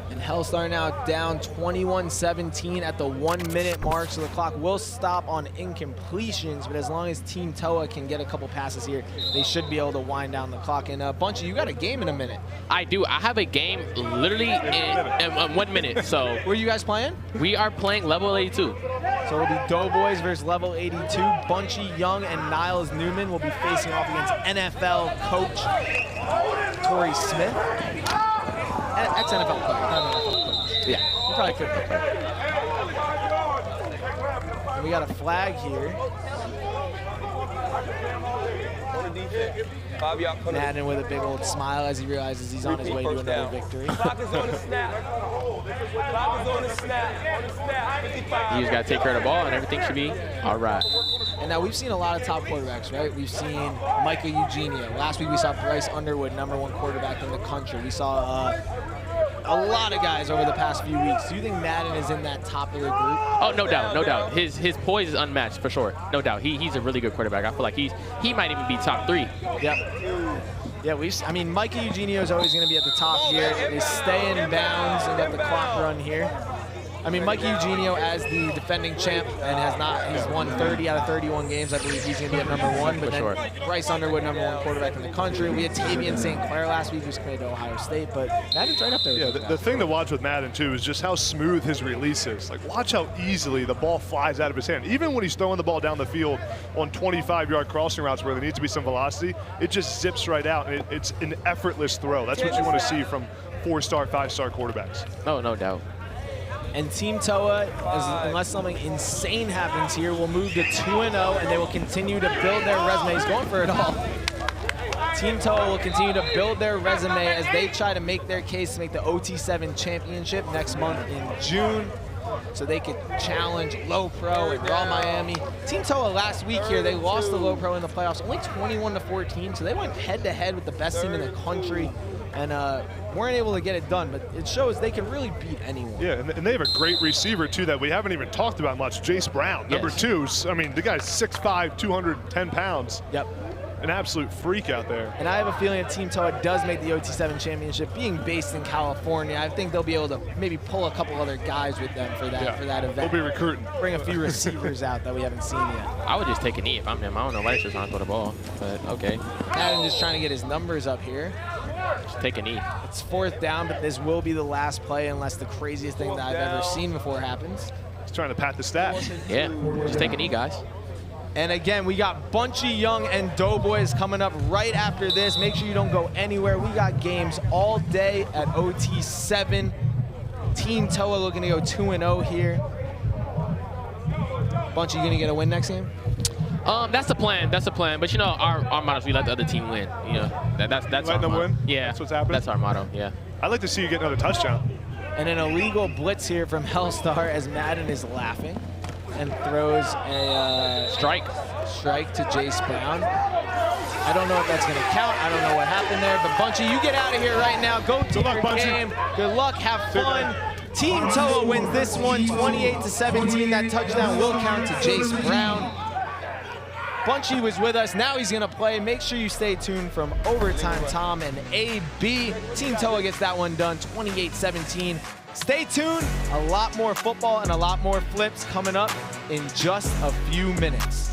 And Hellstar now down 21-17 at the 1 minute mark, so the clock will stop on incompletions, but as long as Team Toa can get a couple passes here, they should be able to wind down the clock. And Bunchie, you got a game in a minute. I do. I have a game literally in 1 minute. So where are you guys playing? We are playing level 82. So it'll be Doughboyz versus level 82. Bunchie Young and Niles Newman will be facing off against NFL coach Torrey Smith. Ex-NFL player, not an NFL coach. Yeah. He probably could play. We got a flag here. Madden with a big old smile as he realizes he's on his way to another victory. You just got to take care of the ball and everything should be all right. And now we've seen a lot of top quarterbacks, right? We've seen Micah Eugenio. Last week we saw Bryce Underwood, #1 quarterback in the country. We saw a lot of guys over the past few weeks. Do you think Madden is in that top of the group? Oh, no doubt, no doubt. His poise is unmatched for sure. No doubt. He's a really good quarterback. I feel like he might even be top 3. Yep. Yeah, I mean, Micah Eugenio is always going to be at the top here. They stay in bounds and get the clock run here. I mean, Micah Eugenio as the defending champ and he's won 30 out of 31 games. I believe he's going to be at #1. But then Bryce Underwood, #1 quarterback in the country. We had Tavian St. Clair last week, who's committed to Ohio State, but Madden's right up there. Yeah, the thing to watch with Madden, too, is just how smooth his release is. Like, watch how easily the ball flies out of his hand. Even when he's throwing the ball down the field on 25-yard crossing routes where there needs to be some velocity, it just zips right out, and it's an effortless throw. That's what you want to see from 4-star, 5-star quarterbacks. Oh, no doubt. And Team Toa, unless something insane happens here, will move to 2-0, and they will continue to build their resume. He's going for it all. Team Toa will continue to build their resume as they try to make their case to make the OT7 championship next month in June, so they could challenge Low Pro and Raw Miami. Team Toa last week here, they lost to Low Pro in the playoffs, only 21-14, so they went head-to-head with the best team in the country and weren't able to get it done, but it shows they can really beat anyone. Yeah, and they have a great receiver, too, that we haven't even talked about much, Jace Brown, #2. I mean, the guy's 6'5", 210 pounds. Yep. An absolute freak out there. And I have a feeling that Team Toa does make the OT7 championship. Being based in California, I think they'll be able to maybe pull a couple other guys with them for that event. They'll be recruiting. Bring a few receivers out that we haven't seen yet. I would just take a knee if I'm him. I don't know why he's just trying to throw the ball, but okay. Madden just trying to get his numbers up here. Just take a knee. It's 4th down, but this will be the last play unless the craziest thing that I've ever seen before happens. He's trying to pat the stat. Yeah, just take a knee, guys. And again, we got Bunchie Young and Doughboyz coming up right after this. Make sure you don't go anywhere. We got games all day at OT7. Team Toa looking to go 2-0 here. Bunchie, you gonna get a win next game? That's the plan. That's the plan. But you know, our motto is we let the other team win. You know, that's our them motto. win? Yeah, That's what's happening? That's our motto. Yeah. I'd like to see you get another touchdown. And an illegal blitz here from Hellstar as Madden is laughing and throws a strike to Jace Brown. I don't know if that's going to count. I don't know what happened there. But Bunchie, you get out of here right now. Go to your game. Good luck. Have fun. Team Toa wins this one 28-17. That touchdown will count to Jace Brown. Bunchie was with us. Now he's going to play. Make sure you stay tuned from Overtime Tom and AB. Team Toa gets that one done 28-17. Stay tuned. A lot more football and a lot more flips coming up in just a few minutes.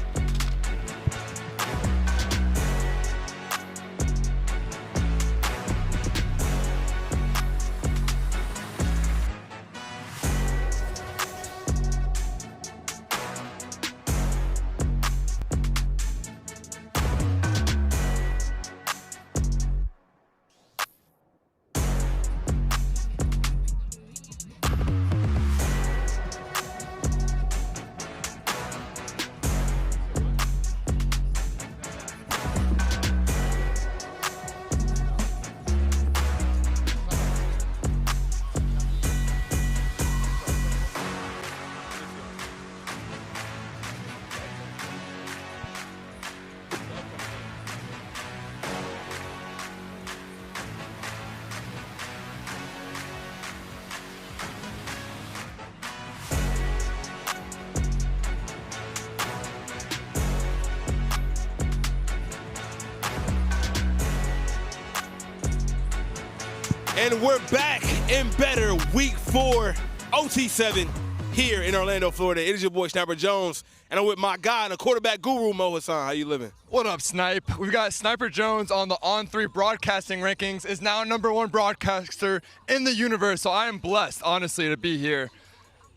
And we're back and better week 4 OT7 here in Orlando, Florida. It is your boy Sniper Jones, and I'm with my guy and the quarterback guru, Mo Hassan. How you living? What up, Snipe? We've got Sniper Jones on the On3 broadcasting rankings, is now #1 broadcaster in the universe, so I am blessed, honestly, to be here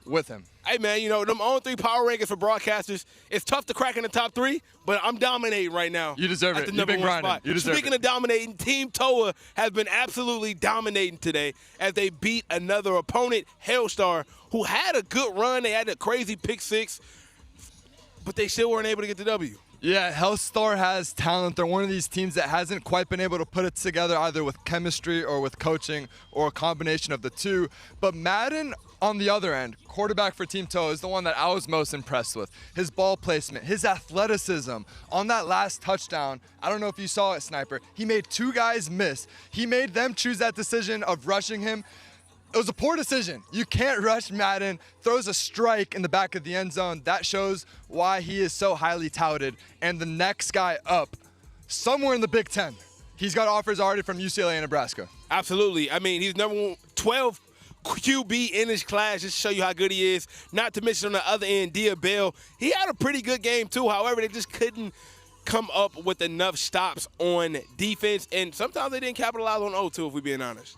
with him. Hey, man, you know, them On3 power rankings for broadcasters, it's tough to crack in the top 3, but I'm dominating right now. You deserve it. You've been grinding. You deserve Speaking of dominating, Team Toa has been absolutely dominating today as they beat another opponent, Hellstar, who had a good run. They had a crazy pick 6, but they still weren't able to get the W. Yeah, Hellstar has talent. They're one of these teams that hasn't quite been able to put it together either with chemistry or with coaching or a combination of the two. But Madden, on the other end, quarterback for Team Toa, is the one that I was most impressed with. His ball placement, his athleticism. On that last touchdown, I don't know if you saw it, Sniper, he made 2 guys miss. He made them choose that decision of rushing him. It was a poor decision. You can't rush Madden, throws a strike in the back of the end zone. That shows why he is so highly touted. And the next guy up, somewhere in the Big Ten, he's got offers already from UCLA and Nebraska. Absolutely. I mean, he's #1, 12 QB in his class, just to show you how good he is. Not to mention on the other end, Dia Bell. He had a pretty good game too. However, they just couldn't come up with enough stops on defense. And sometimes they didn't capitalize on O2, if we're being honest.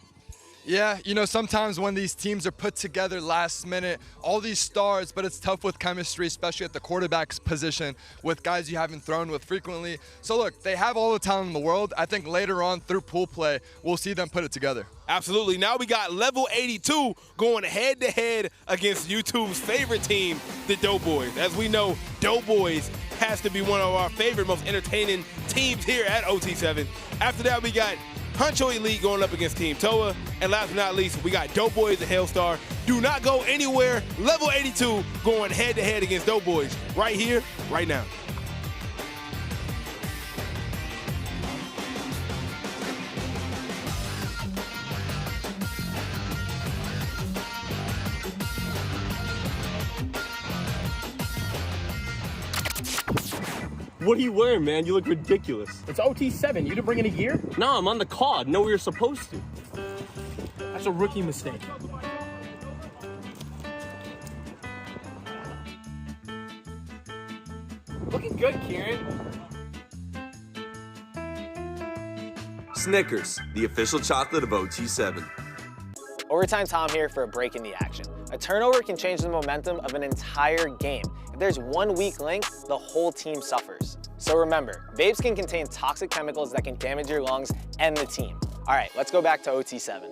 Yeah, you know, sometimes when these teams are put together last minute, all these stars, but it's tough with chemistry, especially at the quarterback's position with guys you haven't thrown with frequently. So look, they have all the talent in the world. I think later on through pool play, we'll see them put it together. Absolutely. Now we got level 82 going head-to-head against YouTube's favorite team, the Doughboyz. As we know, Doughboyz has to be one of our favorite, most entertaining teams here at OT7. After that, we got Huncho Elite going up against Team Toa. And last but not least, we got Doughboyz and Hellstar. Do not go anywhere. Level 82 going head-to-head against Doughboyz right here, right now. What are you wearing, man? You look ridiculous. It's OT7. You didn't bring any gear? No, I'm on the card. No, we were supposed to. That's a rookie mistake. Looking good, Kieran. Snickers, the official chocolate of OT7. Overtime Tom here for a break in the action. A turnover can change the momentum of an entire game. If there's one weak link, the whole team suffers. So remember, vapes can contain toxic chemicals that can damage your lungs and the team. All right, let's go back to OT7.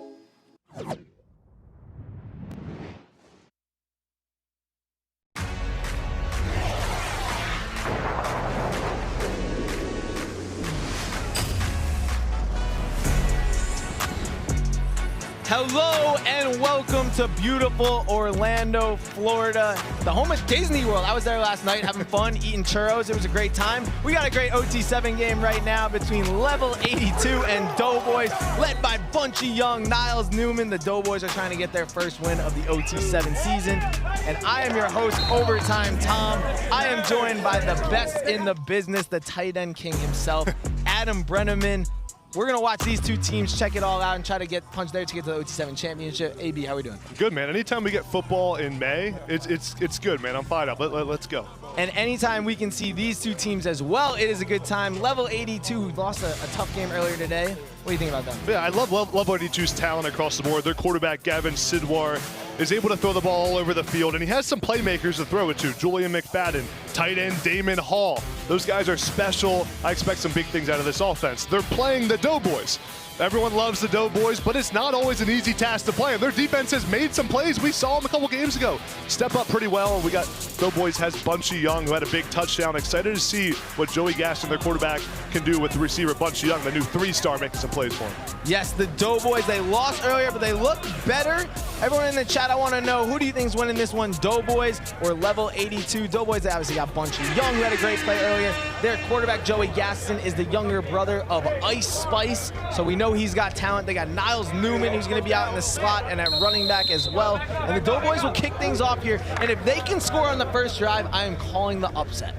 Hello and welcome to beautiful Orlando, Florida, the home of Disney World. I was there last night having fun, eating churros. It was a great time. We got a great OT7 game right now between Level 82 and Doughboyz, led by Bunchie Young, Niles Newman. The Doughboyz are trying to get their first win of the OT7 season. And I am your host, Overtime Tom. I am joined by the best in the business, the tight end king himself, Adam Brenneman. We're going to watch these two teams check it all out and try to get punch their ticket to the OT7 championship. AB, how we doing? Good, man. Anytime we get football in May, it's good, man. I'm fired up. Let's go. And anytime we can see these two teams as well, it is a good time. Level 82, who lost a tough game earlier today. What do you think about them? Yeah, I love Level 82's talent across the board. Their quarterback, Gavin Sidwar, is able to throw the ball all over the field, and he has some playmakers to throw it to. Julian McFadden, tight end Damon Hall. Those guys are special. I expect some big things out of this offense. They're playing the Doughboyz. Everyone loves the Doughboyz, but it's not always an easy task to play. And their defense has made some plays. We saw them a couple games ago. Step up pretty well. We got Doughboyz has Bunchie Young, who had a big touchdown. Excited to see what Joey Gaston, their quarterback, can do with the receiver Bunchie Young, the new 3-star, making some plays for him. Yes, the Doughboyz, they lost earlier, but they look better. Everyone in the chat, I want to know, who do you think is winning this one, Doughboyz or Level 82? Doughboyz, they obviously got Bunchie Young, who had a great play earlier. Their quarterback, Joey Gaston, is the younger brother of Ice Spice, so we know he's got talent. They got Niles Newman, who's going to be out in the slot, and at running back as well. And the Doughboyz will kick things off here, and if they can score on the first drive, I am calling the upset.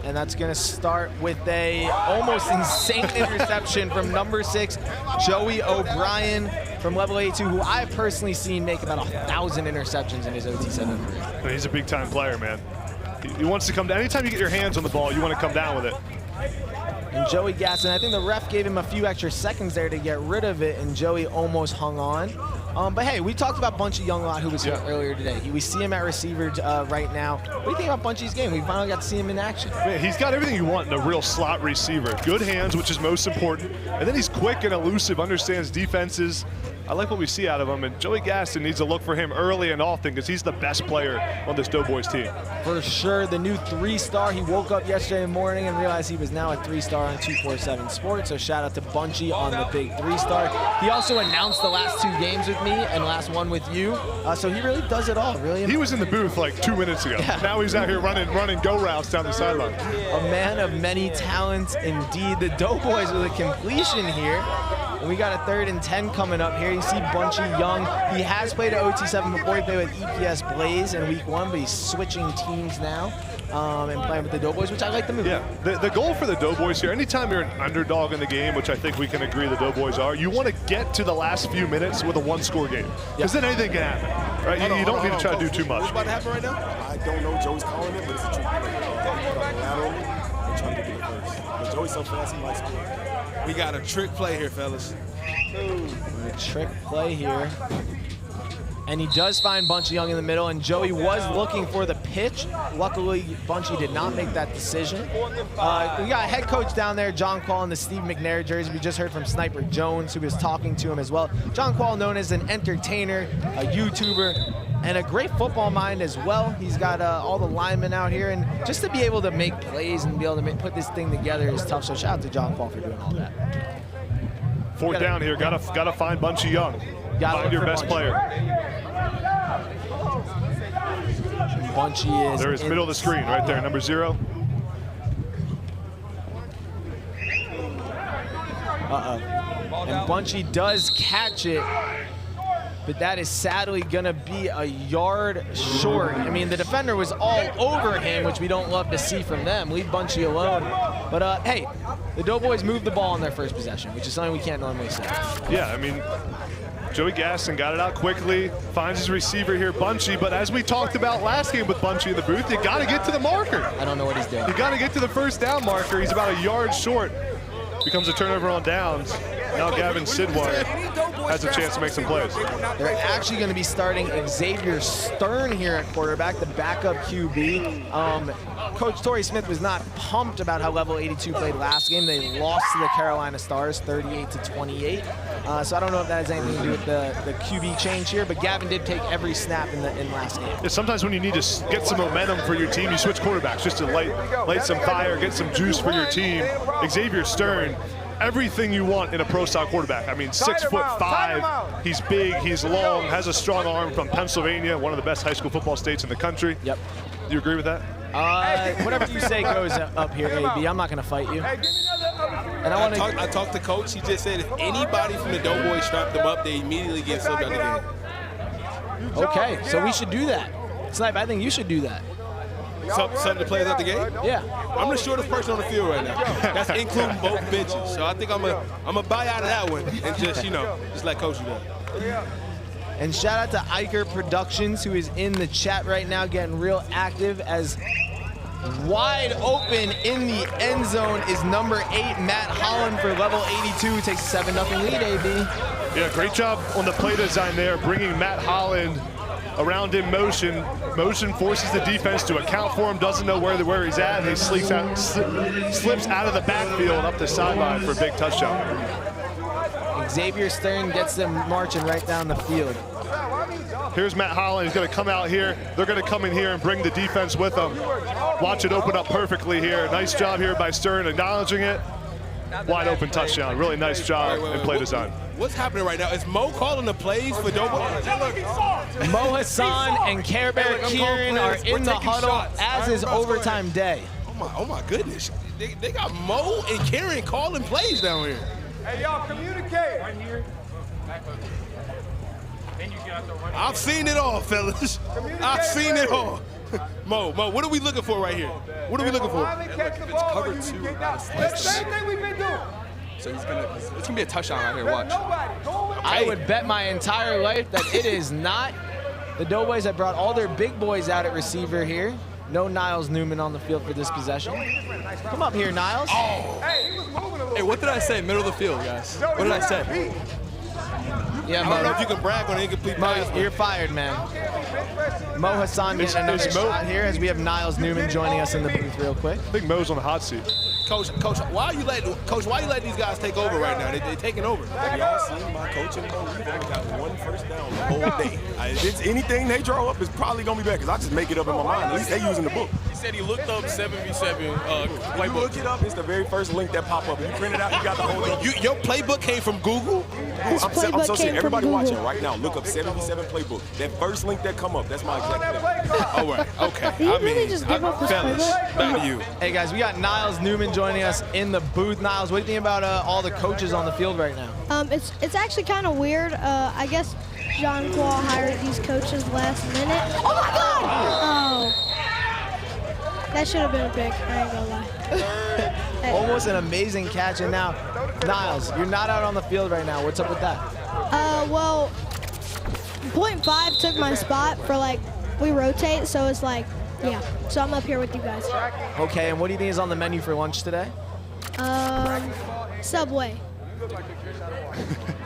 and that's going to start with a almost insane interception from number 6, Joey O'Brien from level 82, who I've personally seen make about 1,000 interceptions in his OT7 career. He's a big-time player, man. He wants to come down. Anytime you get your hands on the ball, you want to come down with it. And Joey Gaston, I think the ref gave him a few extra seconds there to get rid of it, and Joey almost hung on. But hey, we talked about Bunchie Young a lot, who was here earlier today. We see him at receiver right now. What do you think about Bunchie's game? We finally got to see him in action. Man, he's got everything you want in a real slot receiver. Good hands, which is most important. And then he's quick and elusive, understands defenses. I like what we see out of him, and Joey Gaston needs to look for him early and often because he's the best player on this Doughboyz team. For sure, the new 3-star. He woke up yesterday morning and realized he was now a 3-star on 247 Sports, so shout out to Bunchie on the big 3-star. He also announced the last 2 games with me and last one with you, so he really does it all. Really, he was in the booth like 2 minutes ago. Yeah. Now he's out here running go routes down the sideline. A man of many talents indeed. The Doughboyz with a completion here. And we got a 3rd and 10 coming up here. You see Bunchie Young. He has played at OT7 before. He played with EPS Blaze in week 1, but he's switching teams now and playing with the Doughboyz, which I like the move. Yeah, the goal for the Doughboyz here, anytime you're an underdog in the game, which I think we can agree the Doughboyz are, you want to get to the last few minutes with a 1-score game. Because then anything can happen, right? You don't need to try to do too much. What's about to happen right now? I don't know. Joey's calling it, but it's a trick play. Lateral, they're trying to get it first. But Joey's so fast, he might score. We got a trick play here, fellas. A trick play here. And he does find Bunchie Young in the middle, and Joey was looking for the pitch. Luckily, Bunchie did not make that decision. We got a head coach down there, John Quall, in the Steve McNair jersey. We just heard from Sniper Jones, who was talking to him as well. John Quall, known as an entertainer, a YouTuber, and a great football mind as well. He's got all the linemen out here, and just to be able to make plays and be able to put this thing together is tough. So shout out to John Quall for doing all that. 4th down here, gotta find Bunchie Young. Find your best player. Bunchie is. There is middle of the screen right there, number 0. And Bunchie does catch it, but that is sadly gonna be a yard short. I mean, the defender was all over him, which we don't love to see from them. Leave Bunchie alone. But hey, the Doughboyz moved the ball on their first possession, which is something we can't normally say. Yeah, I mean, Joey Gaston got it out quickly, finds his receiver here, Bunchie, but as we talked about last game with Bunchie in the booth, you gotta get to the marker. I don't know what he's doing. You gotta get to the 1st down marker. He's about a yard short. Becomes a turnover on downs. Now Gavin Sidwar has a chance to make some plays. They're actually going to be starting Xavier Stern here at quarterback, the backup QB. Coach Torrey Smith was not pumped about how level 82 played last game. They lost to the Carolina Stars 38-28. So I don't know if that has anything to do with the QB change here, but Gavin did take every snap in last game. Yeah, sometimes when you need to get some momentum for your team, you switch quarterbacks just to light some fire, get some juice for your team. Xavier Stern, everything you want in a pro-style quarterback. I mean, 6'5", he's big, he's long, has a strong arm from Pennsylvania, one of the best high school football states in the country. Yep. Do you agree with that? Whatever you say goes up here, AB. I'm not going to fight you. And I talked to Coach. He just said if anybody from the Doughboyz strapped them up, they immediately get subbed out of the game. Okay, so we should do that. Snipe, I think you should do that. Sub the players out the game? Yeah. I'm the shortest person on the field right now. That's including both benches. So I think I'm a buy out of that one and just, just let Coach do that. And shout out to Iker Productions, who is in the chat right now, getting real active, as wide open in the end zone is number 8, Matt Holland, for level 82, who takes a 7-0 lead, AB. Yeah, great job on the play design there, bringing Matt Holland around in motion. Motion forces the defense to account for him, doesn't know where he's at, and he slips out of the backfield up the sideline for a big touchdown. Xavier Stern gets them marching right down the field. Here's Matt Holland. He's going to come out here. They're going to come in here and bring the defense with them. Watch it open up perfectly here. Nice job here by Stern, acknowledging it. Wide open touchdown. Really nice job in play design. What's happening right now? Is Mo calling the plays for Doughboyz? Mo Hassan and Care Bear Kieran are in the huddle, as is overtime day. Oh my goodness. They got Mo and Kieran calling plays down here. Hey, y'all, communicate. Right here. I've seen it all, fellas. I've seen it all. Mo, what are we looking for right here? What are we looking for? It's cover 2 same thing we've been doing. So it's gonna be a touchdown out here. Watch. I would bet my entire life that it is not. The Doughboyz have brought all their big boys out at receiver here. No Niles Newman on the field for this possession. Come up here, Niles. Oh. Hey, what did I say? Middle of the field, guys. What did I say? Yeah, I don't know if you can brag on an incomplete pass. You're fired, man. Mo Hassan getting another shot here as we have Niles Newman joining us in the booth real quick. I think Mo's on the hot seat. Coach, why are you letting these guys take over right now? They're taking over. Have y'all seen my coaching? We've only got 1 first down the whole day. If it's anything they draw up, it's probably gonna be bad because I just make it up in my mind. At least they using the book. He said he looked up 7v7 If you look it up, it's the very first link that pop up. If you print it out, you got the whole thing. Your playbook came from Google? I'm so serious. Everybody watching right now, look up 7v7 playbook. That first link that come up, that's my exact thing. All right, okay. Did you really just give up his fellas, playbook? back to you. Hey guys, we got Niles Newman joining us in the booth. Niles, what do you think about all the coaches on the field right now? It's actually kind of weird. I guess John Quall hired these coaches last minute. Oh my God! Oh. That should have been a pick, I ain't gonna lie. Almost an amazing catch, and now, Niles, you're not out on the field right now. What's up with that? Well, 0.5 took my spot for we rotate, so it's yeah. So I'm up here with you guys. Okay, and what do you think is on the menu for lunch today? Subway.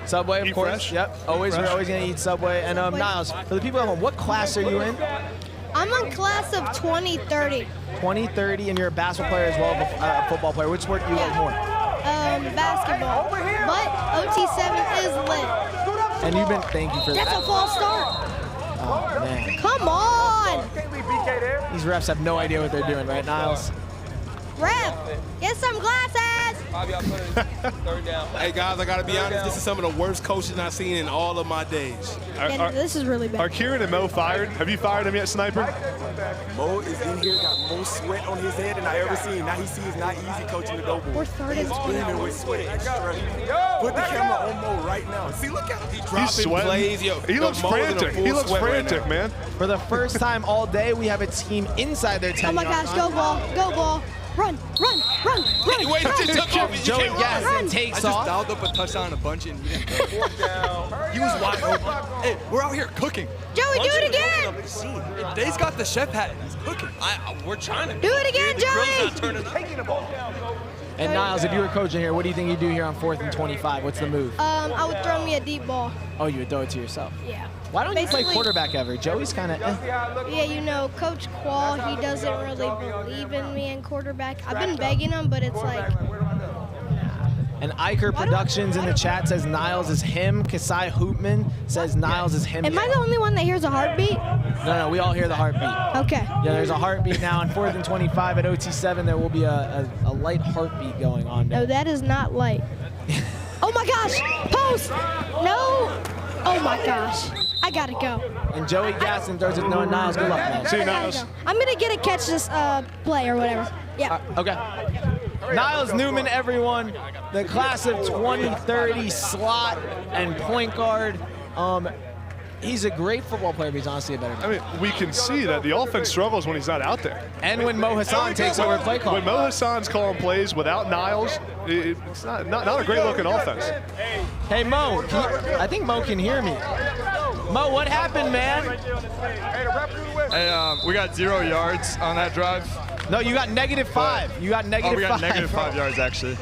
Subway, of course. Fresh? Yep. We're always gonna eat Subway. And Niles, for the people at home, what class are you in? I'm on class of 2030. 2030, and you're a basketball player as well as a football player. Which sport do you like more? Basketball. But OT7 is lit. And you've been, thank you for that. That's a false start. Oh, man. Come on. These refs have no idea what they're doing, right, Niles? Ref, get some glasses. Third down. Hey, guys, I got to be honest. This is some of the worst coaching I've seen in all of my days. This is really bad. Are Kieran and Mo fired? Have you fired him yet, Sniper? Mo is in here, got more sweat on his head than I ever seen. Now he sees it's not easy coaching the Doughboyz. We're third and 20. With sweat and struggling. Put the camera on Mo right now. See, look at him. He's sweating. He looks frantic. He looks frantic, man. For the first time all day, we have a team inside their 10-yard line. Oh my gosh, go ball, go ball. Run. Wait, it just took off. Joey Gaston takes off. I just dialed up a touchdown and Bunchie, and he didn't go. He was wide open. Hey, we're out here cooking. Joey, do it again. Dave's got the chef hat. He's cooking. We're trying to do it again, Joey. Taking the ball. And Niles, if you were coaching here, what do you think you'd do here on 4th and 25? What's the move? I would throw me a deep ball. Oh, you would throw it to yourself? Yeah. Why don't you play quarterback ever? Joey's kind of Yeah, Coach Quall, he doesn't really believe in me in quarterback. I've been begging him, but it's And Iker Productions in the chat says Niles is him. Kasai Hoopman says Niles is him. Am I the only one that hears a heartbeat? No, we all hear the heartbeat. Okay. Yeah, there's a heartbeat now. On 4th and 25 at OT7, there will be a light heartbeat going on now. No, that is not light. Oh my gosh! Post! No! Oh my gosh. I gotta go. And Joey Gaston throws it. No, Niles, good luck, man. See you, Niles. I'm gonna get a catch this play or whatever. Yeah. Okay. Niles Newman, everyone. The class of 2030 slot and point guard. He's a great football player, but he's honestly a better guy. I mean, we can see that the offense struggles when he's not out there. And when Mo Hassan takes over play call. When Mo Hassan's calling plays without Niles, it's not a great-looking offense. Hey, Mo, I think Mo can hear me. Mo, what happened, man? Hey, we got 0 yards on that drive. No, you got -5. You got -5. We got -5 yards, actually.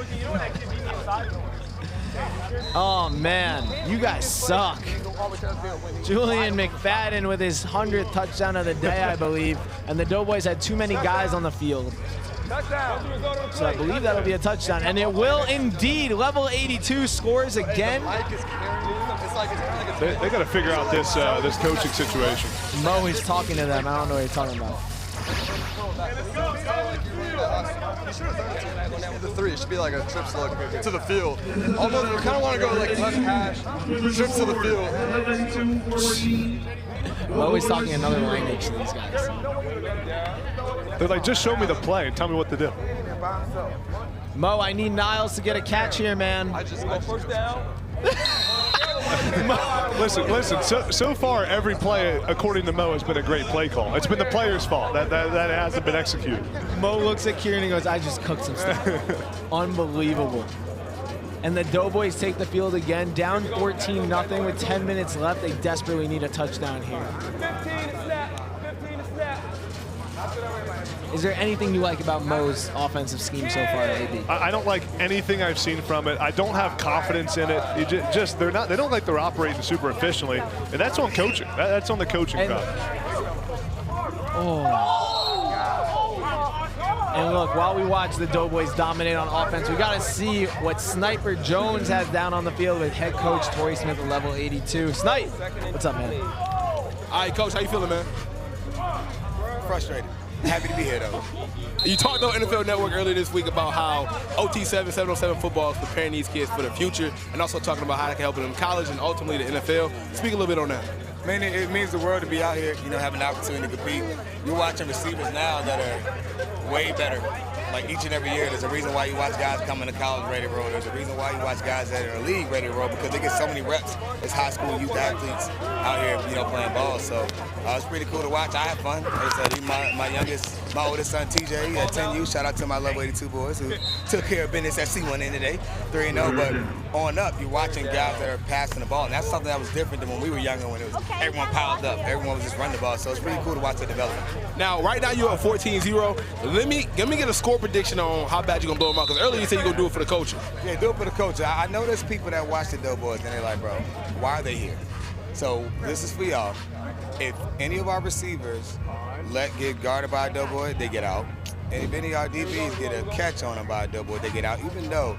Oh, man. You guys suck. Julian McFadden with his 100th touchdown of the day, I believe. And the Doughboyz had too many guys on the field. So I believe that'll be a touchdown. And it will indeed. Level 82 scores again. They got to figure out this coaching situation. Mo is talking to them. I don't know what he's talking about. The 3 should be like a trips look to the field. Although we kind of want to go like left hash, trips to the field. Mo is talking another language to these guys. They're like, just show me the play and tell me what to do. Mo, I need Niles to get a catch here, man. First down. Listen. So far, every play, according to Mo, has been a great play call. It's been the player's fault that hasn't been executed. Mo looks at Kieran and goes, I just cooked some stuff. Unbelievable. And the Doughboys take the field again, down 14-0 with 10 minutes left. They desperately need a touchdown here. 15 snap. Is there anything you like about Mo's offensive scheme so far, AB? I don't like anything I've seen from it. I don't have confidence in it. They don't like they're operating super efficiently, and that's on coaching. That's on the coaching crowd. And look, while we watch the Doughboys dominate on offense, we got to see what Sniper Jones has down on the field with head coach Torrey Smith at level 82. Snipe, what's up, man? All right, Coach, how you feeling, man? Frustrated. Happy to be here, though. You talked on NFL Network earlier this week about how OT7, 707 football is preparing these kids for the future, and also talking about how they can help them in college and ultimately the NFL. Speak a little bit on that. Man, it means the world to be out here, having the opportunity to compete. You're watching receivers now that are way better. Like each and every year, there's a reason why you watch guys come into college ready to roll. There's a reason why you watch guys that are in the league ready to roll, because they get so many reps as high school youth athletes out here, playing ball. So it's pretty cool to watch. I have fun. Like I said, my oldest son, TJ, he had 10 youth. Shout out to my level 82 boys who took care of business at C1 in today, 3-0. But on up, you're watching guys that are passing the ball, and that's something that was different than when we were younger, when it was everyone piled up, everyone was just running the ball. So it's pretty cool to watch the development. Now, right now you're at 14-0. Let me get a score prediction on how bad you're gonna blow them out. Because earlier you said you're gonna do it for the coaching. Yeah, do it for the coach. I know there's people that watch the Doughboys and they're like, bro, why are they here? So this is for y'all. If any of our receivers get guarded by a Doughboy, they get out. And if any of our DBs get a catch on them by a Doughboy, they get out. Even though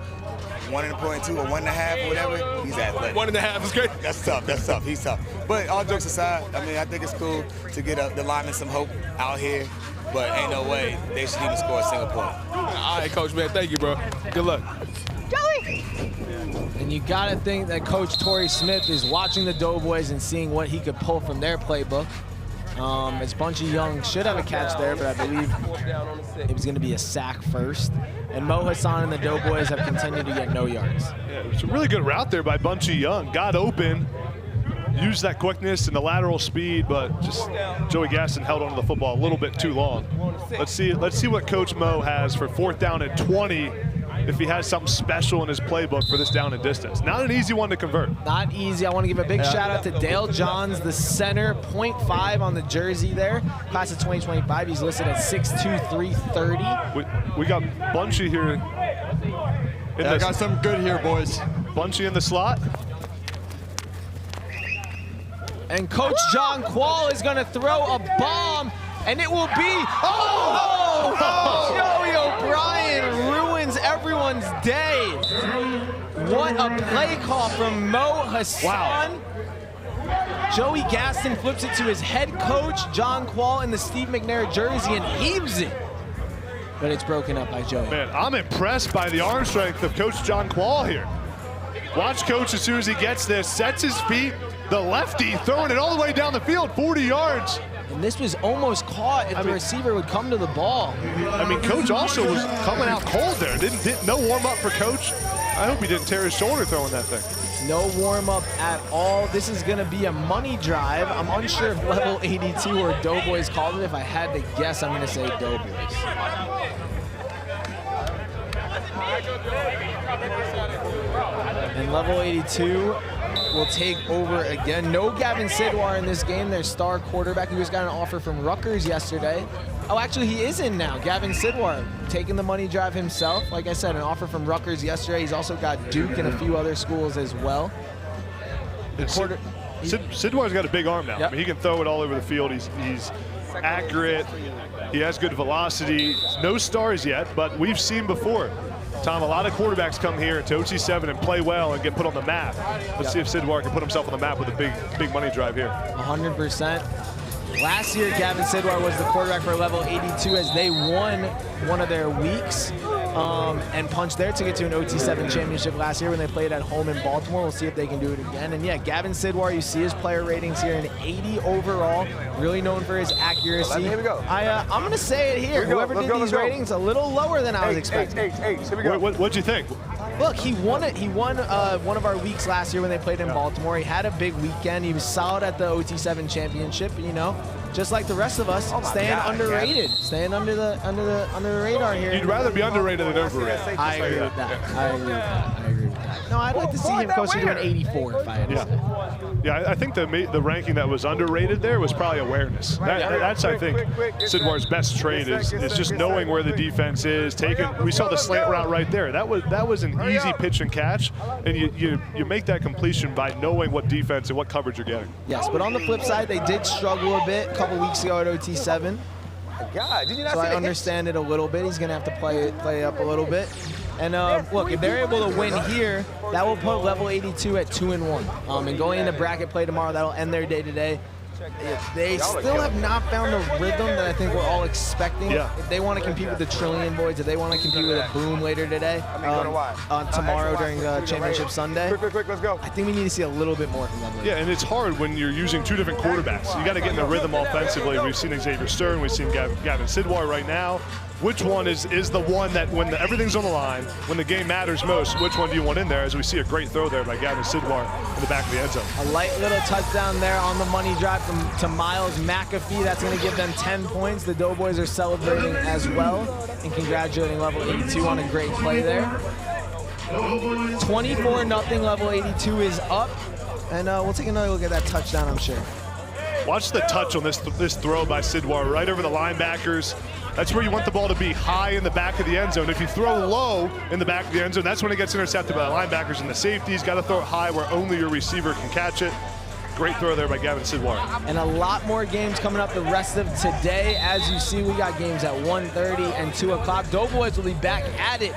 1.2 or 1.5 or whatever, he's athletic. 1.5 is great. That's tough. He's tough. But all jokes aside, I think it's cool to get the linemen some hope out here. But ain't no way they should even score a single point. All right, Coach, man. Thank you, bro. Good luck. Joey! And you got to think that Coach Torrey Smith is watching the Doughboys and seeing what he could pull from their playbook. As Bunchie Young should have a catch there, but I believe it was going to be a sack first. And Mo Hassan and the Doughboys have continued to get no yards. Yeah, it was a really good route there by Bunchie Young. Got open, used that quickness and the lateral speed, but just Joey Gaston held onto the football a little bit too long. Let's see what Coach Mo has for 4th down and 20. If he has something special in his playbook for this down and distance. Not an easy one to convert. Not easy. I want to give a big shout out to Dale Johns, the center, 0.5 on the jersey there. Class of 2025, he's listed at 6'2", 330. We got Bunchie here. I got something good here, boys. Bunchie in the slot. And Coach John Quall is going to throw a bomb, and it will be, Joey O'Brien ruins everyone's day. What a play call from Mo Hassan. Wow. Joey Gaston flips it to his head coach, John Quall, in the Steve McNair jersey and heaves it. But it's broken up by Joey. Man, I'm impressed by the arm strength of Coach John Quall here. Watch Coach as soon as he gets this, sets his feet, the lefty throwing it all the way down the field, 40 yards. And this was almost caught if the receiver would come to the ball. I mean, Coach also was coming out cold there. No warm up for Coach. I hope he didn't tear his shoulder throwing that thing. No warm up at all. This is gonna be a money drive. I'm unsure if level 82 or Doughboys called it. If I had to guess, I'm gonna say Doughboys. And level 82 will take over again. No Gavin Sidwar in this game, their star quarterback. He just got an offer from Rutgers yesterday. Oh, actually, he is in now. Gavin Sidwar taking the money drive himself. Like I said, an offer from Rutgers yesterday. He's also got Duke and a few other schools as well. Sidwar's got a big arm now. Yep. I mean, he can throw it all over the field. He's accurate. He has good velocity. No stars yet, but we've seen before. Tom, a lot of quarterbacks come here to OT7 and play well and get put on the map. Let's see if Sidwar can put himself on the map with a big money drive here. 100%. Last year, Gavin Sidwar was the quarterback for level 82 as they won one of their weeks and punched their ticket to an OT7 championship last year when they played at home in Baltimore. We'll see if they can do it again. And yeah, Gavin Sidwar, you see his player ratings here, an 80 overall, really known for his accuracy. Here we go. I'm going to say it here. Whoever did these ratings, a little lower than I was expecting. Here we go. What'd you think? Look, he won it. He won one of our weeks last year when they played in Baltimore. He had a big weekend. He was solid at the OT7 championship. You know, just like the rest of us, staying underrated, staying under the radar here. You'd rather be underrated than overrated. I agree with that. I agree with that. No, I'd like to see him closer to an 84 if I had to say. Yeah, I think the ranking that was underrated there was probably awareness. That's I think Sidwar's best trait is just knowing where the defense is. We saw the slant route right there. That was an easy pitch and catch, and you make that completion by knowing what defense and what coverage you're getting. Yes, but on the flip side, they did struggle a bit a couple weeks ago at OT7. God, did you not so see I understand it a little bit. He's gonna have to play up a little bit. And look, if they're able to win here, that will put level 82 at 2-1. And going into bracket play tomorrow, that'll end their day today. They still have not found the rhythm that I think we're all expecting. Yeah. If they want to compete with the Trillion Boys, if they want to compete with a Boom later today, tomorrow during Championship Sunday, quick, let's go. I think we need to see a little bit more from them. Yeah, and it's hard when you're using two different quarterbacks. You got to get in the rhythm offensively. We've seen Xavier Stern, we've seen Gavin Sidwar right now. Which one is the one that when everything's on the line, when the game matters most, which one do you want in there? As we see a great throw there by Gavin Sidwar in the back of the end zone. A light little touchdown there on the money drive to Miles McAfee. That's going to give them 10 points. The Doughboys are celebrating as well and congratulating level 82 on a great play there. 24-0, level 82 is up. And we'll take another look at that touchdown, I'm sure. Watch the touch on this throw by Sidwar right over the linebackers. That's where you want the ball to be, high in the back of the end zone. If you throw low in the back of the end zone, that's when it gets intercepted by the linebackers and the safeties. Got to throw it high where only your receiver can catch it. Great throw there by Gavin Sidwar. And a lot more games coming up the rest of today. As you see, we got games at 1:30 and 2 o'clock. Doughboys will be back at it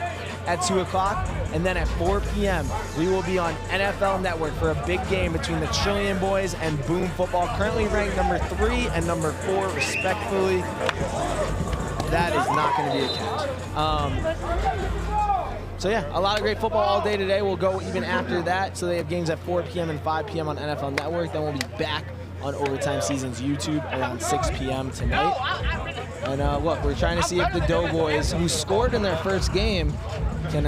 at 2 o'clock. And then at 4 p.m., we will be on NFL Network for a big game between the Trillion Boys and Boom Football, currently ranked number 3 and number 4, respectfully. That is not going to be a catch. So yeah, a lot of great football all day today. We'll go even after that. So they have games at 4 p.m. and 5 p.m. on NFL Network. Then we'll be back on Overtime Season's YouTube around 6 p.m. tonight. And look, we're trying to see if the Doughboys, who scored in their first game, can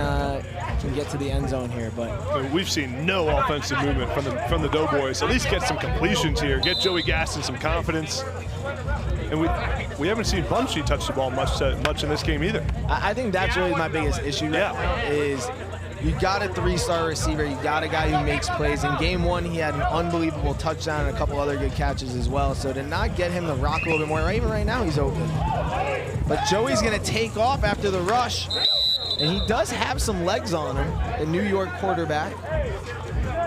get to the end zone here. But we've seen no offensive movement from the Doughboys. At least get some completions here. Get Joey Gaston some confidence. And we haven't seen Bunchie touch the ball much in this game either. I think that's really my biggest issue right now is you got a 3-star receiver. You got a guy who makes plays. In game 1, he had an unbelievable touchdown and a couple other good catches as well. So to not get him to rock a little bit more, even right now he's open. But Joey's going to take off after the rush. And he does have some legs on him, the New York quarterback.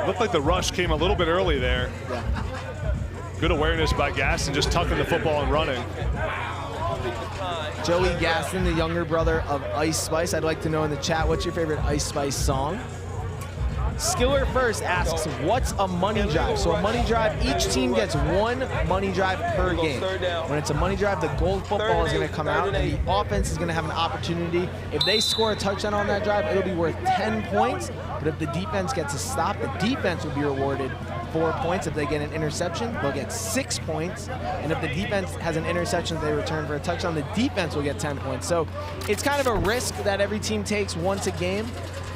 Looked like the rush came a little bit early there. Yeah. Good awareness by Gaston, just tucking the football and running. Joey Gaston, the younger brother of Ice Spice. I'd like to know in the chat, what's your favorite Ice Spice song? Skiller First asks, what's a money drive? So a money drive, each team gets 1 money drive per game. When it's a money drive, the gold football is going to come out, and the offense is going to have an opportunity. If they score a touchdown on that drive, it'll be worth 10 points. But if the defense gets a stop, the defense will be rewarded 4 points. If they get an interception, they'll get 6 points. And if the defense has an interception that they return for a touchdown, the defense will get 10 points. So it's kind of a risk that every team takes once a game.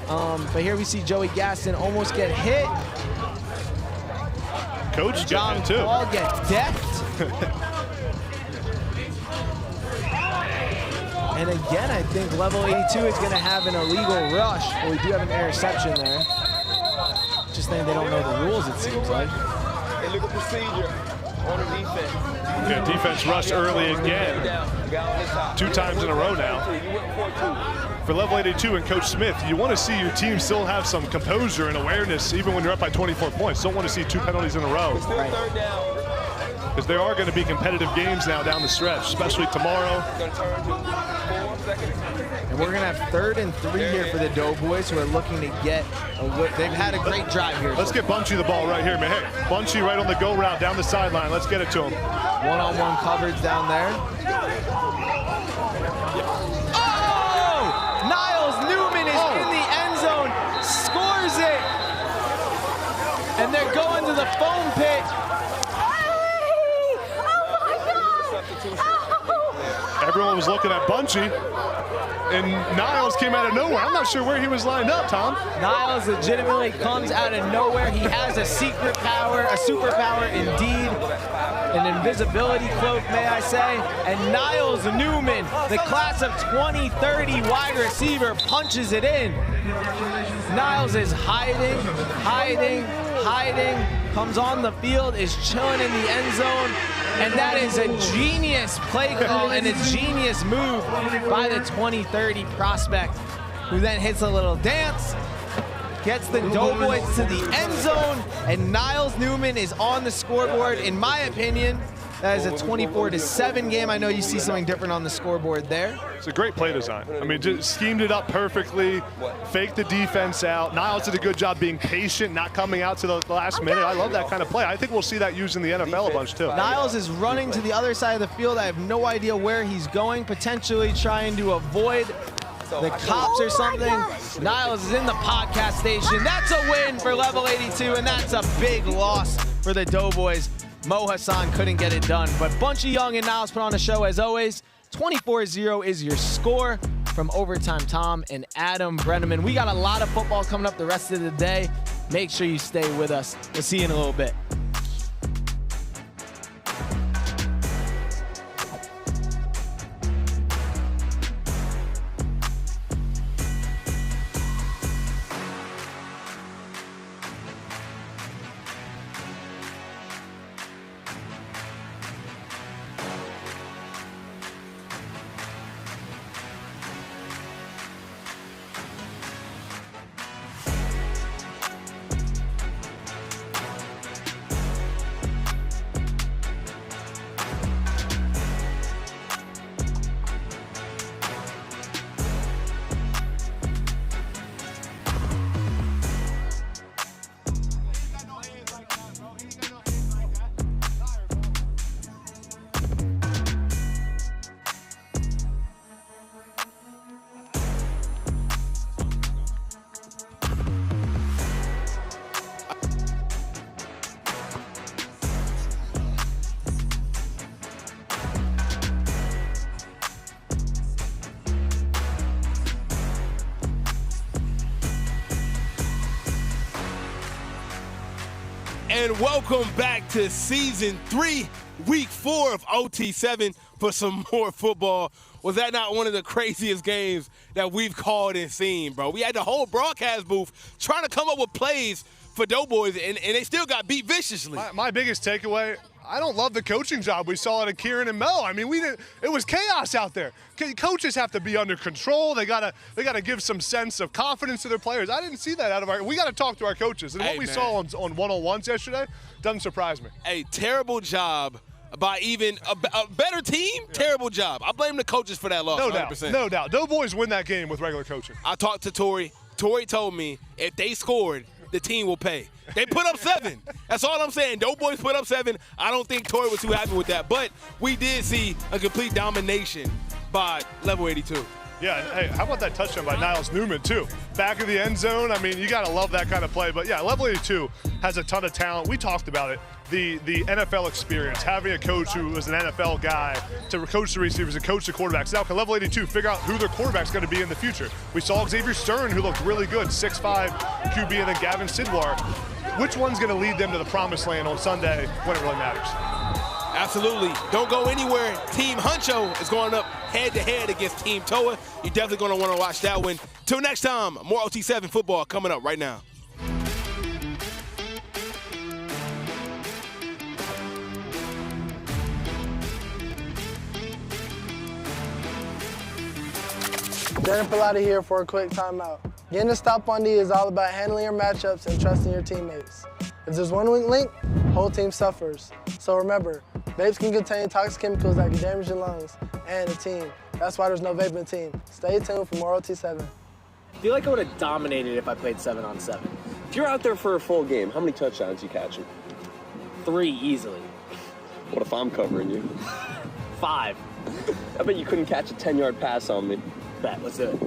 But here we see Joey Gaston almost get hit. Coach got him too. Paul get decked. And again, I think level 82 is going to have an illegal rush. But we do have an interception there. Just think they don't know the rules, it seems like. Hey, look at procedure on the defense. Yeah, defense rush early again. 2 times in a row now. For level 82 and Coach Smith, you want to see your team still have some composure and awareness even when you're up by 24 points. Don't want to see 2 penalties in a row. Because there are going to be competitive games now down the stretch, especially tomorrow. And we're going to have 3rd and 3 here for the Doughboys, who are looking to get they've had a great drive here. Let's get Bunchie the ball right here, man. Hey, Bunchie right on the go route down the sideline. Let's get it to him. One-on-one coverage down there. Oh! Niles Newman is in the end zone, scores it. And they're going to the foam pit. 哦 everyone was looking at Bunchie, and Niles came out of nowhere. I'm not sure where he was lined up, Tom. Niles legitimately comes out of nowhere. He has a secret power, a superpower indeed, an invisibility cloak, may I say. And Niles Newman, the class of 2030 wide receiver, punches it in. Niles is hiding, comes on the field, is chilling in the end zone, and that is a genius play call and a genius move by the 2030 prospect, who then hits a little dance, gets the Doughboyz to the end zone, and Niles Newman is on the scoreboard. In my opinion, that is a 24-7 game. I know you see something different on the scoreboard there. It's a great play design. I mean, just schemed it up perfectly, faked the defense out. Niles did a good job being patient, not coming out to the last minute. I love that kind of play. I think we'll see that used in the NFL a bunch too. Niles is running to the other side of the field. I have no idea where he's going, potentially trying to avoid the cops or something. Niles is in the podcast station. That's a win for level 82, and that's a big loss for the Doughboyz. Mo Hassan couldn't get it done, but Bunchie Young and Niles put on a show as always. 24-0 is your score from Overtime Tom and Adam Brenneman. We got a lot of football coming up the rest of the day. Make sure you stay with us. We'll see you in a little bit. And welcome back to Season 3, Week 4 of OT7 for some more football. Was that not one of the craziest games that we've called and seen, bro? We had the whole broadcast booth trying to come up with plays for Doughboyz, and they still got beat viciously. My biggest takeaway, I don't love the coaching job we saw out of Kieran and Mel. I mean, it was chaos out there. Coaches have to be under control. They gotta give some sense of confidence to their players. I didn't see that out of our. We got to talk to our coaches. And what we saw on one-on-ones yesterday doesn't surprise me. A terrible job by even a better team. Yeah. Terrible job. I blame the coaches for that loss. No 100%. doubt. No doubt. Doughboyz win that game with regular coaching. I talked to Tori. Tori told me if they scored, the team will pay. They put up 7. That's all I'm saying. Doughboyz put up 7. I don't think Tori was too happy with that, but we did see a complete domination by level 82. Yeah, hey, how about that touchdown by Niles Newman, too? Back of the end zone. I mean, you got to love that kind of play. But, yeah, level 82 has a ton of talent. We talked about it. The NFL experience, having a coach who was an NFL guy to coach the receivers and coach the quarterbacks. Now can level 82 figure out who their quarterback's going to be in the future. We saw Xavier Stern, who looked really good, 6'5" QB, and then Gavin Sidwar. Which one's going to lead them to the promised land on Sunday when it really matters? Absolutely. Don't go anywhere. Team Huncho is going up head-to-head against Team Toa. You're definitely going to want to watch that one. Till next time, more OT7 football coming up right now. Darren Pilati here for a quick timeout. Getting a stop on D is all about handling your matchups and trusting your teammates. If there's one weak link, whole team suffers. So remember, vapes can contain toxic chemicals that can damage your lungs and the team. That's why there's no vaping team. Stay tuned for more OT7. I feel like I would have dominated if I played 7-on-7. If you're out there for a full game, how many touchdowns you catching? 3 easily. What if I'm covering you? 5. I bet you couldn't catch a 10-yard pass on me. Bet, let's do it.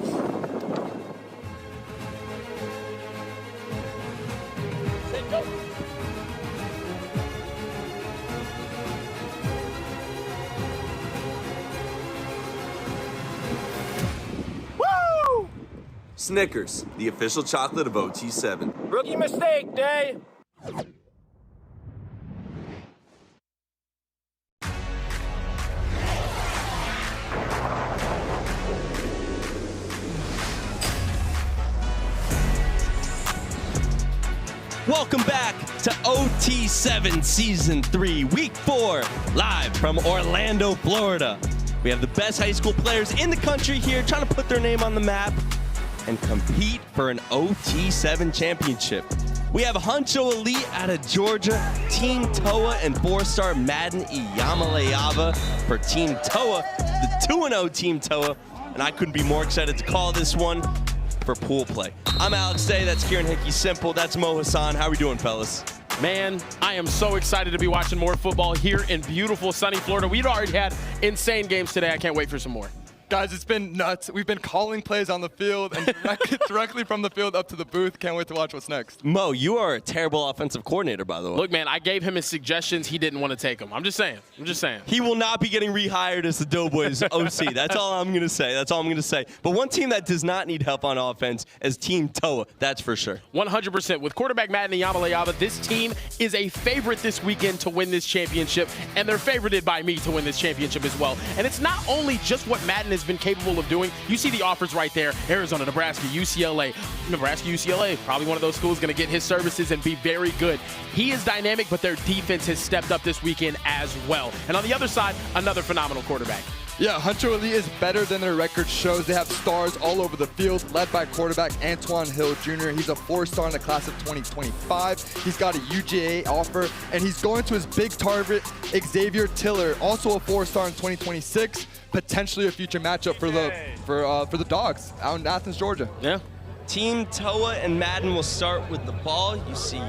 Snickers, the official chocolate of OT7. Rookie mistake day. Welcome back to OT7 Season 3, Week 4, live from Orlando, Florida. We have the best high school players in the country here trying to put their name on the map and compete for an OT7 championship. We have Huncho Elite out of Georgia, Team TOA, and 4-star Madden Iyamaleava for Team TOA, the 2-0 Team TOA, and I couldn't be more excited to call this one for pool play. I'm Alex Day, that's Kieran Hickey Simple, that's Mo Hassan. How are we doing, fellas? Man, I am so excited to be watching more football here in beautiful sunny Florida. We've already had insane games today. I can't wait for some more. Guys, it's been nuts. We've been calling plays on the field and directly from the field up to the booth. Can't wait to watch what's next. Mo, you are a terrible offensive coordinator, by the way. Look, man, I gave him his suggestions. He didn't want to take them. I'm just saying. He will not be getting rehired as the Doughboyz OC. That's all I'm going to say. But one team that does not need help on offense is Team TOA. That's for sure. 100%. With quarterback Madden Iyamaleava, this team is a favorite this weekend to win this championship, and they're favorited by me to win this championship as well. And it's not only just what Madden has been capable of doing. You see the offers right there. Arizona, Nebraska, UCLA. Nebraska, UCLA, probably one of those schools going to get his services and be very good. He is dynamic, but their defense has stepped up this weekend as well. And on the other side, another phenomenal quarterback. Yeah, Huncho Elite is better than their record shows. They have stars all over the field, led by quarterback Antoine Hill Jr. He's a 4-star in the class of 2025. He's got a UGA offer, and he's going to his big target, Xavier Tiller, also a 4-star in 2026. Potentially a future matchup for the Dogs out in Athens, Georgia. Yeah. Team TOA and Madden will start with the ball. You see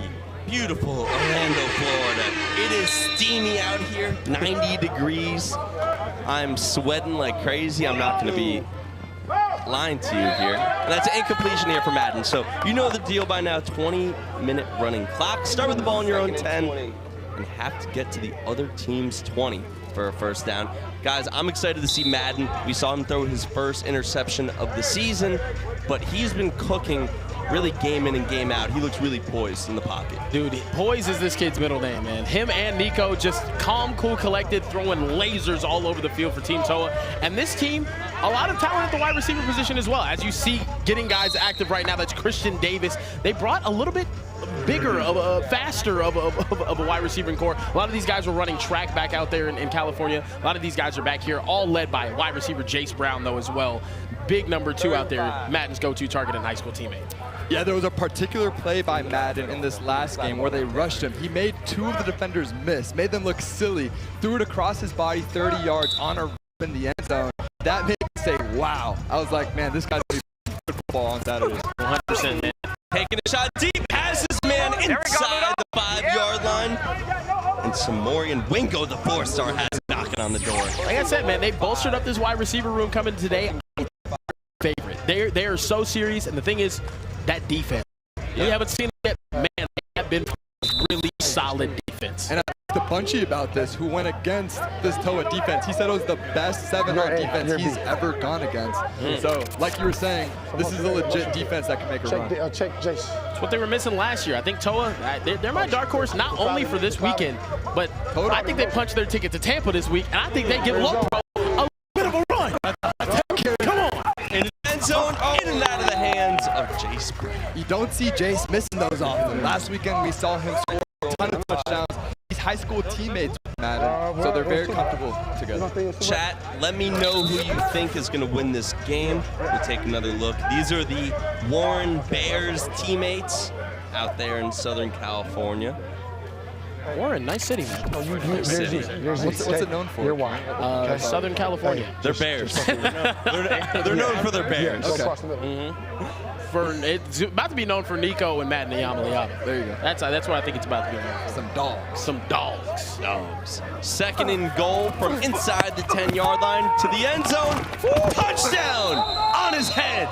beautiful Orlando, Florida. It is steamy out here, 90 degrees. I'm sweating like crazy. I'm not going to be lying to you here. And that's an incompletion here for Madden. So you know the deal by now, 20-minute running clock. Start with the ball in your own 10 and have to get to the other team's 20 for a first down. Guys, I'm excited to see Madden. We saw him throw his first interception of the season, but he's been cooking really game in and game out. He looks really poised in the pocket. Dude, poise is this kid's middle name, man. Him and Nico just calm, cool, collected, throwing lasers all over the field for Team TOA. And this team, a lot of talent at the wide receiver position as well. As you see, getting guys active right now, that's Christian Davis. They brought a little bit bigger, faster of a wide receiving core. A lot of these guys were running track back out there in California. A lot of these guys are back here, all led by wide receiver Jace Brown, though, as well. Big number 2 out there, Madden's go-to target and high school teammate. Yeah, there was a particular play by Madden in this last game where they rushed him. He made 2 of the defenders miss, made them look silly, threw it across his body 30 yards on a rip in the end zone. That made me say, wow. I was like, man, this guy's going to be good football on Saturday. 100%, man. Taking a shot deep, has his man inside the 5-yard line. And Samorian Wingo, the 4-star, has it knocking on the door. Like I said, man, they bolstered up this wide receiver room coming today. Favorite. They are so serious, and the thing is, that defense. You haven't seen that, man. They have been really solid defense. And I talked to Bunchie about this, who went against this TOA defense. He said it was the best 7-yard defense he's ever gone against. So, like you were saying, this is a legit defense that can make a run. Check Jace. That's what they were missing last year. I think TOA, they're my dark horse not only for this weekend, but I think they punched their ticket to Tampa this week, and I think they give Lopro a little bit of a run. Come on. In the end zone, in and out of the hands of Jace Brown. You don't see Jace missing those often. Last weekend, we saw him score a ton of touchdowns. He's high school teammates with Madden, so they're very comfortable together. Chat, let me know who you think is going to win this game. We'll take another look. These are the Warren Bears teammates out there in Southern California. Warren, nice city, man. What's it known for? Southern California. They're Bears. they're known for their Bears. Okay. It's about to be known for Nico and Madden Iyamaleava. There you go. That's what I think it's about to be known for. Some dogs. Some dogs. Second and goal from inside the 10-yard line to the end zone. Touchdown on his head.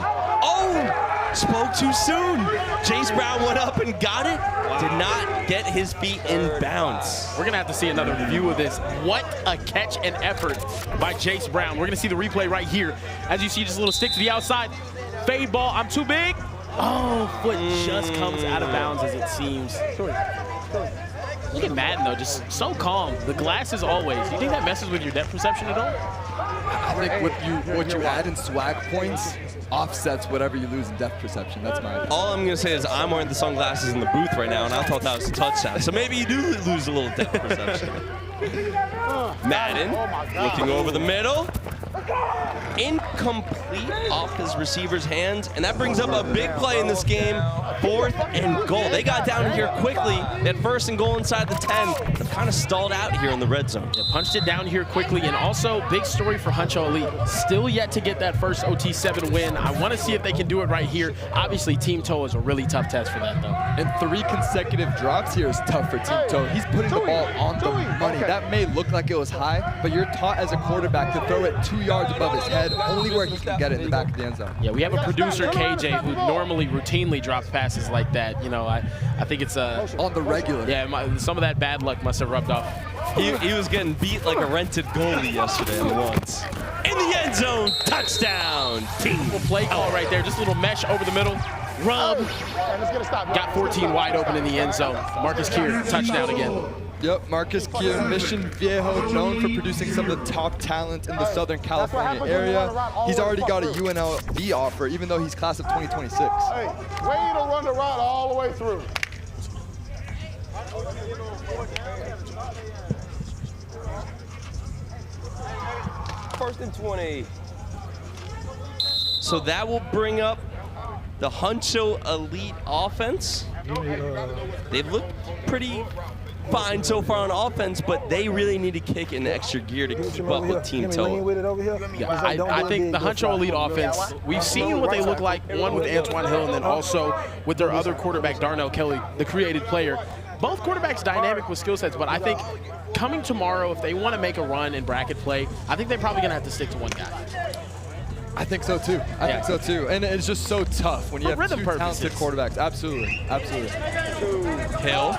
Oh, spoke too soon. Jace Brown went up and got it. Did not get his feet in bounds. We're going to have to see another review of this. What a catch and effort by Jace Brown. We're going to see the replay right here. As you see, just a little stick to the outside. Fade ball, I'm too big. Oh, foot just comes out of bounds as it seems. Look at Madden though, just so calm. The glasses always. Do you think that messes with your depth perception at all? I think what you add in swag points offsets whatever you lose in depth perception. That's my opinion. All I'm going to say is I'm wearing the sunglasses in the booth right now, and I thought that was a touchdown. So maybe you do lose a little depth perception. Madden looking over the middle. Incomplete off his receiver's hands, and that brings up a big play in this game. 4th and goal. They got down here quickly. They had 1st and goal inside the 10. They've kind of stalled out here in the red zone. Yeah, punched it down here quickly, and also big story for Huncho Elite. Still yet to get that first OT7 win. I want to see if they can do it right here. Obviously, Team Toa is a really tough test for that, though. And 3 consecutive drops here is tough for Team Toa. He's putting the ball on the money. That may look like it was high, but you're taught as a quarterback to throw it 2 yards above his head, only where he can get it in the back of the end zone. Yeah, we have a producer, KJ, who normally routinely drops passes like that. You know, I think it's on the regular. Yeah, some of that bad luck must have rubbed off. He was getting beat like a rented goalie yesterday on the ones. In the end zone, touchdown, team. Play call right there, just a little mesh over the middle. Rub. Got 14 wide open in the end zone. Marcus Keir, touchdown again. Yep, Marcus Keir, Mission Viejo, known for producing some of the top talent in the Southern California area. He's already got a UNLV offer, even though he's class of 2026. Hey, way to run the route all the way through. 1st and 20. So that will bring up the Huncho Elite offense. They've looked pretty fine so far on offense, but they really need to kick in extra gear to keep up with Team Toa. Yeah, I think the Huncho Elite offense, we've seen what they look like, one with Antoine Hill and then also with their other quarterback, Darnell Kelly, the created player. Both quarterbacks dynamic with skill sets, but I think coming tomorrow, if they want to make a run in bracket play, I think they're probably going to have to stick to one guy. I think so too. I think so too. And it's just so tough when you have two talented quarterbacks. Absolutely. Absolutely. Hill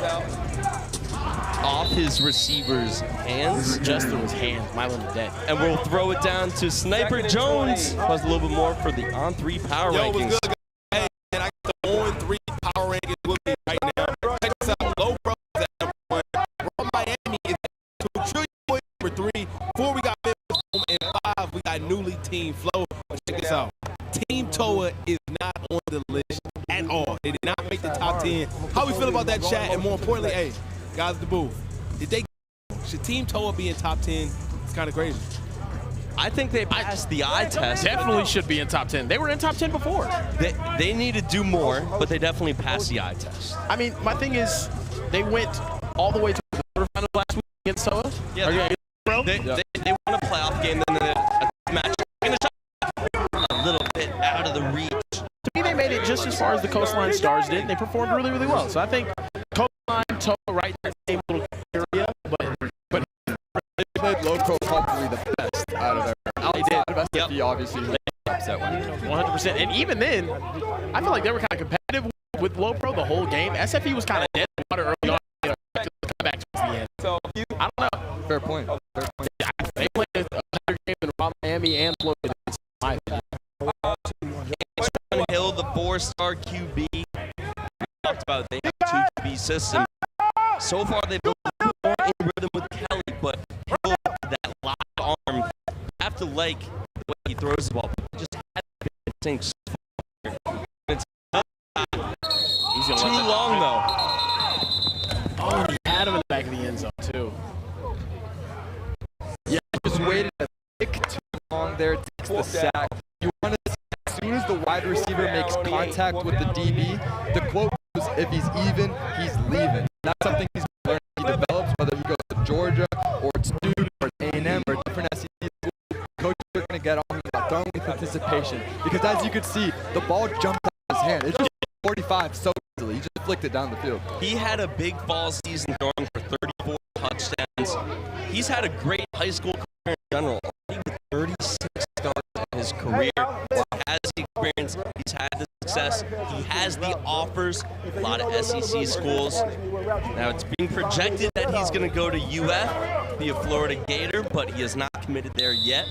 off his receiver's hands. Just through his hands. Milo dead. And we'll throw it down to Sniper Jones. Plus a little bit more for the on-3 power rankings. What's good, guys? Hey, man, I got the on-3 power rankings with me right now. Check this out. Low Pro is at number 1. Raw Miami is at 2. Trillion number 3. 4, we got Memphis home. And 5, we got newly Team Flow. Check this out. Team Toa is not on the list at all. They did not make the top 10. How we feel about that, chat? And more importantly, hey, guys at the booth, should Team Toa be in top 10? It's kind of crazy. I think they passed the eye test. Definitely should be in top 10. They were in top 10 before. They need to do more, but they definitely passed the eye test. I mean, my thing is, they went all the way to the quarterfinals last week against Toa. Yeah, they won a playoff game, then the match a little bit out of the reach. To me, they made it just as far as the Coastline Stars did. They performed really, really well. So I think Coastline, Toa, right in the same little area, but they played low pro probably the best out of their. Outside of SFE, obviously, they upset one. 100%. And even then, I feel like they were kind of competitive with low pro the whole game. SFE was kind of dead in the water early on. Come back to the end. So I don't know. Fair point. Fair point. They played a 100 game in Raw Miami and Florida. Antoine Hill, the 4-star QB. We talked about they have 2 QB system. So far, they've been a little more in rhythm with Kelly, but Hill, that lock arm, you have to like the way he throws the ball. But just had to think so far. It's too long, though. Oh, he had him in the back of the end zone, too. Yeah, just waited a tick too long there, takes the sack. You want to see, as soon as the wide receiver makes contact with the DB, the quote goes, if he's even, he's leaving. That's something he's learned. He develops, whether he goes to Georgia, or it's Duke, or A&M, or different SEC schools. Coaches are going to get on him about throwing with anticipation. Because as you could see, the ball jumped out of his hand. It's just 45 so easily. He just flicked it down the field. He had a big fall season throwing for 34 touchdowns. He's had a great high school career in general. Only with 36 starts in his career. He has the experience. He's had the success. He has the offers. A lot of SEC schools. Now it's being projected that he's going to go to UF, be a Florida Gator, but he is not committed there yet.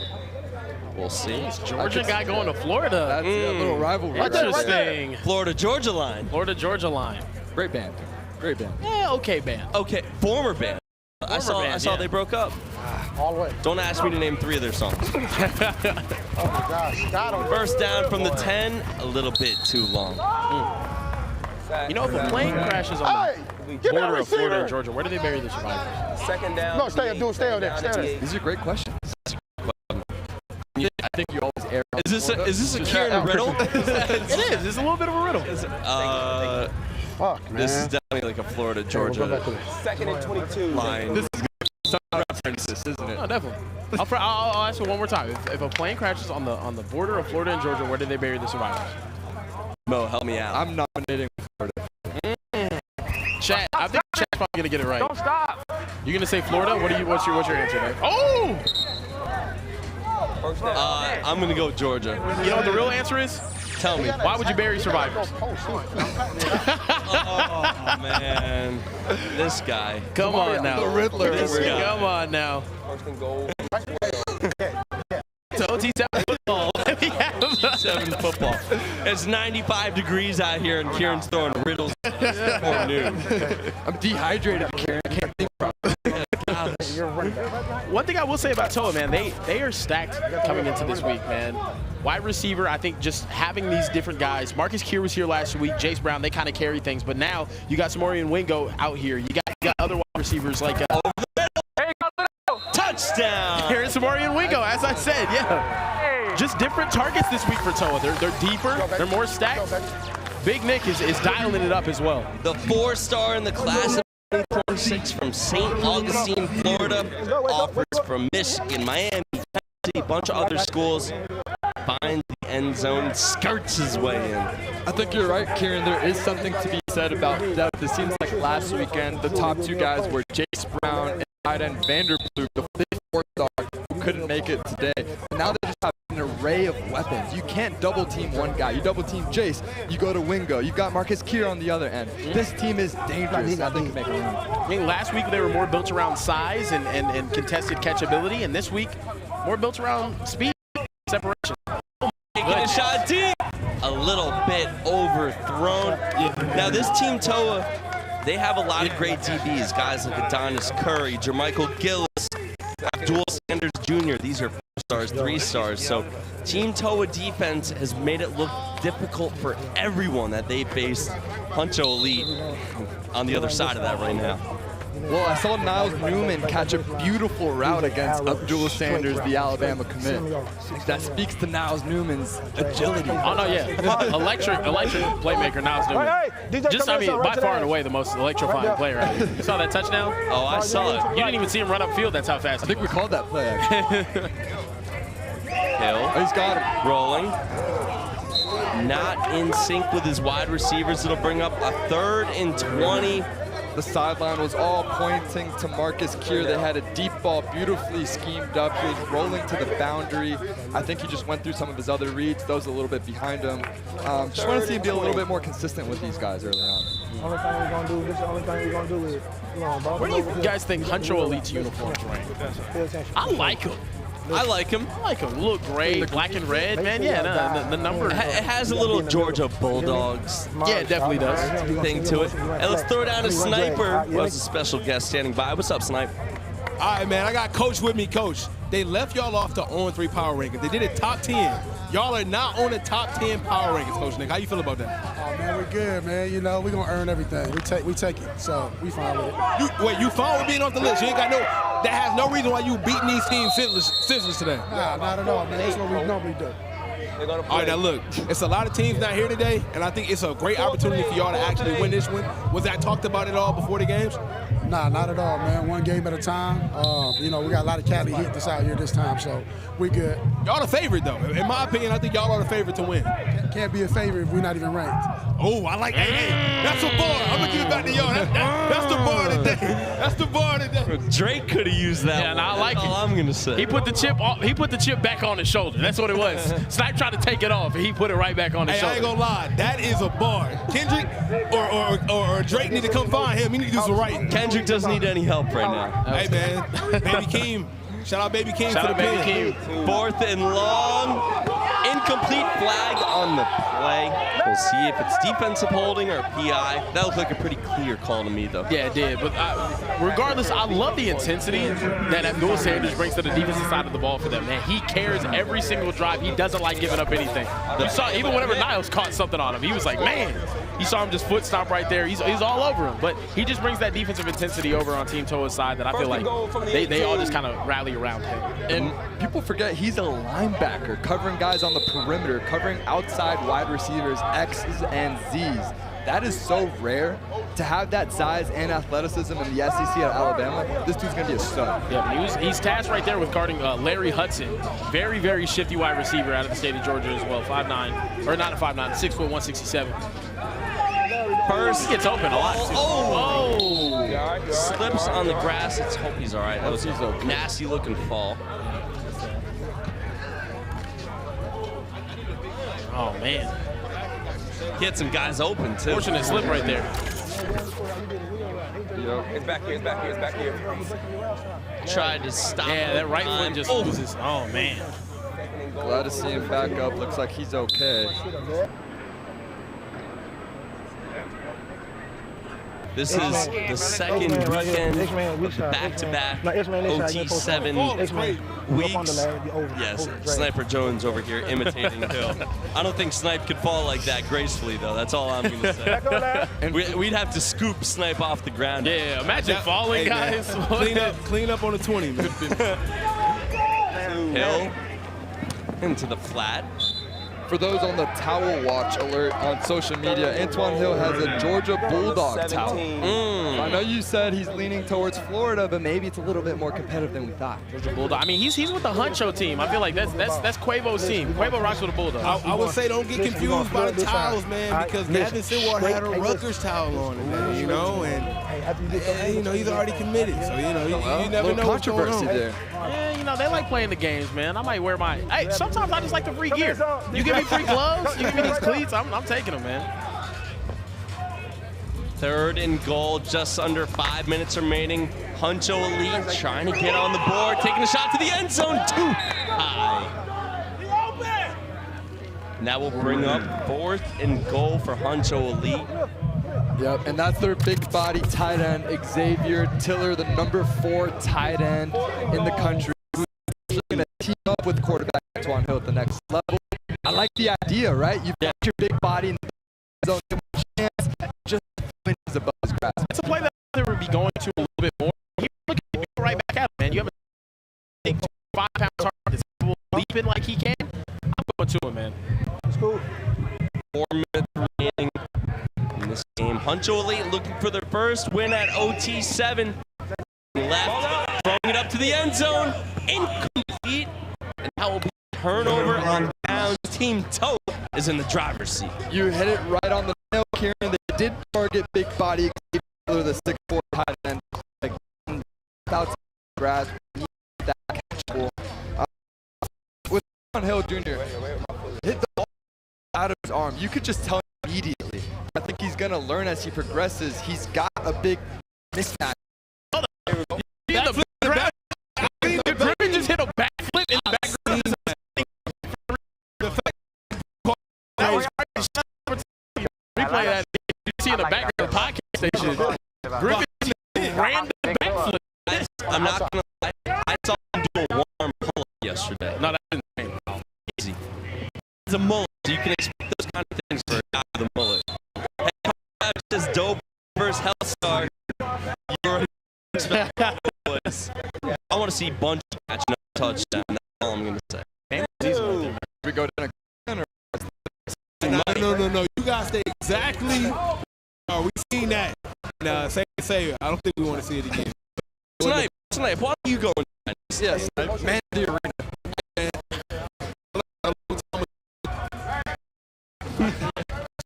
We'll see. Georgia guy going to Florida. That's a little rivalry. Interesting. Florida-Georgia line. Florida-Georgia line. Great band. Great band. Yeah, okay band. Okay, former band. I saw they broke up. All the way. Don't ask me to name 3 of their songs. Oh my gosh, got him. First down from the 10, a little bit too long. You know, if a plane crashes on the border of Florida and Georgia, where do they bury the survivors? Second down. No, stay up, dude. Stay up there. Stay up there. These are great questions. I think you always err. Is this a Kieran riddle? It is. It's a little bit of a riddle. Fuck, man. This is definitely like a Florida-Georgia Second and 22. line. This is some references, isn't it? Oh, definitely. I'll ask it one more time. If a plane crashes on the border of Florida and Georgia, where do they bury the survivors? Mo, help me out. I'm nominating Florida. Chat, I think Chat's probably gonna get it right. Don't stop. You gonna say Florida? What's your answer, Dave? Oh! I'm gonna go Georgia. You know what the real answer is? Tell me. Why would you bury survivors? Oh man, this guy. Come on now. The Riddler. This guy. Come on now. First and goal. To OT7 football. OT7 football. It's 95 degrees out here, and Kieran's throwing riddles before noon. I'm dehydrated, Kieran. I can't think properly. One thing I will say about Toa, man, they are stacked coming into this week, man. Wide receiver, I think just having these different guys. Marcus Keir was here last week. Jace Brown, they kind of carry things. But now you got Samorian Wingo out here. You got other wide receivers like touchdown. Here's Samorian Wingo, as I said, yeah. Just different targets this week for Toa. They're deeper. They're more stacked. Big Nick is dialing it up as well. The 4-star in the class of 2026 from St. Augustine, Florida. Offers from Michigan, Miami, Tennessee, a bunch of other schools. Finds the end zone, skirts his way in. I think you're right, Kieran. There is something to be said about depth. It seems like last weekend, the top 2 guys were Jace Brown and tight end Vanderploeg, the 4-star, who couldn't make it today. And now they just have an array of weapons. You can't double team one guy. You double team Jace, you go to Wingo. You've got Marcus Keir on the other end. This team is dangerous. I think make a run. I mean, last week they were more built around size and contested catchability, and this week more built around speed, separation. Taking a shot deep. A little bit overthrown. Now this team Toa, they have a lot of great DBs, guys like Adonis Curry, Jermichael Gillis, Abdul Sanders Jr. These are 4-stars, 3-stars. So Team Toa defense has made it look difficult for everyone that they face Huncho Elite on the other side of that right now. Well, I saw Niles Newman catch a beautiful route against Abdul Sanders, the Alabama commit. That speaks to Niles Newman's agility. Oh, no, yeah. Electric playmaker, Niles Newman. Just, I mean, by far and away the most electrifying player. Right? You saw that touchdown? Oh, I saw it. You didn't even see him run upfield. That's how fast. I think we called that play, actually. Hill. Oh, he's got him. Rolling. Not in sync with his wide receivers. It'll bring up a 3rd and 20. The sideline was all pointing to Marcus Keir. They had a deep ball beautifully schemed up. He was rolling to the boundary. I think he just went through some of his other reads. Those a little bit behind him. Just want to see him be a little bit more consistent with these guys early on. Only thing we're going to do, this is the only thing we're going to do is, where do you guys think Huncho Elite's uniforms rank? I like them. I like him. Look great, black and red, man. Yeah, the number. It has a little Georgia Bulldogs. Yeah, it definitely does. Thing to it. And let's throw down a Sniper, who has a special guest standing by. What's up, Snipe? All right, man. I got Coach with me, Coach. They left y'all off the on-3 power rankings. They did it top 10. Y'all are not on the top 10 power rankings, Coach Nick. How you feel about that? Oh, man, we're good, man. You know, we're going to earn everything. We take it, so we fine with it. You fine with being off the list? You ain't got that has no reason why you beating these teams senseless today? Nah, not at all, man. That's what we normally do. All right, now look, it's a lot of teams not here today, and I think it's a great opportunity for y'all to actually win this one. Was that talked about at all before the games? Nah, not at all, man. One game at a time. You know, we got a lot of Cali heat this out here this time, so we good. Y'all the favorite, though. In my opinion, I think y'all are the favorite to win. Can't be a favorite if we're not even ranked. Oh, I like that. Hey, that's a bar. I'm going to give it back to y'all. That's the bar today. That's the bar today. Drake could have used that. Yeah, and I like it. All I'm going to say. He put the chip back on his shoulder. That's what it was. Snipe tried to take it off, and he put it right back on his shoulder. I ain't going to lie. That is a bar. Kendrick or Drake need to come find him. He need to do some writing. Kendrick doesn't need any help right now. Hey, man. Baby Keem. Shout out Baby King Shout for the out Baby pin. King. 4th and long. Incomplete flag on the play. We'll see if it's defensive holding or PI. That looked like a pretty clear call to me, though. Yeah, it did. But regardless, I love the intensity that Abdul Sanders brings to the defensive side of the ball for them. Man, he cares every single drive. He doesn't like giving up anything. You saw even whenever Niles caught something on him, he was like, man. You saw him just foot stomp right there. He's all over him. But he just brings that defensive intensity over on Team TOA's side that I feel like they all just kind of rally around him. And people forget he's a linebacker, covering guys on the perimeter, covering outside wide receivers, X's and Z's. That is so rare to have that size and athleticism in the SEC at Alabama. This dude's gonna be a stud. Yeah, he's tasked right there with guarding Larry Hudson, very, very shifty wide receiver out of the state of Georgia as well, 5'9", or not a 5'9", 6', 167. First, he gets open a lot. Oh! Slips on the grass. Let's hope he's all right. That was a nasty looking fall. Oh man. He had some guys open too. Fortunate slip right there. It's back here, it's back here, it's back here. Tried to stop. Yeah, that right foot just loses. Oh man. Glad to see him back up. Looks like he's okay. This is the second weekend of back-to-back OT7 weeks. Yes, Sniper Jones over here imitating Hill. I don't think Snipe could fall like that gracefully, though. That's all I'm going to say. And we'd have to scoop Snipe off the ground. Yeah, imagine falling, guys. Clean up on the 20, man. Hill into the flat. For those on the towel watch alert on social media, Antoine Hill has a Georgia Bulldog towel. I know you said he's leaning towards Florida, but maybe it's a little bit more competitive than we thought. Georgia Bulldog. I mean, he's with the Huncho team. I feel like that's Quavo's team. Quavo rocks with the Bulldogs. I would say don't get confused by the towels, man, because Gavin Seward had a Rutgers towel on it, man, you know, and you know, he's already committed, so, you know, you never know what's going on. There. Yeah, you know, they like playing the games, man. I might wear my, hey, sometimes I just like the free gear. You give me free gloves, you give me these cleats, I'm taking them, man. 3rd and goal, just under 5 minutes remaining. Huncho Elite trying to get on the board, taking a shot to the end zone, too high. And that will bring up 4th and goal for Huncho Elite. Yep, and that's their big body tight end, Xavier Tiller, the #4 tight end in the country, who's going to team up with quarterback Antoine Hill at the next level. I like the idea, right? You've got your big body in the zone, give him a chance, just finishes above his grasp. It's a play that they would be going to a little bit more. He look at you right back at him, man. You have a big 5-pound target that's leaping like he can. I'm going to him, man. It's cool. 4 minutes remaining in this game. Huncho Elite looking for their first win at OT7. Left, throwing it up to the end zone. Incomplete. And that will be a turnover on downs. Team TOA is in the driver's seat. You hit it right on the nail, Kieran. They did target big body Xavier, the 6'4 tight end. Like, outside the grass, that catchable. With Antoine Hill Jr., hit the ball out of his arm. You could just tell immediately. I think he's going to learn as he progresses. He's got a big mismatch. Griffin just hit a backflip in the background. Replay that. You see in the background of the podcast station. Griffin ran the backflip. I'm not going to lie. I saw him do a warm pull-up yesterday. No, that didn't easy. It's a mullet. So you can expect those kind of things for a guy with a mullet. Hey, says Doughboyz versus Hellstar. I want to see Bunchie catch another touchdown. That's all I'm going to say. We go down again, or No. You guys stay exactly. We seen that. Nah, say. I don't think we want to see it again. Snipe, why are you going? Yes, man the arena.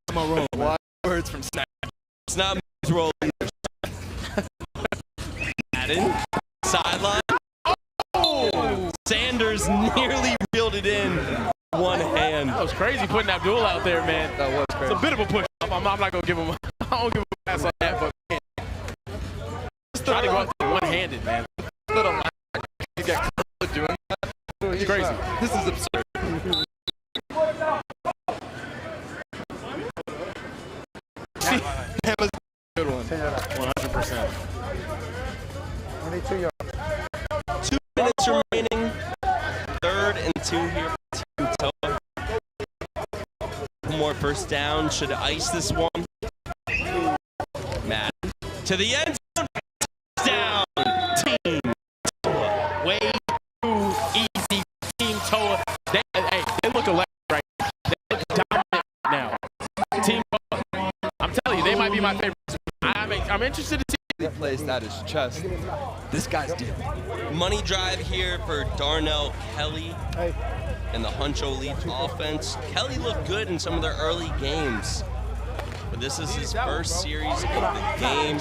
Am I wrong? Why words from Snipe? It's not me rolling. Madden, sideline. Oh! Sanders nearly reeled it in one hand. That was crazy putting Abdul out there, man. That was crazy. It's a bit of a push. I'm not going to give him I don't give him a pass on that, but man. Just trying to go out there one-handed, man. Little you get crazy. This is absurd. That was a good one. 100%. 22 yards. 2 minutes remaining. 3rd and 2 here for Team Toa. One more first down. Should ice this one. Matt to the end zone. Down. Team Toa. Way too easy. Team Toa. They look electric right now. They look dominant right now. Team Toa. I'm telling you, they might be my favorite. I'm interested to see. He plays at his chest. This guy's deep. Money drive here for Darnell Kelly and the Huncho Elite offense. Kelly looked good in some of their early games, but this is his first series of the game.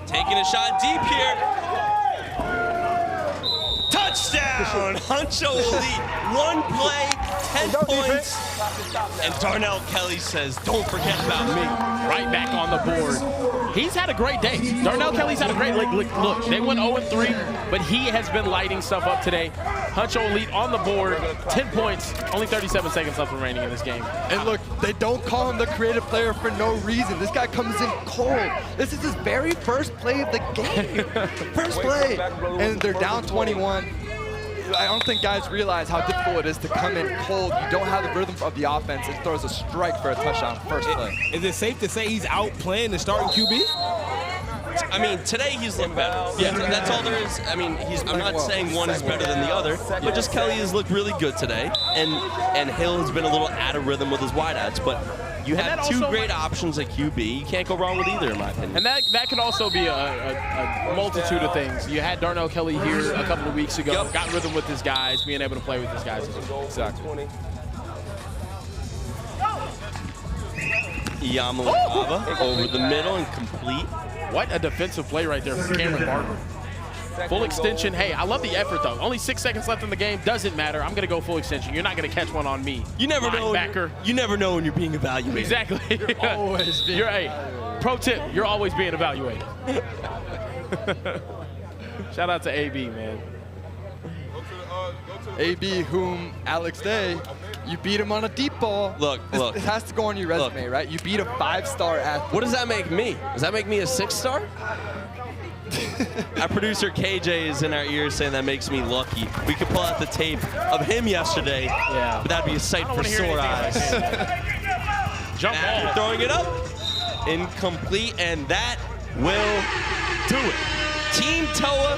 Taking a shot deep here. Touchdown, Huncho Elite. 1 play, 10 points. And Darnell Kelly says, don't forget about me. Right back on the board. He's had a great day. Darnell Kelly's had a great look. They went 0-3, but he has been lighting stuff up today. Huncho Elite on the board, 10 points, only 37 seconds left remaining in this game. And look, they don't call him the creative player for no reason. This guy comes in cold. This is his very first play of the game. First play. And they're down 21. I don't think guys realize how difficult it is to come in cold. You don't have the rhythm of the offense. It throws a strike for a touchdown first play. Is it safe to say he's outplaying the starting QB? I mean, today he's looked better. Yeah, that's all there is. I mean, I'm not saying one is better than the other, but just Kelly has looked really good today, and Hill has been a little out of rhythm with his wideouts, but you have 2 great options at QB. You can't go wrong with either, in my opinion. And that could also be a multitude of things. You had Darnell Kelly here a couple of weeks ago, got rhythm with his guys, being able to play with his guys. Exactly. Yamalava over the middle and complete. What a defensive play right there from Cameron Barber. Full extension. Hey, I love the effort, though. Only 6 seconds left in the game. Doesn't matter. I'm going to go full extension. You're not going to catch one on me. You never know. You never know when you're being evaluated. Exactly. Always being evaluated. Pro tip, you're always being evaluated. Shout out to AB, man. AB, whom Alex Day, you beat him on a deep ball. Look. It has to go on your resume, right? You beat a 5-star athlete. What does that make me? Does that make me a 6-star? Our producer KJ is in our ears saying that makes me lucky. We could pull out the tape of him yesterday, but that'd be a sight for sore eyes. Jump ball. Throwing it up. Incomplete, and that will do it. Team Toa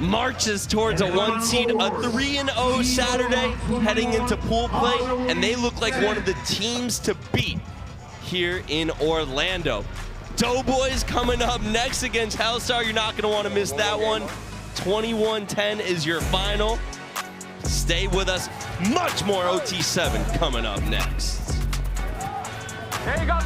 marches towards a 1 seed, a 3-0 Saturday, heading into pool play, and they look like one of the teams to beat here in Orlando. Doughboyz coming up next against Hellstar. You're not going to want to miss that one. 21-10 is your final. Stay with us. Much more OT7 coming up next. There you go.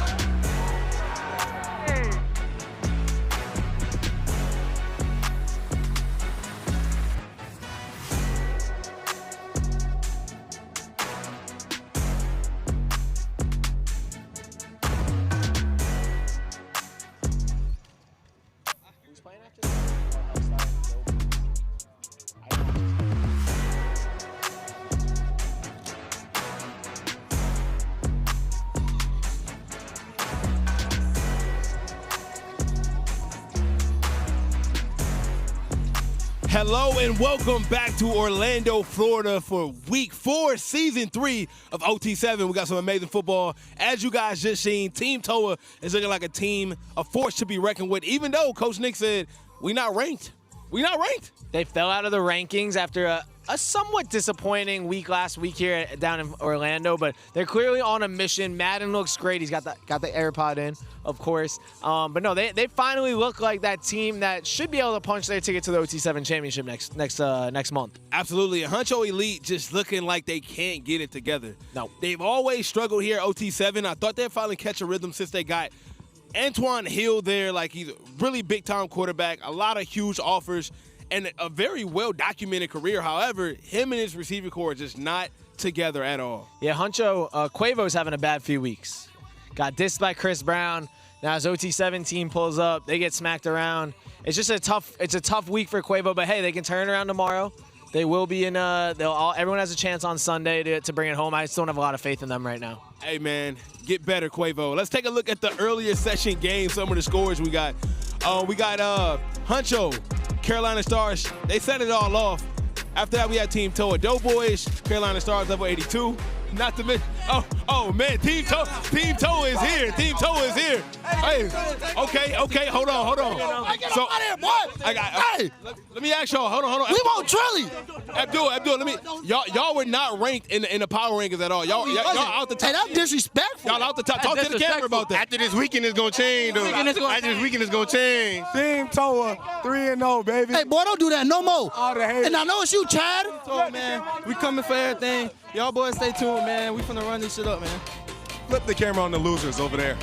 Hello and welcome back to Orlando, Florida for week 4, season 3 of OT7. We got some amazing football. As you guys just seen, Team Toa is looking like a team, a force to be reckoned with, even though Coach Nick said, we not ranked. We not ranked. They fell out of the rankings after a somewhat disappointing week last week here down in Orlando, but they're clearly on a mission. Madden looks great. He's got the AirPod in, of course. But no, they finally look like that team that should be able to punch their ticket to the OT7 championship next month. Absolutely. Huncho Elite just looking like they can't get it together. No. They've always struggled here at OT7. I thought they'd finally catch a rhythm since they got Antoine Hill there. Like, he's a really big-time quarterback, a lot of huge offers, and a very well-documented career. However, him and his receiving core are just not together at all. Yeah, Huncho, Quavo's having a bad few weeks. Got dissed by Chris Brown. Now his OT7 team pulls up. They get smacked around. It's just a tough week for Quavo, but hey, they can turn around tomorrow. They will be in. Everyone has a chance on Sunday to bring it home. I just don't have a lot of faith in them right now. Hey, man, get better, Quavo. Let's take a look at the earlier session games, some of the scores we got. We got Huncho, Carolina Stars. They set it all off. After that, we had Team Toa, Doughboyz, Carolina Stars, level 82. Not to mention, oh man, Team Toa is here. Team Toa is here. Hey, okay, hold on. So, let me ask y'all, hold on. We want Trilly. Abdul, y'all were not ranked in the power rankings at all. Y'all out the top. Hey, that's disrespectful. Y'all out the top. Talk to the camera about that. After this weekend, it's gonna change, though. After this weekend, it's gonna change. Team Toa, 3-0, baby. Hey, boy, don't do that no more. All the haters. And I know it's you, Chad. So, man, we coming for everything. Y'all boys stay tuned, man. We finna run this shit up, man. Flip the camera on the losers over there.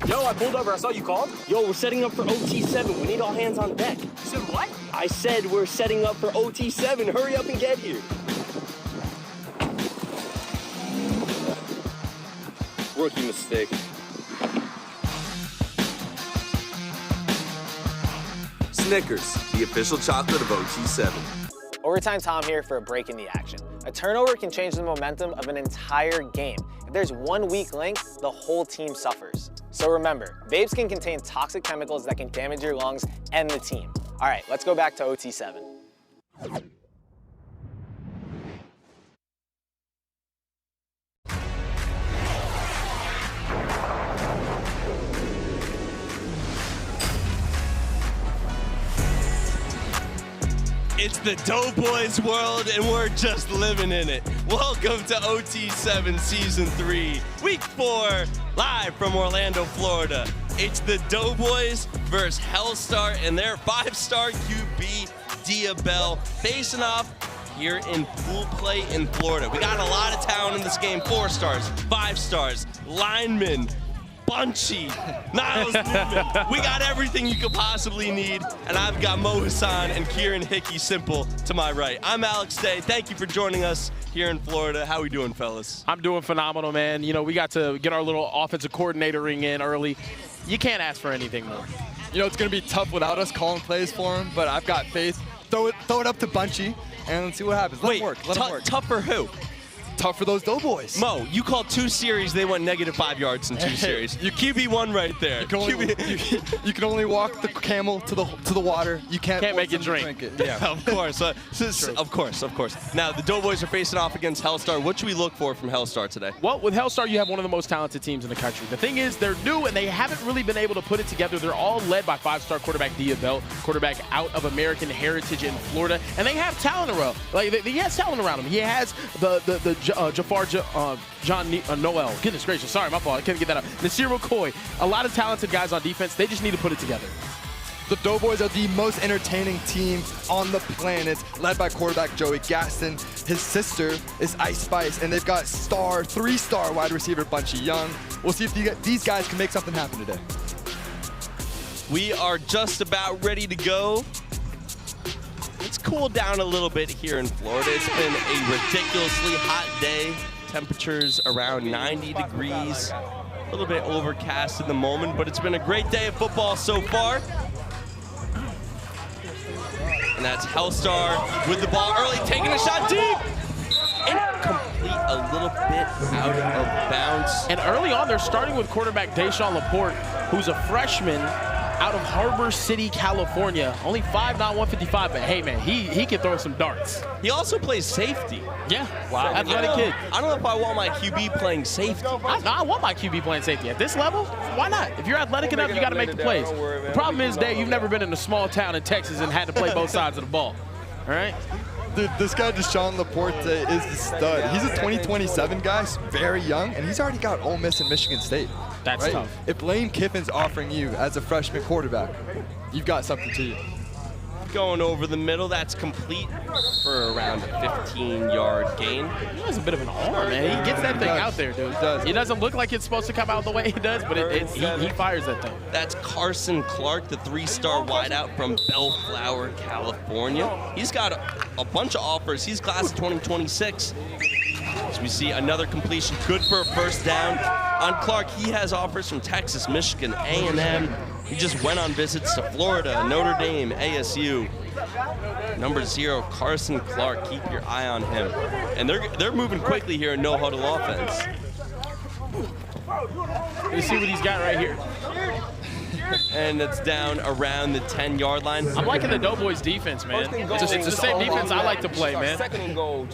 Yo, I pulled over. I saw you called. Yo, we're setting up for OT7. We need all hands on deck. You said what? I said we're setting up for OT7. Hurry up and get here. Rookie mistake. Snickers, the official chocolate of OT7. Overtime Tom here for a break in the action. A turnover can change the momentum of an entire game. If there's one weak link, the whole team suffers. So remember, vapes can contain toxic chemicals that can damage your lungs and the team. All right, let's go back to OT7. It's the Doughboyz world, and we're just living in it. Welcome to OT7 Season 3, Week 4, live from Orlando, Florida. It's the Doughboyz versus Hellstar and their 5-star QB, Diabell, facing off here in pool play in Florida. We got a lot of talent in this game. 4 stars, 5 stars, linemen, Bunchie, Niles Newman. We got everything you could possibly need, and I've got Mo Hassan and Kieran Hickey Simple to my right. I'm Alex Day. Thank you for joining us here in Florida. How we doing, fellas? I'm doing phenomenal, man. You know, we got to get our little offensive coordinator ring in early. You can't ask for anything more. You know, it's going to be tough without us calling plays for him, but I've got faith. Throw it up to Bunchie, and let's see what happens. Let him work. Tough for who? Tough for those Doughboyz. Mo, you called 2 series. They went -5 yards in 2 series. You QB1 right there. You can only walk the camel to the water. You can't make it drink it. Yeah, of course. Of course. Now, the Doughboyz are facing off against Hellstar. What should we look for from Hellstar today? Well, with Hellstar, you have one of the most talented teams in the country. The thing is, they're new, and they haven't really been able to put it together. They're all led by 5-star quarterback Diabell, quarterback out of American heritage in Florida, and they have talent around. He has talent around him. He has the Jafar John Noel. Goodness gracious, sorry, my fault. I couldn't get that out. Nasir McCoy. A lot of talented guys on defense. They just need to put it together. The Doughboyz are the most entertaining team on the planet, led by quarterback Joey Gaston. His sister is Ice Spice, and they've got 3-star wide receiver Bunchie Young. We'll see if these guys can make something happen today. We are just about ready to go. It's cooled down a little bit here in Florida. It's been a ridiculously hot day. Temperatures around 90 degrees. A little bit overcast at the moment, but it's been a great day of football so far. And that's Hellstar with the ball early, taking a shot deep. Incomplete, a little bit out of bounds. And early on, they're starting with quarterback Deshaun Laporte, who's a freshman out of Harbor City, California. Only 5'9", 155, but hey, man, he can throw some darts. He also plays safety. Yeah, wow, athletic kid. I don't know if I want my QB playing safety. I want my QB playing safety. At this level, why not? If you're athletic enough, you got to make the plays. The problem is, Dave, you've never been in a small town in Texas and had to play both sides of the ball. All right? Dude, this guy, Deshaun Laporte, is the stud. He's a 2027 guy, very young, and he's already got Ole Miss and Michigan State. That's tough. If Lane Kiffin's offering you as a freshman quarterback, you've got something to you. Going over the middle, that's complete for around a 15-yard gain. He has a bit of an arm, man. He gets that thing out there, dude. It doesn't look like it's supposed to come out the way it does, but he fires that thing. That's Carson Clark, the 3-star wideout from Bellflower, California. He's got a bunch of offers. He's class of 2026. As we see another completion, good for a first down. On Clark, he has offers from Texas, Michigan, A&M. He just went on visits to Florida, Notre Dame, ASU. Number 0, Carson Clark, keep your eye on him. And they're moving quickly here in no huddle offense. Let's see what he's got right here. And it's down around the 10-yard line. I'm liking the Doughboyz defense, man. It's the same defense I like to play, man.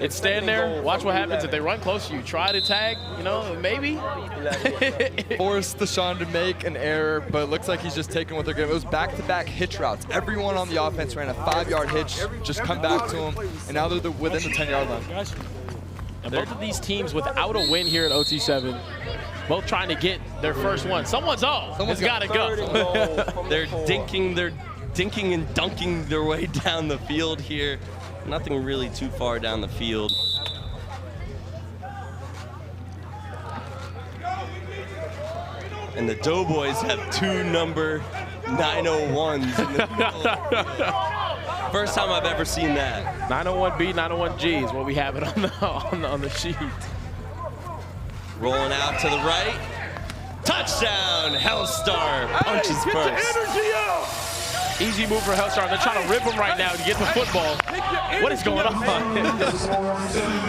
It's stand there, watch what happens. If they run close to you, try to tag, you know, maybe. Forced Deshaun to make an error, but it looks like he's just taking what they're giving. It was back-to-back hitch routes. Everyone on the offense ran a 5-yard hitch, just come back to him, and now they're within the 10-yard line. And both of these teams without a win here at OT7, both trying to get their first one. Someone's got to go. They're dinking and dunking their way down the field here. Nothing really too far down the field. And the Doughboyz have 2 number 901s in the field. First time I've ever seen that. 901B, 901G is what we have it on the sheet. Rolling out to the right. Touchdown, Hellstar. Punches first. Easy move for Hellstar. They're trying to rip him right now to get the football. What is going on?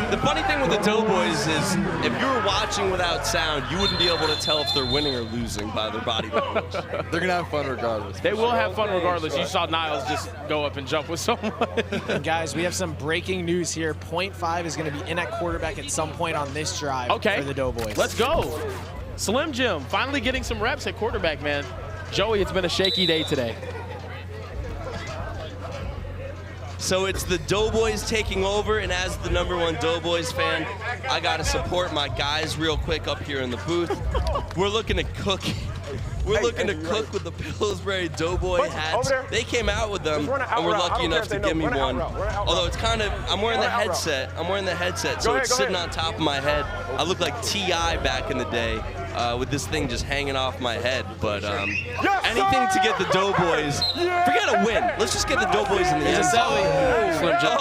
The funny thing with the Doughboyz is if you were watching without sound, you wouldn't be able to tell if they're winning or losing by their body language. They're going to have fun regardless. They will have fun regardless. You saw Niles just go up and jump with someone. And guys, we have some breaking news here. .5 is going to be in at quarterback at some point on this drive for the Doughboyz. Let's go. Slim Jim finally getting some reps at quarterback, man. Joey, it's been a shaky day today. So it's the Doughboyz taking over, and as the #1 Doughboyz fan, I gotta support my guys real quick up here in the booth. We're looking to cook. We're looking to cook with the Pillsbury Doughboy hats. They came out with them, and were lucky enough to give me one. Although it's kind of, I'm wearing the headset. So it's sitting on top of my head. I look like T.I. back in the day. With this thing just hanging off my head. But anything to get the Doughboyz. Forget a win. Let's just get the Doughboyz in the end. Slim Jim.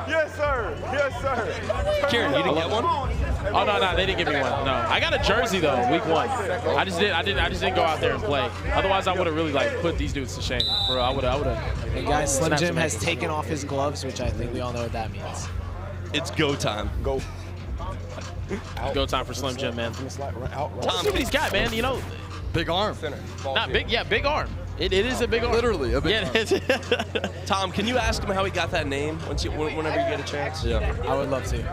Yes, sir. Yes, sir. Kieran, you didn't get one? Oh no, they didn't give me one. No, I got a jersey though, week 1. I just didn't go out there and play. Otherwise, I would have really put these dudes to shame. Bro, I would have. And guys, Slim Jim has taken off his gloves, which I think we all know what that means. It's go time. Go. Go time for Slim Jim, man. Let's see what he's got, man. You know, big arm. Not big, yeah, big arm. It is a big arm. Literally a big arm. Tom, can you ask him how he got that name whenever you get a chance? Yeah, I would love to.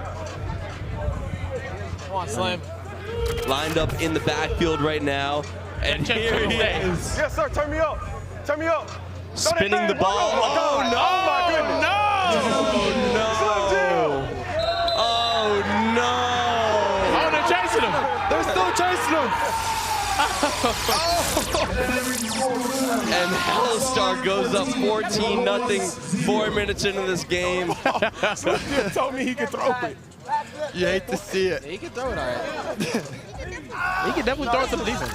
Come on, Slim. Lined up in the backfield right now, and here he is. Yes, sir. Turn me up. Turn me up. Spinning the ball. Oh, no. Oh, my goodness. Oh, no. Oh, no. Oh, they're chasing him. They're still chasing him. And Hellstar goes up 14-0, 4 minutes into this game. Slim Jim told me he could throw it. You hate to see it. Yeah, he can throw it all right. He can definitely throw it to the defense.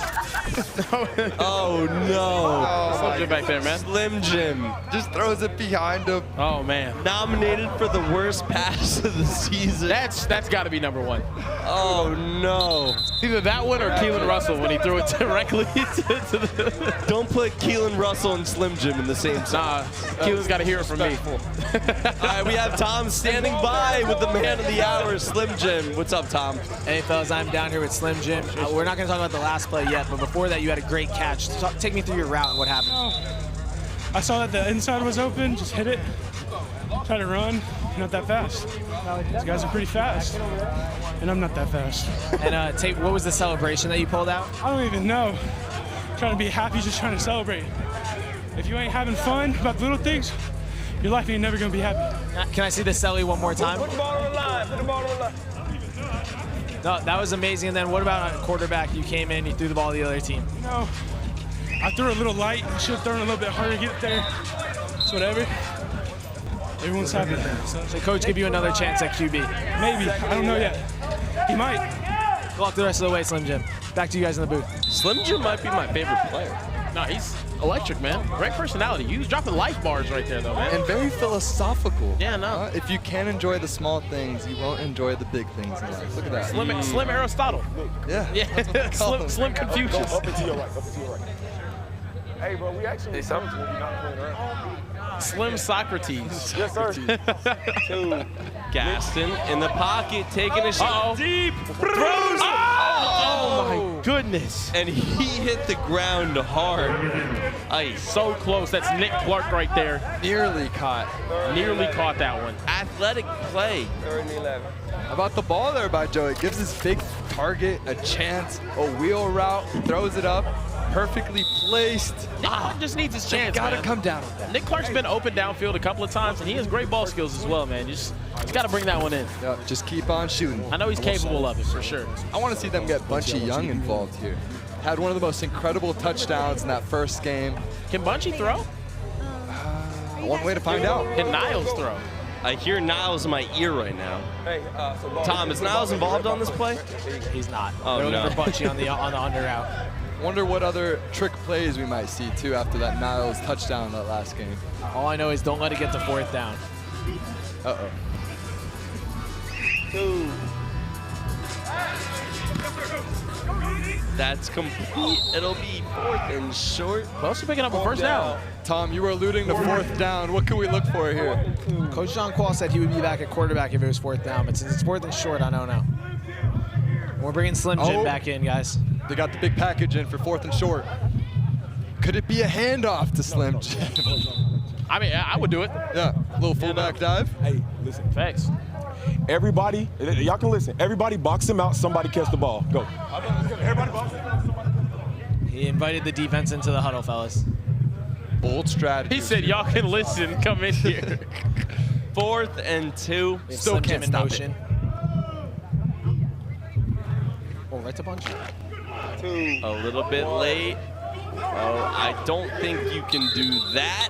Oh, no. Slim Jim back there, man. Slim Jim just throws it behind him. Oh, man. Nominated for the worst pass of the season. That's got to be #1. Oh, no. Either that one or Keelan Russell when he threw it directly to the... Don't put Keelan Russell and Slim Jim in the same sentence. Nah, Keelan's got to hear it from me. All right, we have Tom standing by with the man of the hour, Slim Jim. What's up, Tom? Hey, fellas, I'm down here with Slim Jim. We're not going to talk about the last play yet, but before that, you had a great catch. Take me through your route and what happened. I saw that the inside was open, just hit it, try to run, not that fast. These guys are pretty fast, and I'm not that fast. And what was the celebration that you pulled out? I don't even know. Trying to be happy, just trying to celebrate. If you ain't having fun about the little things, your life ain't never going to be happy. Can I see the celly one more time? Put the ball on the line. Put the ball on the line. No, that was amazing. And then what about on quarterback? You came in, you threw the ball to the other team. No, I threw a little light. I should have thrown a little bit harder to get there. It's whatever. Everyone's happy. So coach give you another chance at QB? Maybe. I don't know yet. He might. Good luck the rest of the way, Slim Jim. Back to you guys in the booth. Slim Jim might be my favorite player. No, he's electric, man. Great personality. He was dropping life bars right there, though, man. And very philosophical. Yeah, no. If you can't enjoy the small things, you won't enjoy the big things in life. Look at that. Slim Aristotle. Yeah. Yeah. Slim Confucius. Up and to your right. Up and to your right. Hey, bro, we actually told you we're not playing around. Slim Socrates. Yes, sir. Two. Gaston in the pocket, taking a shot deep. Throws. Oh, my goodness. And he hit the ground hard. Ice. So close. That's Nick Clark right there. Nearly caught. Nearly caught that one. Athletic play. How about the ball there by Joey? Gives his big target a chance, a wheel route, throws it up. Perfectly placed. Nick Clark just needs his chance. Gotta man. come down with that. Nick Clark's been open downfield a couple of times, and he has great ball skills as well, man. You just got to bring that one in. Yeah, just keep on shooting. I know he's capable of it, for sure. I want to see them get Bunchie Young involved here. Had one of the most incredible touchdowns in that first game. Can Bunchie throw? One way to find out. Can Niles throw? I hear Niles in my ear right now. Tom, is Niles involved on this play? He's not. Oh, They're no. looking for Bunchie on the under route. Wonder what other trick plays we might see too after that Niles touchdown that last game. All I know is don't let it get to 4th down. Uh-oh. Two. That's complete. It'll be 4th and short. Close to picking up a first down. Tom, you were alluding to 4th down. What can we look for here? Coach John Quall said he would be back at quarterback if it was 4th down, but since it's 4th and short, I don't know. We're bringing Slim Jim back in, guys. They got the big package in for 4th and short. Could it be a handoff to Slim Jim? I mean, I would do it. Yeah, a little fullback dive. Hey, listen. Thanks. Everybody, y'all can listen. Everybody box him out. Somebody catch the ball. Go. Everybody box him out. He invited the defense into the huddle, fellas. Bold strategy. He said, y'all can listen. Come in here. 4th and 2. Still can't stop motion. Oh, right to Bunchie. A little bit late. Oh, I don't think you can do that.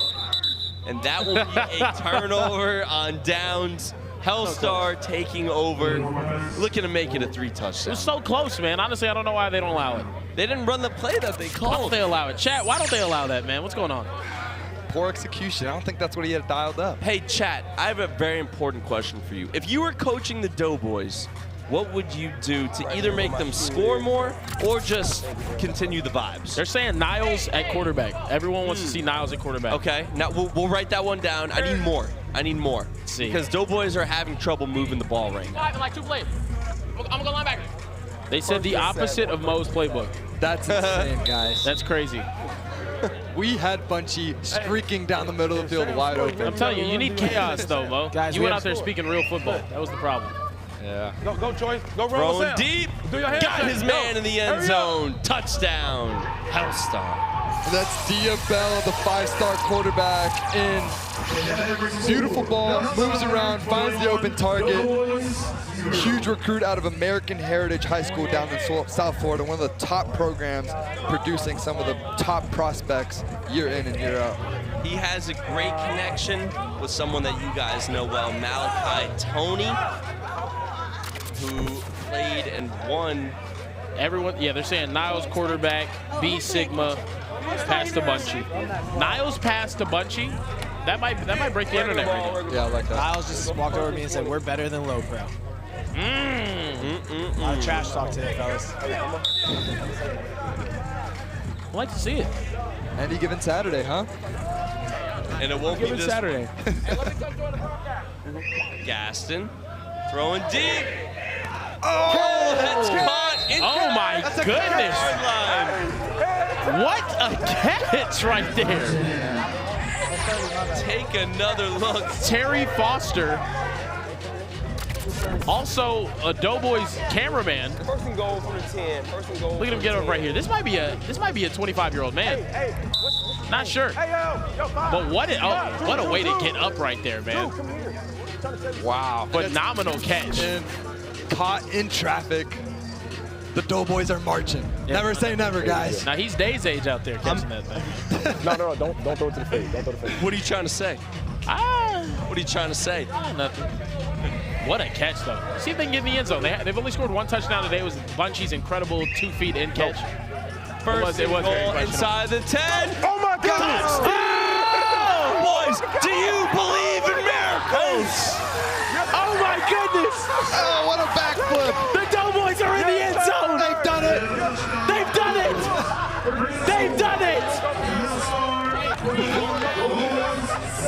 And that will be a turnover on downs. Hellstar taking over, looking to make it a 3 touchdown. It's so close, man. Honestly, I don't know why they don't allow it. They didn't run the play that they Why don't called. they allow it? Chat, why don't they allow that, man? What's going on? Poor execution. I don't think that's what he had dialed up. Hey, chat, I have a very important question for you. If you were coaching the Doughboyz, what would you do to either make them score more or just continue the vibes? They're saying Niles at quarterback. Everyone wants to see Niles at quarterback. Okay, now we'll write that one down. I need more. I need more. Let's see. Because Doughboyz are having trouble moving the ball right now. Like 2 plays. I'm going to go linebacker. They said the opposite of Mo's playbook. That's insane, guys. That's crazy. We had Bunchie streaking down the middle of the field wide open. I'm telling you, you need chaos, though, Mo. Guys, you we went have out there speaking real football. That was the problem. Yeah. Go, Choice. Go, run. Throwing deep. Got his man in the end zone. Touchdown. Hellstar. And that's Diabell, the 5-star quarterback in. Beautiful ball, moves around, finds the open target. Huge recruit out of American Heritage High School down in South Florida, one of the top programs producing some of the top prospects year in and year out. He has a great connection with someone that you guys know well, Malachi Tony, who played and won. Everyone, yeah, they're saying Niles quarterback, B Sigma, pass to Bunchie. Niles pass to Bunchie. That might break the internet right now. Yeah, I like that. Niles just walked over to me and said, we're better than low pro. A lot of trash talk today, fellas. I'd like to see it. Any given Saturday, huh? And it won't be this Saturday. Gaston throwing deep. Oh, that's caught. Oh my goodness. What a catch right there. Take another look. Terry Foster, also a Doughboyz cameraman. First and goal from the 10. First and goal. Look at him get up right here. This might be a 25-year-old man. Not sure. But what a way to get up right there, man. Wow. Phenomenal catch. And caught in traffic. The Doughboyz are marching. Yeah. Never say never, guys. Now he's Day's age out there catching that thing. No, don't throw it to the face. Don't throw it to the face. What are you trying to say? What are you trying to say? Nothing. What a catch, though. See if they can get in the end zone. They've only scored 1 touchdown today. It was Bunchie's incredible 2 feet in catch. First it was very goal questionable. inside the 10. Oh my goodness! Oh, boys, do you believe in miracles? Oh my goodness! Oh, what a backflip. The Doughboyz are in the end zone! They've done it. They've done it! They've done it!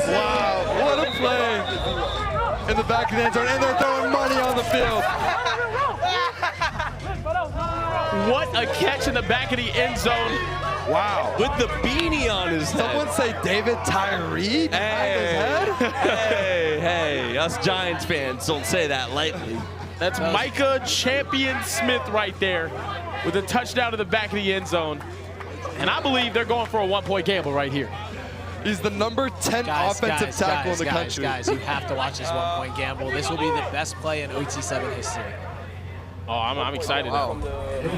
Wow, what a play. In the back of the end zone, and they're throwing money on the field. What a catch in the back of the end zone. Wow. With the beanie on his head. Someone say David Tyree behind his head? Hey, us Giants fans don't say that lightly. That's Micah Champion Smith right there with a touchdown to the back of the end zone. And I believe they're going for a one-point gamble right here. He's the number 10 offensive tackle in the country. Guys, you have to watch this one-point gamble. This will be the best play in OT7 history. Oh, I'm excited now.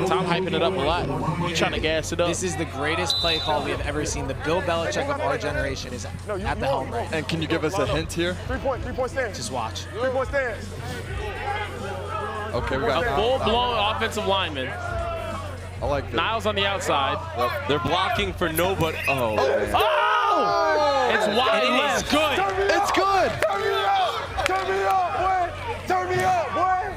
Tom hyping it up a lot. You trying to gas it up. This is the greatest play call we have ever seen. The Bill Belichick of our generation is at the helm right now. And can you give us a hint here? Three-point stance. Just watch. Three-point stance. Okay, we got a full-blown offensive lineman. I like this. Niles on the outside. They're blocking for nobody. Oh, man. Oh! It's wide left. It's good. It's good. Turn me up. Turn me up, boy. Turn me up, boy.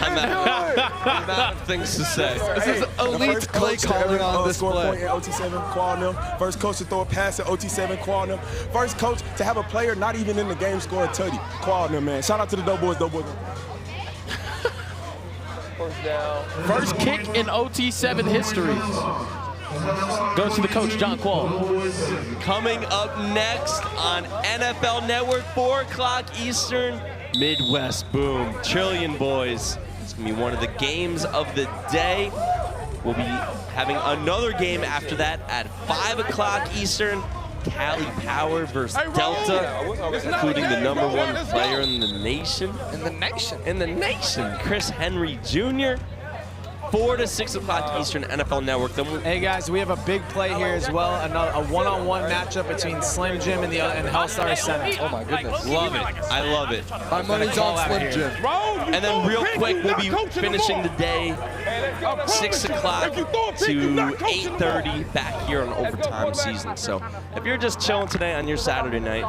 I'm out of things to say. This is elite play calling on this score play. Point at OT7, quad them. First coach to throw a pass at OT7, quad them. First coach to have a player not even in the game score a tutty. Quad them, man. Shout out to the Doughboyz. First down. First kick in OT7 history. Goes to the coach, John Quall. Coming up next on NFL Network, 4 o'clock Eastern, Midwest Boom, Trillion Boys. It's going to be one of the games of the day. We'll be having another game after that at 5 o'clock Eastern. Cali Power versus Delta, including the #1 player in the nation. In the nation, Chris Henry Jr. 4 to 6 o'clock Eastern, NFL Network. Hey guys, we have a big play here as well. A one-on-one matchup between Slim Jim and Hellstar Center. Oh my goodness. Love it. I love it. My money's on Slim Jim. And then real quick, we'll be finishing the day 6 o'clock to 8:30 back here on overtime season. So if you're just chilling today on your Saturday night,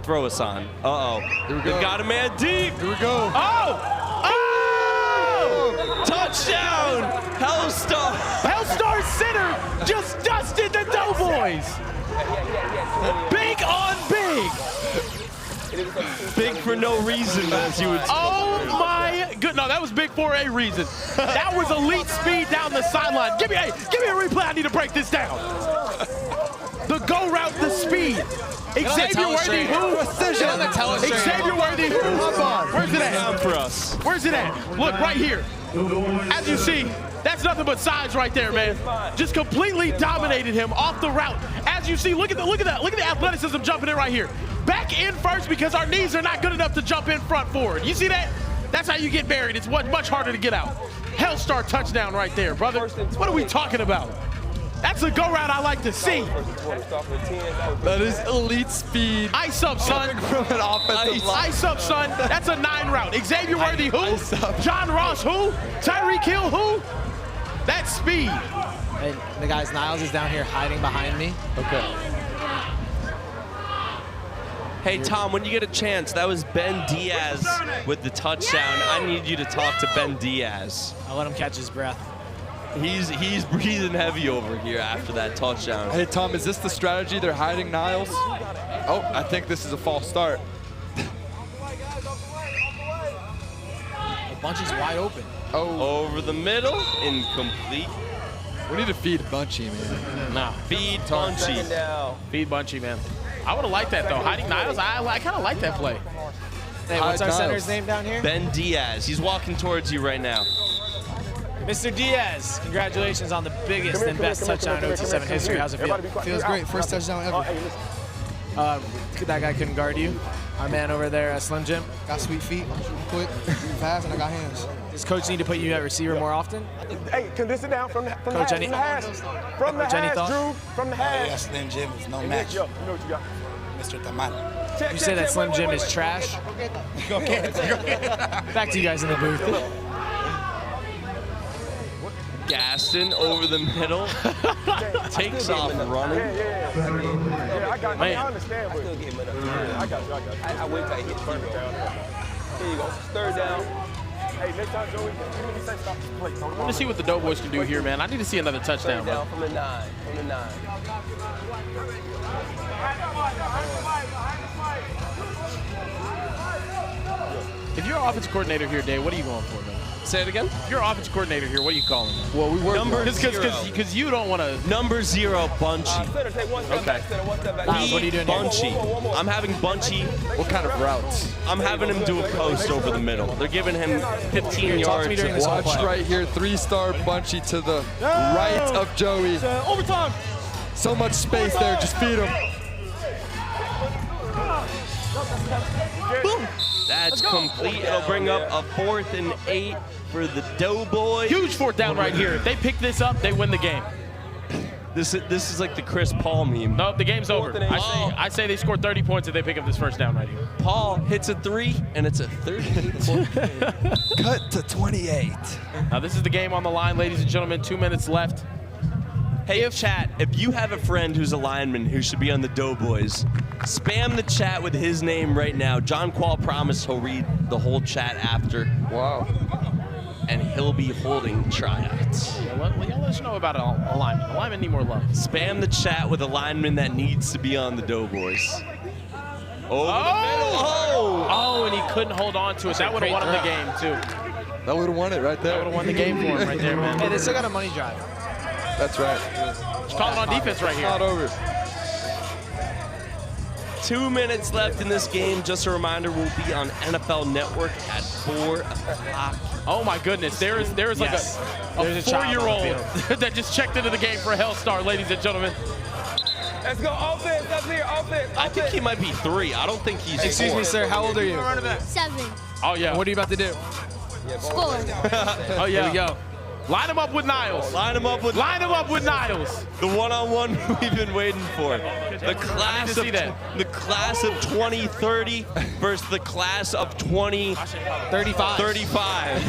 throw us on. Uh-oh. Here we go. We've got a man deep. Here we go. Oh! Touchdown! Hellstar! Hellstar Center just dusted the Doughboyz. Big on big. Big for no reason, as you would say. Oh my good. No, that was big for a reason. That was elite speed down the sideline. Give me a replay. I need to break this down. The go route, the speed. Xavier Worthy, who? Xavier Worthy, who? Where's it at? For us. Where's it at? Look, right here. As you see, that's nothing but size right there, man. Just completely dominated him off the route. As you see, look at that. Look at the athleticism jumping in right here. Back in first because our knees are not good enough to jump in front forward. You see that? That's how you get buried. It's much harder to get out. Hellstar touchdown right there, brother. What are we talking about? That's a go route I like to see. That is elite speed. Ice up, son. From an offensive line. Ice up, son. That's a 9 route. Xavier Worthy, who? John Ross, who? Tyreek Hill, who? That's speed. And the guys, Niles is down here hiding behind me. Okay. Hey, Tom, when you get a chance, that was Ben Diaz with the touchdown. I need you to talk to Ben Diaz. I'll let him catch his breath. He's breathing heavy over here after that touchdown. Hey, Tom, is this the strategy? They're hiding Niles? Oh, I think this is a false start. Bunchie's wide open. Oh. Over the middle, incomplete. We need to feed Bunchie, man. Nah, feed Bunchie. Feed Bunchie, man. I would have liked that, though. Hiding Niles, I kind of like that play. Hey, what's our center's name down here? Ben Diaz. He's walking towards you right now. Mr. Diaz, congratulations on the biggest and best touchdown in OT7 history. How's it feel? Feels great. First touchdown ever. That guy couldn't guard you. Our man over there, Slim Jim. Got sweet feet, quick, fast, and I got hands. Does Coach need to put you at receiver more often? Hey, can this sit down from the Coach, hash? From the hash, Drew. From the hash. Yeah, Slim Jim is no match. You know what you got. Mr. Tamal. You say that Slim Jim is trash? Okay. Back to you guys in the booth. Gaston over the middle. Takes off running. Yeah, I got. Man. I understand, but I got you. I wait till I hit first down. Here you go. Third down. Hey, next time, Joey, even if he say stop, just play. I want to see what the Doughboyz can do here, man. I need to see another touchdown, Third bro. down from the 9. From the 9. If you're an offensive coordinator here, Dave, what are you going for, man? Say it again? If you're an offensive coordinator here, what are you calling? Well, we work number because you don't want to. Number 0, Bunchie. Center, take one step back. Center, one step back. Niles, what are you doing here? Bunchie. I'm having Bunchie. What kind of routes? I'm having him do a post over the middle. They're giving him 15 yards. Watch right here, 3-star Bunchie to the right of Joey. Overtime. So much space there, just feed him. Boom. That's complete. It'll bring up a 4th and 8 for the Doughboyz. Huge 4th down right here. If they pick this up, they win the game. This is like the Chris Paul meme. No, the game's over. I say they score 30 points if they pick up this first down right here. Paul hits a 3, and it's a 38-point game. Cut to 28. Now this is the game on the line, ladies and gentlemen. 2 minutes left. Hey, chat, if you have a friend who's a lineman who should be on the Doughboyz, spam the chat with his name right now. John Qual promised he'll read the whole chat after. Wow. And he'll be holding tryouts. Let us know about a lineman. A lineman need more love. Spam the chat with a lineman that needs to be on the Doughboyz. Over the middle. Oh, and he couldn't hold on to it. That would have won him the game, too. That would have won it right there. That would have won the game for him right there, man. Hey, they still got a money drive. That's right. Just calling on defense right here. Not over. 2 minutes left in this game. Just a reminder, we'll be on NFL Network at 4 o'clock. Oh my goodness, there is like a 4-year-old that just checked into the game for Hellstar, ladies and gentlemen. Let's go offense. That's here. Offense. I think he might be 3. I don't think he's 4. Excuse me, sir. How old are you? 7. Oh yeah. What are you about to do? Score. Oh yeah. Here we go. Line him up with Niles. Line him up with Niles. The one-on-one we've been waiting for. The class of 2030 versus the class of 2035.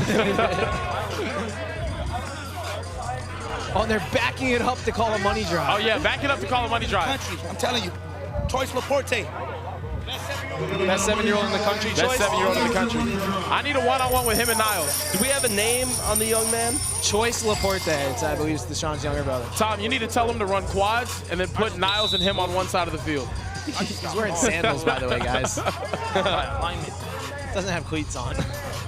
Oh, and they're backing it up to call a money drive. Oh yeah, back it up to call a money drive. I'm telling you, Choice Laporte. Best 7-year-old in the country. Best 7-year-old in the country. I need a one-on-one with him and Niles. Do we have a name on the young man? Choice Laporte. I believe it's Deshaun's younger brother. Tom, you need to tell him to run quads and then put Niles and him on one side of the field. He's wearing sandals, by the way, guys. Doesn't have cleats on.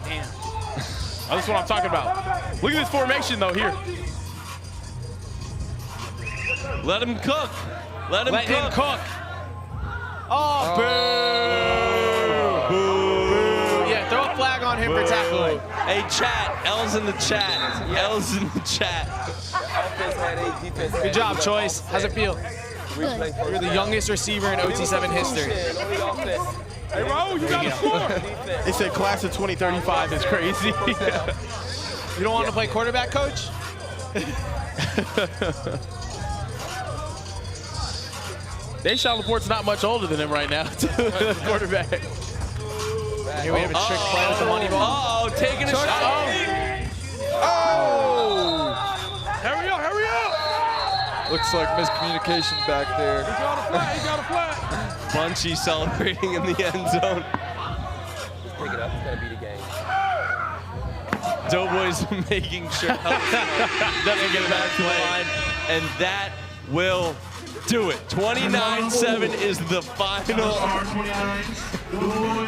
Damn. Oh, that's what I'm talking about. Look at this formation, though, here. Let him cook. Let him cook. Oh, boo! Boo! Yeah, throw a flag on him for tackling. Hey, chat. L's in the chat. L's in the chat. Good job, Choice. How's it feel? Good. You're the youngest receiver in OT7 history. Hey, Ro, you got to score. They said class of 2035 is crazy. You don't want to play quarterback, coach? Deshaun Laporte's not much older than him right now, quarterback. Here we have a trick play with the money ball. Oh, taking a shot. Oh! Hurry up! Looks like miscommunication back there. He got a flat. Bunchie celebrating in the end zone. Just pick it up. It's gonna be the game. Doughboyz making sure Hellstar doesn't get back to the line, and that will do it. 29-7 is the final.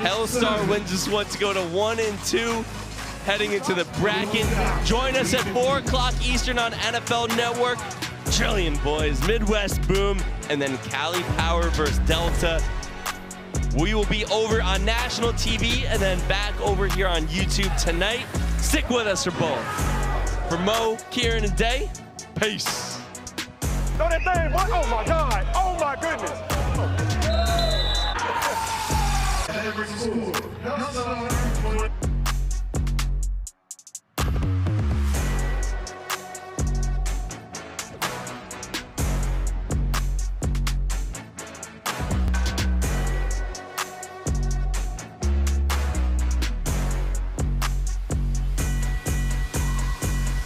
Hellstar wins this one to go to 1-2, heading into the bracket. Join us at 4 o'clock Eastern on NFL Network. Trillion Boys, Midwest Boom, and then Cali Power versus Delta. We will be over on national TV and then back over here on YouTube tonight. Stick with us for both. For Mo, Kieran, and Day, peace. Throw that thing, boy. Oh my God. Oh my goodness.